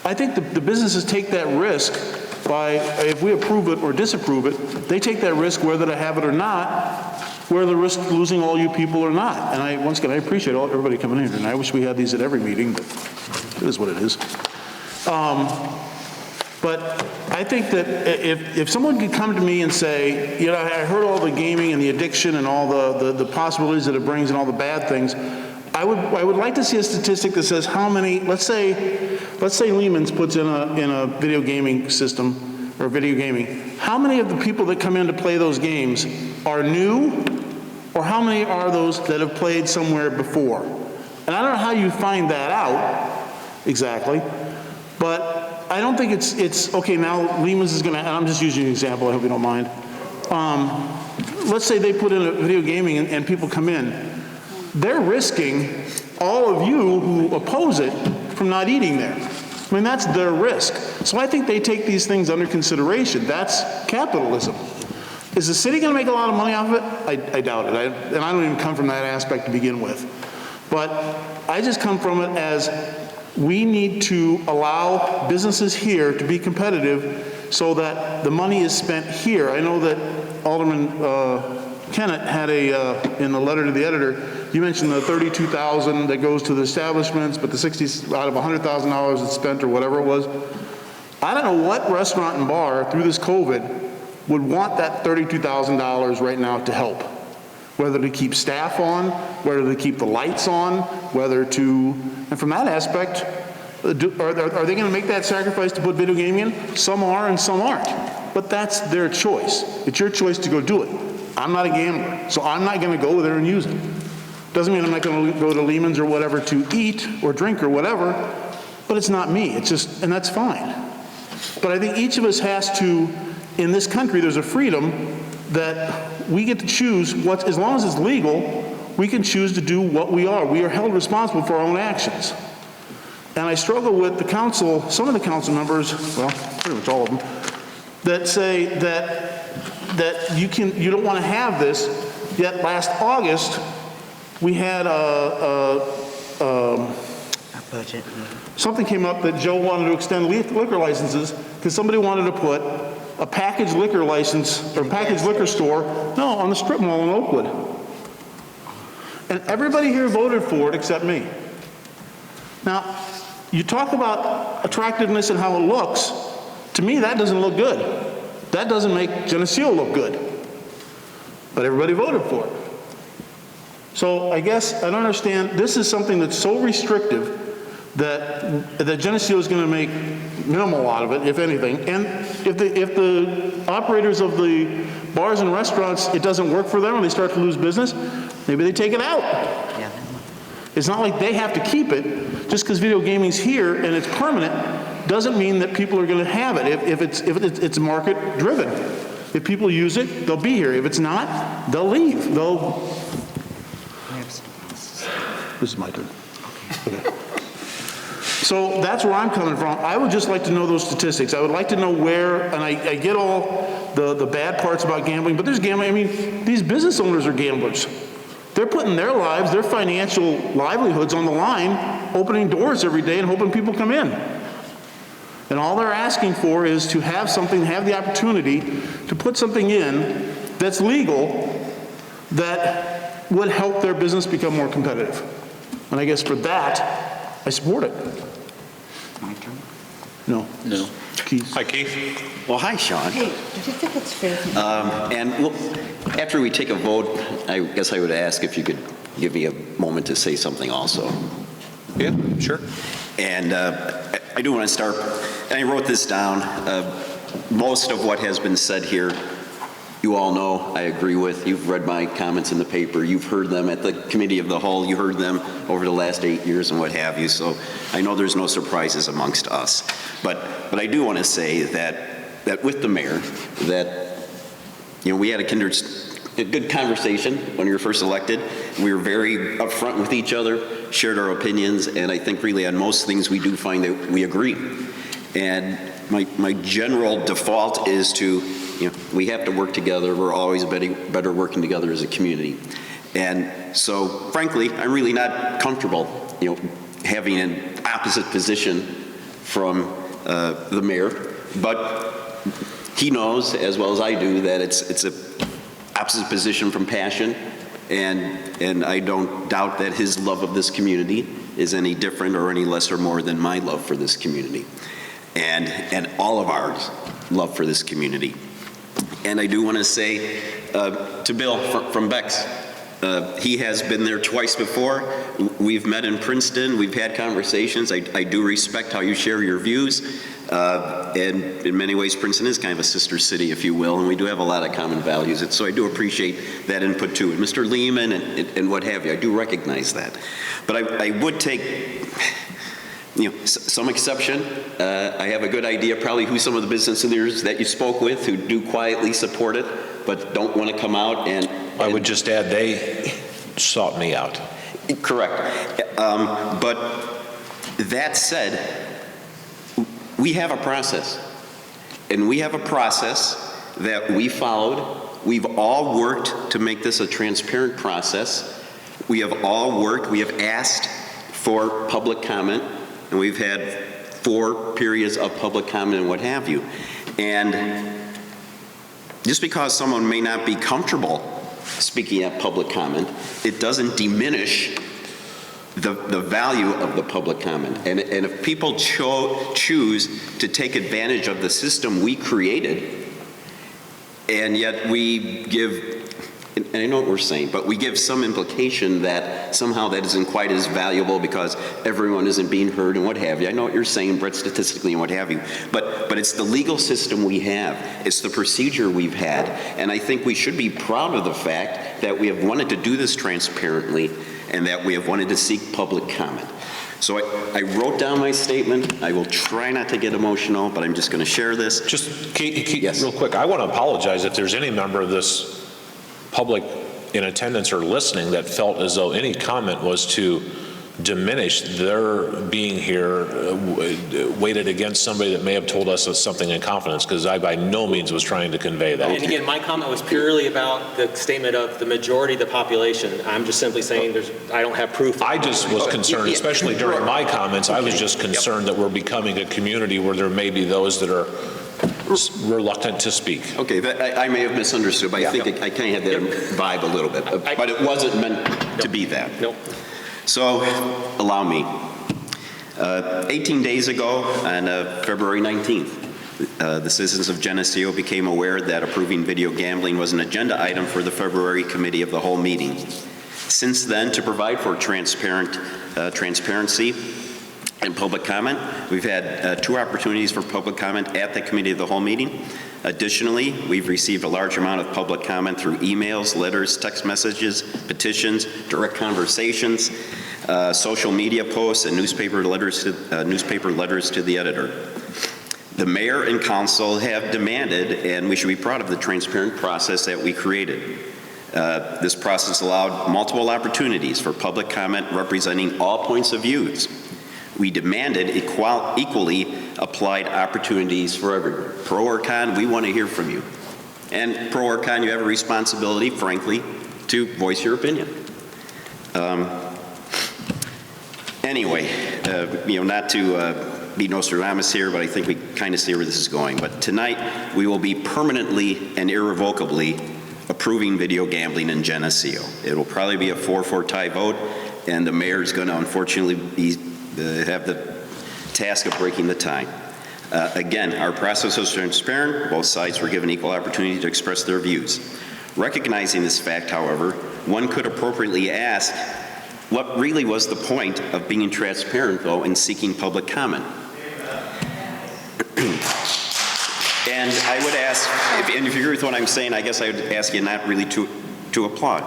I think the businesses take that risk by, if we approve it or disapprove it, they take that risk whether to have it or not, where the risk of losing all you people or not. And once again, I appreciate everybody coming in, and I wish we had these at every meeting, but it is what it is. But I think that if someone could come to me and say, you know, I heard all the gaming and the addiction and all the possibilities that it brings and all the bad things, I would like to see a statistic that says how many, let's say Lehman's puts in a video gaming system or video gaming, how many of the people that come in to play those games are new, or how many are those that have played somewhere before? And I don't know how you find that out exactly, but I don't think it's okay, now Lehman's is gonna, and I'm just using an example, I hope you don't mind. Let's say they put in a video gaming and people come in. They're risking all of you who oppose it from not eating there. I mean, that's their risk. So I think they take these things under consideration. That's capitalism. Is the city gonna make a lot of money off of it? I doubt it. And I don't even come from that aspect to begin with. But I just come from it as we need to allow businesses here to be competitive so that the money is spent here. I know that Alderman Kennett had in the letter to the editor, you mentioned the $32,000 that goes to the establishments, but the 60 out of $100,000 that's spent or whatever it was. I don't know what restaurant and bar through this COVID would want that $32,000 right now to help. Whether to keep staff on, whether to keep the lights on, whether to, and from that aspect, are they going to make that sacrifice to put video gaming in? Some are and some aren't. But that's their choice. It's your choice to go do it. I'm not a gambler, so I'm not going to go there and use it. Doesn't mean I'm not going to go to Lehman's or whatever to eat or drink or whatever, but it's not me. It's just, and that's fine. But I think each of us has to, in this country, there's a freedom that we get to choose what, as long as it's legal, we can choose to do what we are. We are held responsible for our own actions. And I struggle with the council, some of the council members, well, pretty much all of them, that say that you don't want to have this, yet last August, we had a budget. Something came up that Joe wanted to extend liquor licenses because somebody wanted to put a packaged liquor license or packaged liquor store, on the strip mall in Oakwood. And everybody here voted for it except me. Now, you talk about attractiveness and how it looks. To me, that doesn't look good. That doesn't make Geneseo look good. But everybody voted for it. So I guess I don't understand. This is something that's so restrictive that Geneseo is going to make minimal out of it, if anything. And if the operators of the bars and restaurants, it doesn't work for them and they start to lose business, maybe they take it out. Yeah. It's not like they have to keep it. Just because video gaming's here and it's permanent doesn't mean that people are going to have it. If it's market driven. If people use it, they'll be here. If it's not, they'll leave. This is my turn. So that's where I'm coming from. I would just like to know those statistics. I would like to know where, and I get all the bad parts about gambling, but there's gambling. I mean, these business owners are gamblers. They're putting their lives, their financial livelihoods on the line, opening doors every day and hoping people come in. And all they're asking for is to have something, have the opportunity to put something in that's legal that would help their business become more competitive. And I guess for that, I support it. My turn? No. No. Keith. Hi, Keith. Well, hi, Sean. Hey, do you think it's fair? And well, after we take a vote, I guess I would ask if you could give me a moment to say something also. Yeah, sure. And I do want to start, and I wrote this down. Most of what has been said here, you all know I agree with. You've read my comments in the paper. You've heard them at the Committee of the Whole. You heard them over the last 8 years and what have you. So I know there's no surprises amongst us. But I do want to say that with the mayor, that, you know, we had a good conversation when we were first elected. We were very upfront with each other, shared our opinions, and I think really on most things we do find that we agree. And my general default is to, you know, we have to work together. We're always better working together as a community. And so, frankly, I'm really not comfortable, you know, having an opposite position from the mayor. But he knows, as well as I do, that it's a opposite position from passion. And I don't doubt that his love of this community is any different or any less or more than my love for this community. And all of our love for this community. And I do want to say to Bill from Beck's, he has been there twice before. We've met in Princeton. We've had conversations. I do respect how you share your views. And in many ways, Princeton is kind of a sister city, if you will, and we do have a lot of common values. And so I do appreciate that input too. And Mr. Lehman and what have you, I do recognize that. But I would take, you know, some exception. I have a good idea probably who some of the business leaders that you spoke with who do quietly support it, but don't want to come out and I would just add they sought me out. Correct. But that said, we have a process. And we have a process that we followed. We've all worked to make this a transparent process. We have all worked, we have asked for public comment, and we've had 4 periods of public comment and what have you. And just because someone may not be comfortable speaking at public comment, it doesn't diminish the value of the public comment. And if people choose to take advantage of the system we created, and yet we give, and I know what we're saying, but we give some implication that somehow that isn't quite as valuable because everyone isn't being heard and what have you. I know what you're saying, Brett, statistically and what have you. But it's the legal system we have. It's the procedure we've had. And I think we should be proud of the fact that we have wanted to do this transparently and that we have wanted to seek public comment. So I wrote down my statement. I will try not to get emotional, but I'm just going to share this. Just yes. Real quick, I want to apologize if there's any member of this public in attendance or listening that felt as though any comment was to diminish their being here, weighted against somebody that may have told us something in confidence, because I by no means was trying to convey that. And again, my comment was purely about the statement of the majority of the population. I'm just simply saying I don't have proof. I just was concerned, especially during my comments, I was just concerned that we're becoming a community where there may be those that are reluctant to speak. Okay, I may have misunderstood, but I think I kind of had that vibe a little bit. But it wasn't meant to be that. Nope. So, allow me. 18 days ago, on February 19th, the citizens of Geneseo became aware that approving video gambling was an agenda item for the February Committee of the Whole meeting. Since then, to provide for transparency and public comment, we've had 2 opportunities for public comment at the Committee of the Whole meeting. Additionally, we've received a large amount of public comment through emails, letters, text messages, petitions, direct conversations, social media posts, and newspaper letters to the editor. The mayor and council have demanded, and we should be proud of the transparent process that we created. This process allowed multiple opportunities for public comment representing all points of views. We demanded equally applied opportunities for everyone. Pro or con, we want to hear from you. And pro or con, you have a responsibility, frankly, to voice your opinion. Anyway, not to be Nostradamus here, but I think we kind of see where this is going. But tonight, we will be permanently and irrevocably approving video gambling in Geneseo. It will probably be a 4-4 tie vote, and the mayor is going to unfortunately have the task of breaking the tie. Again, our process was transparent. Both sides were given equal opportunity to express their views. Recognizing this fact, however, one could appropriately ask, what really was the point of being transparent, though, and seeking public comment? And I would ask, and if you agree with what I'm saying, I guess I would ask you not really to applaud.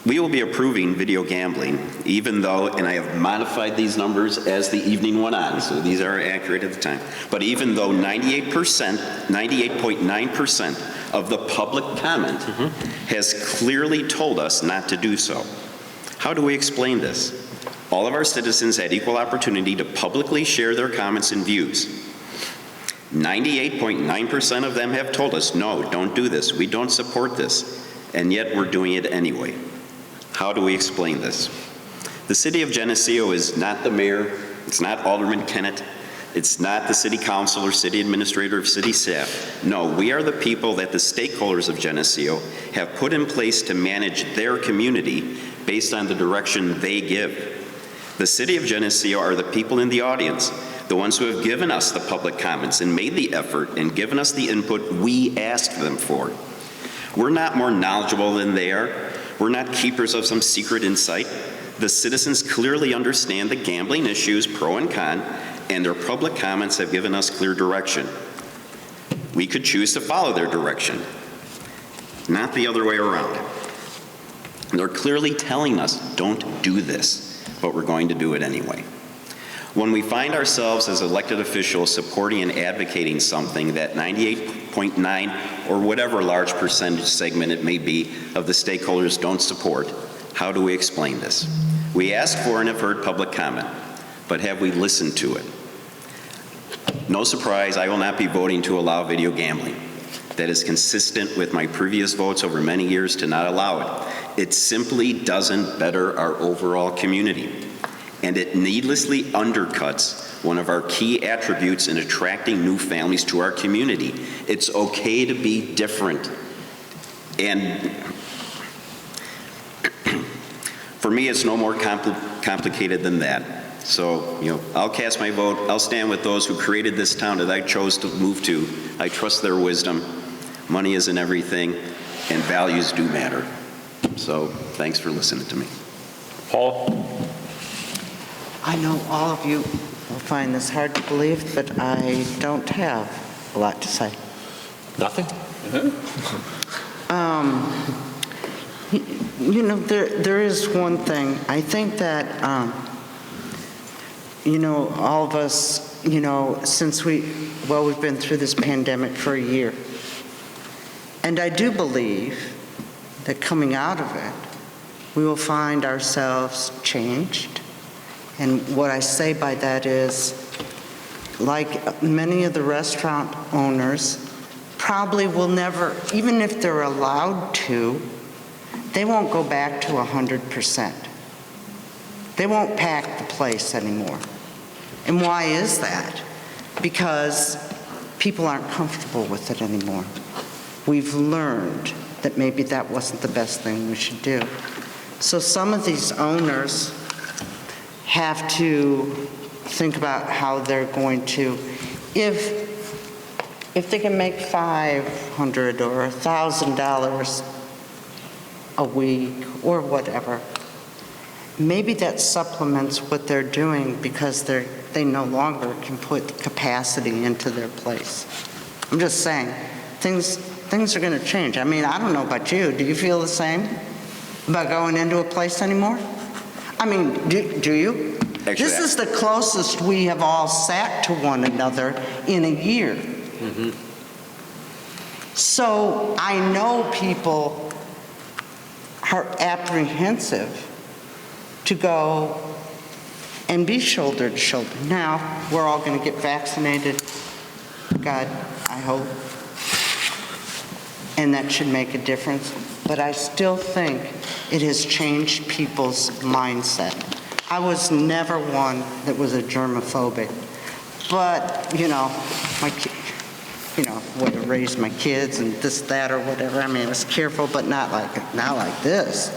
We will be approving video gambling, even though, and I have modified these numbers as the evening went on, so these are accurate at the time, but even though 98.9% of the public comment has clearly told us not to do so. How do we explain this? All of our citizens had equal opportunity to publicly share their comments and views. 98.9% of them have told us, no, don't do this, we don't support this, and yet we're doing it anyway. How do we explain this? The city of Geneseo is not the mayor, it's not Alderman Kennett, it's not the city council or city administrator or city staff. No, we are the people that the stakeholders of Geneseo have put in place to manage their community based on the direction they give. The city of Geneseo are the people in the audience, the ones who have given us the public comments and made the effort and given us the input we asked them for. We're not more knowledgeable than they are. We're not keepers of some secret insight. The citizens clearly understand the gambling issues, pro and con, and their public comments have given us clear direction. We could choose to follow their direction, not the other way around. They're clearly telling us, don't do this, but we're going to do it anyway. When we find ourselves as elected officials supporting and advocating something that 98.9 or whatever large percentage segment it may be of the stakeholders don't support, how do we explain this? We ask for and have heard public comment, but have we listened to it? No surprise, I will not be voting to allow video gambling. That is consistent with my previous votes over many years to not allow it. It simply doesn't better our overall community. And it needlessly undercuts one of our key attributes in attracting new families to our community. It's okay to be different. And for me, it's no more complicated than that. So, I'll cast my vote. I'll stand with those who created this town that I chose to move to. I trust their wisdom. Money isn't everything, and values do matter. So, thanks for listening to me. Paul? I know all of you will find this hard to believe, but I don't have a lot to say. Nothing? There is one thing. I think that, all of us, since we've been through this pandemic for a year. And I do believe that coming out of it, we will find ourselves changed. And what I say by that is, like many of the restaurant owners, probably will never, even if they're allowed to, they won't go back to 100%. They won't pack the place anymore. And why is that? Because people aren't comfortable with it anymore. We've learned that maybe that wasn't the best thing we should do. So some of these owners have to think about how they're going to, if they can make $500 or $1,000 a week or whatever, maybe that supplements what they're doing because they no longer can put capacity into their place. I'm just saying, things are going to change. I mean, I don't know about you. Do you feel the same about going into a place anymore? I mean, do you? Actually, this is the closest we have all sat to one another in a year. So I know people are apprehensive to go and be shoulder to shoulder. Now, we're all going to get vaccinated, God, I hope, and that should make a difference. But I still think it has changed people's mindset. I was never one that was a germophobic, but, you know, way to raise my kids and this, that, or whatever. I mean, I was careful, but not like this.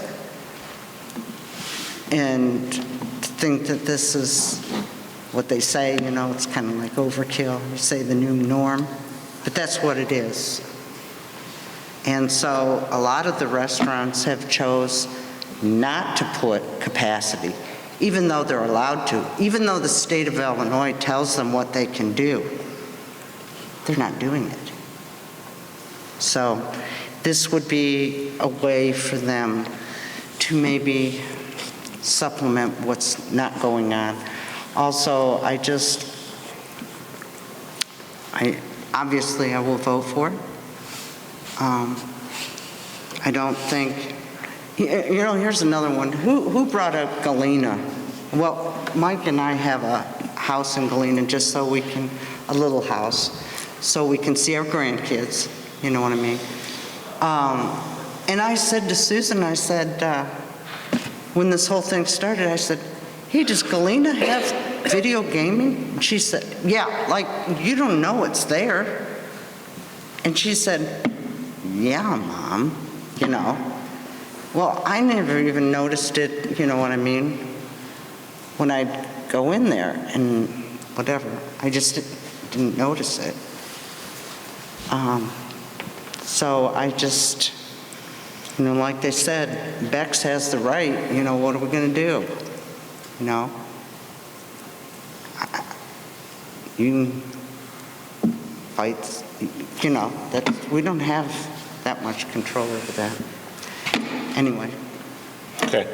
And to think that this is what they say, you know, it's kind of like overkill. You say the new norm, but that's what it is. And so a lot of the restaurants have chose not to put capacity, even though they're allowed to, even though the state of Illinois tells them what they can do. They're not doing it. So this would be a way for them to maybe supplement what's not going on. Also, obviously I will vote for it. I don't think, you know, here's another one. Who brought up Galena? Well, Mike and I have a house in Galena just so we can, a little house, so we can see our grandkids, you know what I mean? And I said to Susan, I said, when this whole thing started, I said, hey, does Galena have video gaming? And she said, yeah, like, you don't know it's there. And she said, yeah, Mom, you know. Well, I never even noticed it, you know what I mean, when I'd go in there and whatever. I just didn't notice it. So I just, you know, like they said, Bex has the right, you know, what are we going to do? You know? You can fight, you know, we don't have that much control over that. Anyway. Okay.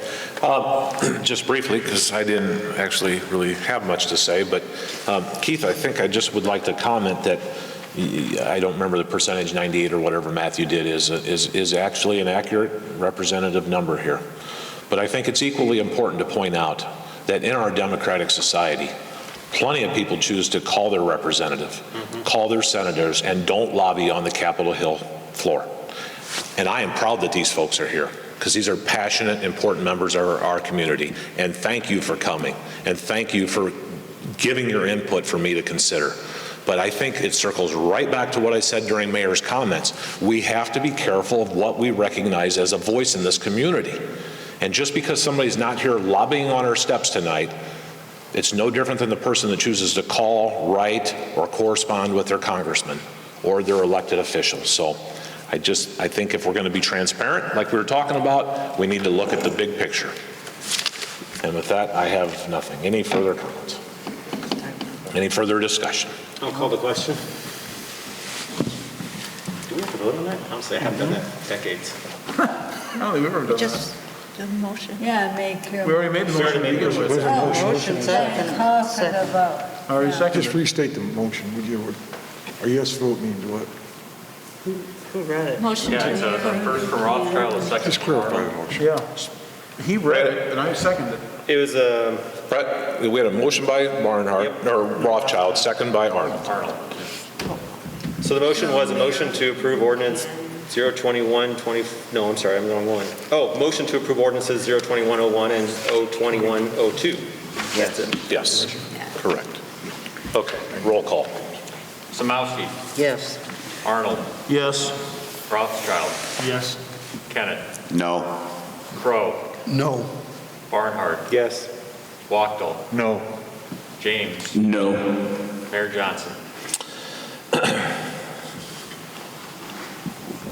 Just briefly, because I didn't actually really have much to say, but Keith, I think I just would like to comment that I don't remember the percentage, 98 or whatever Matthew did is actually an accurate representative number here. But I think it's equally important to point out that in our democratic society, plenty of people choose to call their representative, call their senators, and don't lobby on the Capitol Hill floor. And I am proud that these folks are here, because these are passionate, important members of our community. And thank you for coming, and thank you for giving your input for me to consider. But I think it circles right back to what I said during Mayor's comments. We have to be careful of what we recognize as a voice in this community. And just because somebody's not here lobbying on our steps tonight, it's no different than the person that chooses to call, write, or correspond with their congressman or their elected officials. So I think if we're going to be transparent, like we were talking about, we need to look at the big picture. And with that, I have nothing. Any further comments? Any further discussion? I'll call the question. Do we have to vote on that? Honestly, I haven't done that in decades. I don't think we've ever done Just do the motion. Yeah, make your. We already made the motion. Motion second. Call for the vote. Already seconded. Just restate the motion, would you? A yes vote means what? Who read it? Motion Yeah, it's a first for Rothschild, a second Just for clarify the motion. Yeah. He read it, and I seconded it. It was Brett, we had a motion by Barnhart, or Rothschild, second by Arnold. So the motion was a motion to approve ordinance 02120, no, I'm sorry, I'm the wrong one. Oh, motion to approve ordinances 02101 and 02102. That's it. Yes, correct. Okay, roll call. Samowski, Yes. Arnold, Yes. Rothschild, Yes. Kennett, No. Crow, No. Barnhart, Yes. Wachtel, No. James, No. Mayor Johnson.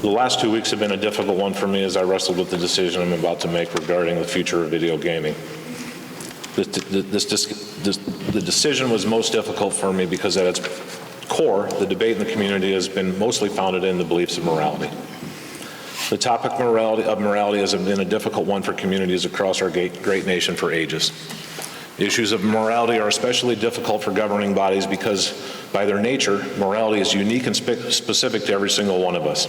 The last 2 weeks have been a difficult one for me as I wrestled with the decision I'm about to make regarding the future of video gaming. The decision was most difficult for me because at its core, the debate in the community has been mostly founded in the beliefs of morality. The topic of morality has been a difficult one for communities across our great nation for ages. The issues of morality are especially difficult for governing bodies because By their nature, morality is unique and specific to every single one of us.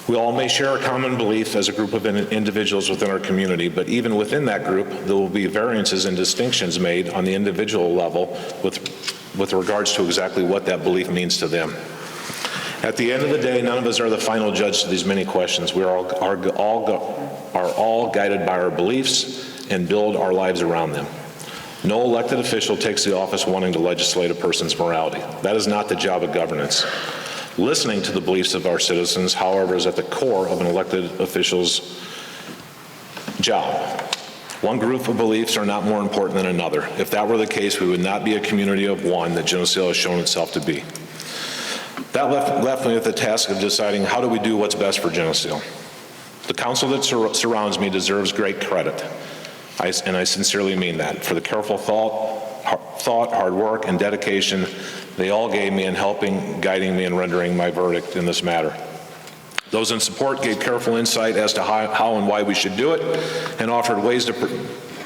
We all may share a common belief as a group of individuals within our community, but even within that group, there will be variances and distinctions made on the individual level with regards to exactly what that belief means to them. At the end of the day, none of us are the final judge to these many questions. We are all guided by our beliefs and build our lives around them. No elected official takes the office wanting to legislate a person's morality. That is not the job of governance. Listening to the beliefs of our citizens, however, is at the core of an elected official's job. One group of beliefs are not more important than another. If that were the case, we would not be a community of one that Geneseo has shown itself to be. That left me with the task of deciding how do we do what's best for Geneseo. The council that surrounds me deserves great credit, and I sincerely mean that, for the careful thought, hard work, and dedication they all gave me in helping, guiding me, and rendering my verdict in this matter. Those in support gave careful insight as to how and why we should do it, and offered ways to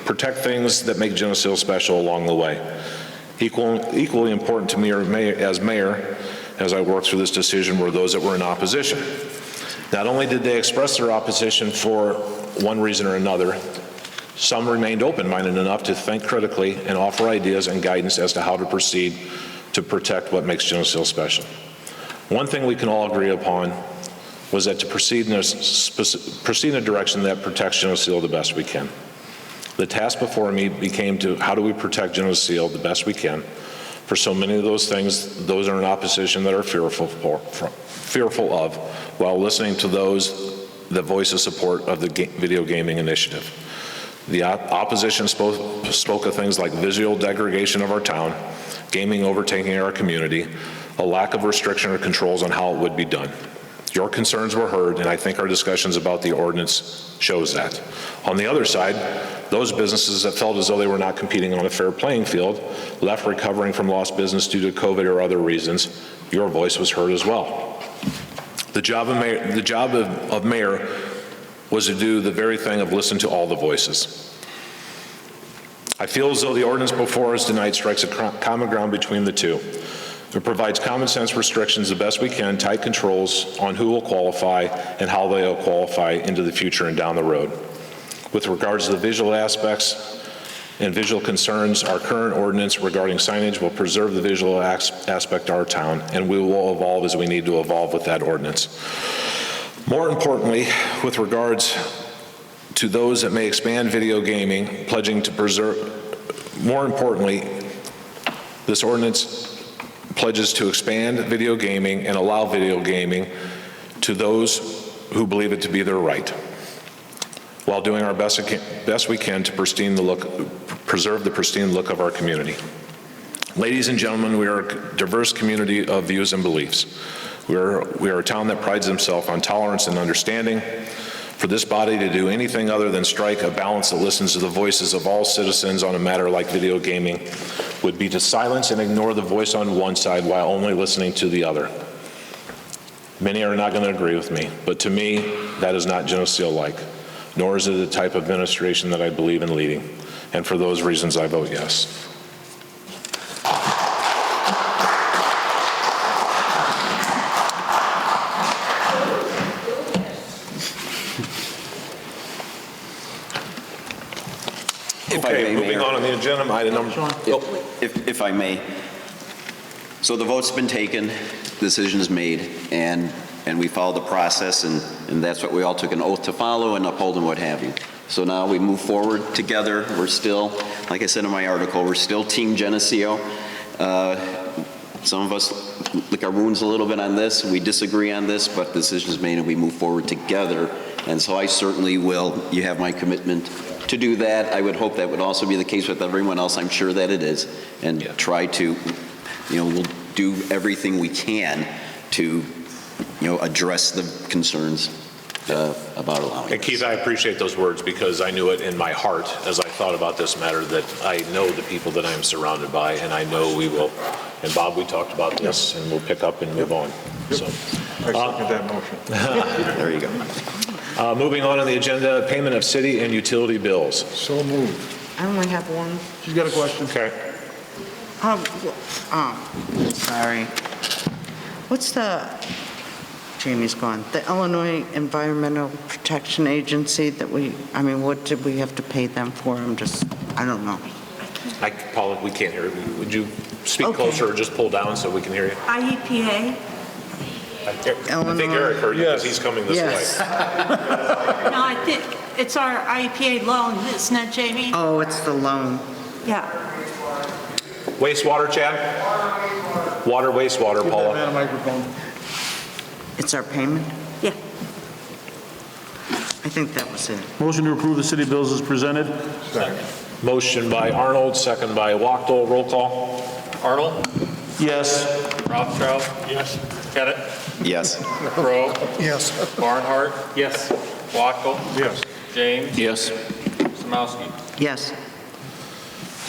protect things that make Geneseo special along the way. Equally important to me as mayor, as I worked through this decision, were those that were in opposition. Not only did they express their opposition for one reason or another, some remained open-minded enough to think critically and offer ideas and guidance as to how to proceed to protect what makes Geneseo special. One thing we can all agree upon was that to proceed in a direction that protects Geneseo the best we can. The task before me became to how do we protect Geneseo the best we can for so many of those things those are in opposition that are fearful of, while listening to those that voice the support of the video gaming initiative. The opposition spoke of things like visual degradation of our town, gaming overtaking our community, a lack of restriction or controls on how it would be done. Your concerns were heard, and I think our discussions about the ordinance shows that. On the other side, those businesses that felt as though they were not competing on a fair playing field, left recovering from lost business due to COVID or other reasons, your voice was heard as well. The job of mayor was to do the very thing of listen to all the voices. I feel as though the ordinance before us tonight strikes a common ground between the two. It provides common sense restrictions the best we can, tight controls on who will qualify and how they will qualify into the future and down the road. With regards to the visual aspects and visual concerns, our current ordinance regarding signage will preserve the visual aspect of our town, and we will evolve as we need to evolve with that ordinance. More importantly, with regards to those that may expand video gaming, pledging to preserve, more importantly, this ordinance pledges to expand video gaming and allow video gaming to those who believe it to be their right, while doing our best we can to preserve the pristine look of our community. Ladies and gentlemen, we are a diverse community of views and beliefs. We are a town that prides itself on tolerance and understanding. For this body to do anything other than strike a balance that listens to the voices of all citizens on a matter like video gaming would be to silence and ignore the voice on one side while only listening to the other. Many are not going to agree with me, but to me, that is not Geneseo-like, nor is it the type of administration that I believe in leading. And for those reasons, I vote yes. Okay, moving on the agenda, item number. If I may. So the vote's been taken, decision's made, and we followed the process, and that's what we all took an oath to follow and uphold and what have you. So now we move forward together. We're still, like I said in my article, we're still Team Geneseo. Some of us lick our wounds a little bit on this. We disagree on this, but the decision's made and we move forward together. And so I certainly will, you have my commitment to do that. I would hope that would also be the case with everyone else. I'm sure that it is. And try to, we'll do everything we can to, address the concerns about allowing And Keith, I appreciate those words because I knew it in my heart as I thought about this matter that I know the people that I am surrounded by, and I know we will. And Bob, we talked about this, and we'll pick up and move on. So, I second that motion. There you go. Moving on the agenda, payment of city and utility bills. So moved. I only have one. She's got a question. Okay. Sorry. What's Jamie's gone, the Illinois Environmental Protection Agency that what did we have to pay them for? I don't know. Paula, we can't hear you. Would you speak Okay. closer or just pull down so we can hear you? IEPA. I think Eric heard you because he's coming this way. No, I think it's our IEPA loan, isn't it, Jamie? Oh, it's the loan. Yeah. Wastewater, Chad? Water, wastewater, Paula. It's our payment? Yeah. I think that was it. Motion to approve the city bills as presented? Motion by Arnold, second by Wachtel. Roll call. Arnold? Yes. Rothschild? Yes. Pettit? Yes. Crow? Yes. Barnhart? Yes. Wachtel? Yes. James? Yes. Samowski? Yes.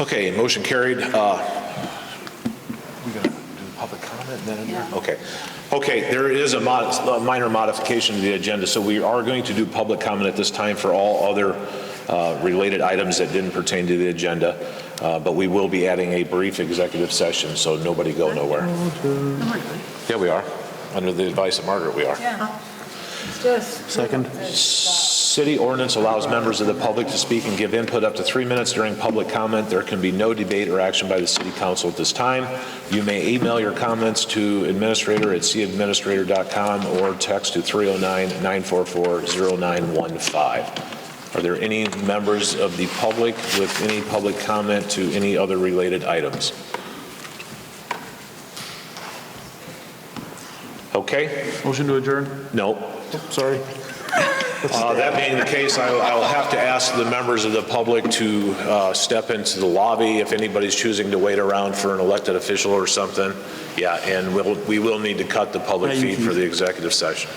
Okay, motion carried. We're going to do public comment then? Okay. Okay, there is a minor modification to the agenda, so we are going to do public comment at this time for all other related items that didn't pertain to the agenda, but we will be adding a brief executive session, so nobody go nowhere. Yeah, we are. Under the advice of Margaret, we are. Yeah. Just. Second. City ordinance allows members of the public to speak and give input up to 3 minutes during public comment. There can be no debate or action by the city council at this time. You may email your comments to administrator@cityadministrator.com or text to 309-944-0915. Are there any members of the public with any public comment to any other related items? Okay. Motion to adjourn? No. Sorry. That being the case, I'll have to ask the members of the public to step into the lobby if anybody's choosing to wait around for an elected official or something. Yeah, and we will need to cut the public feed for the executive session.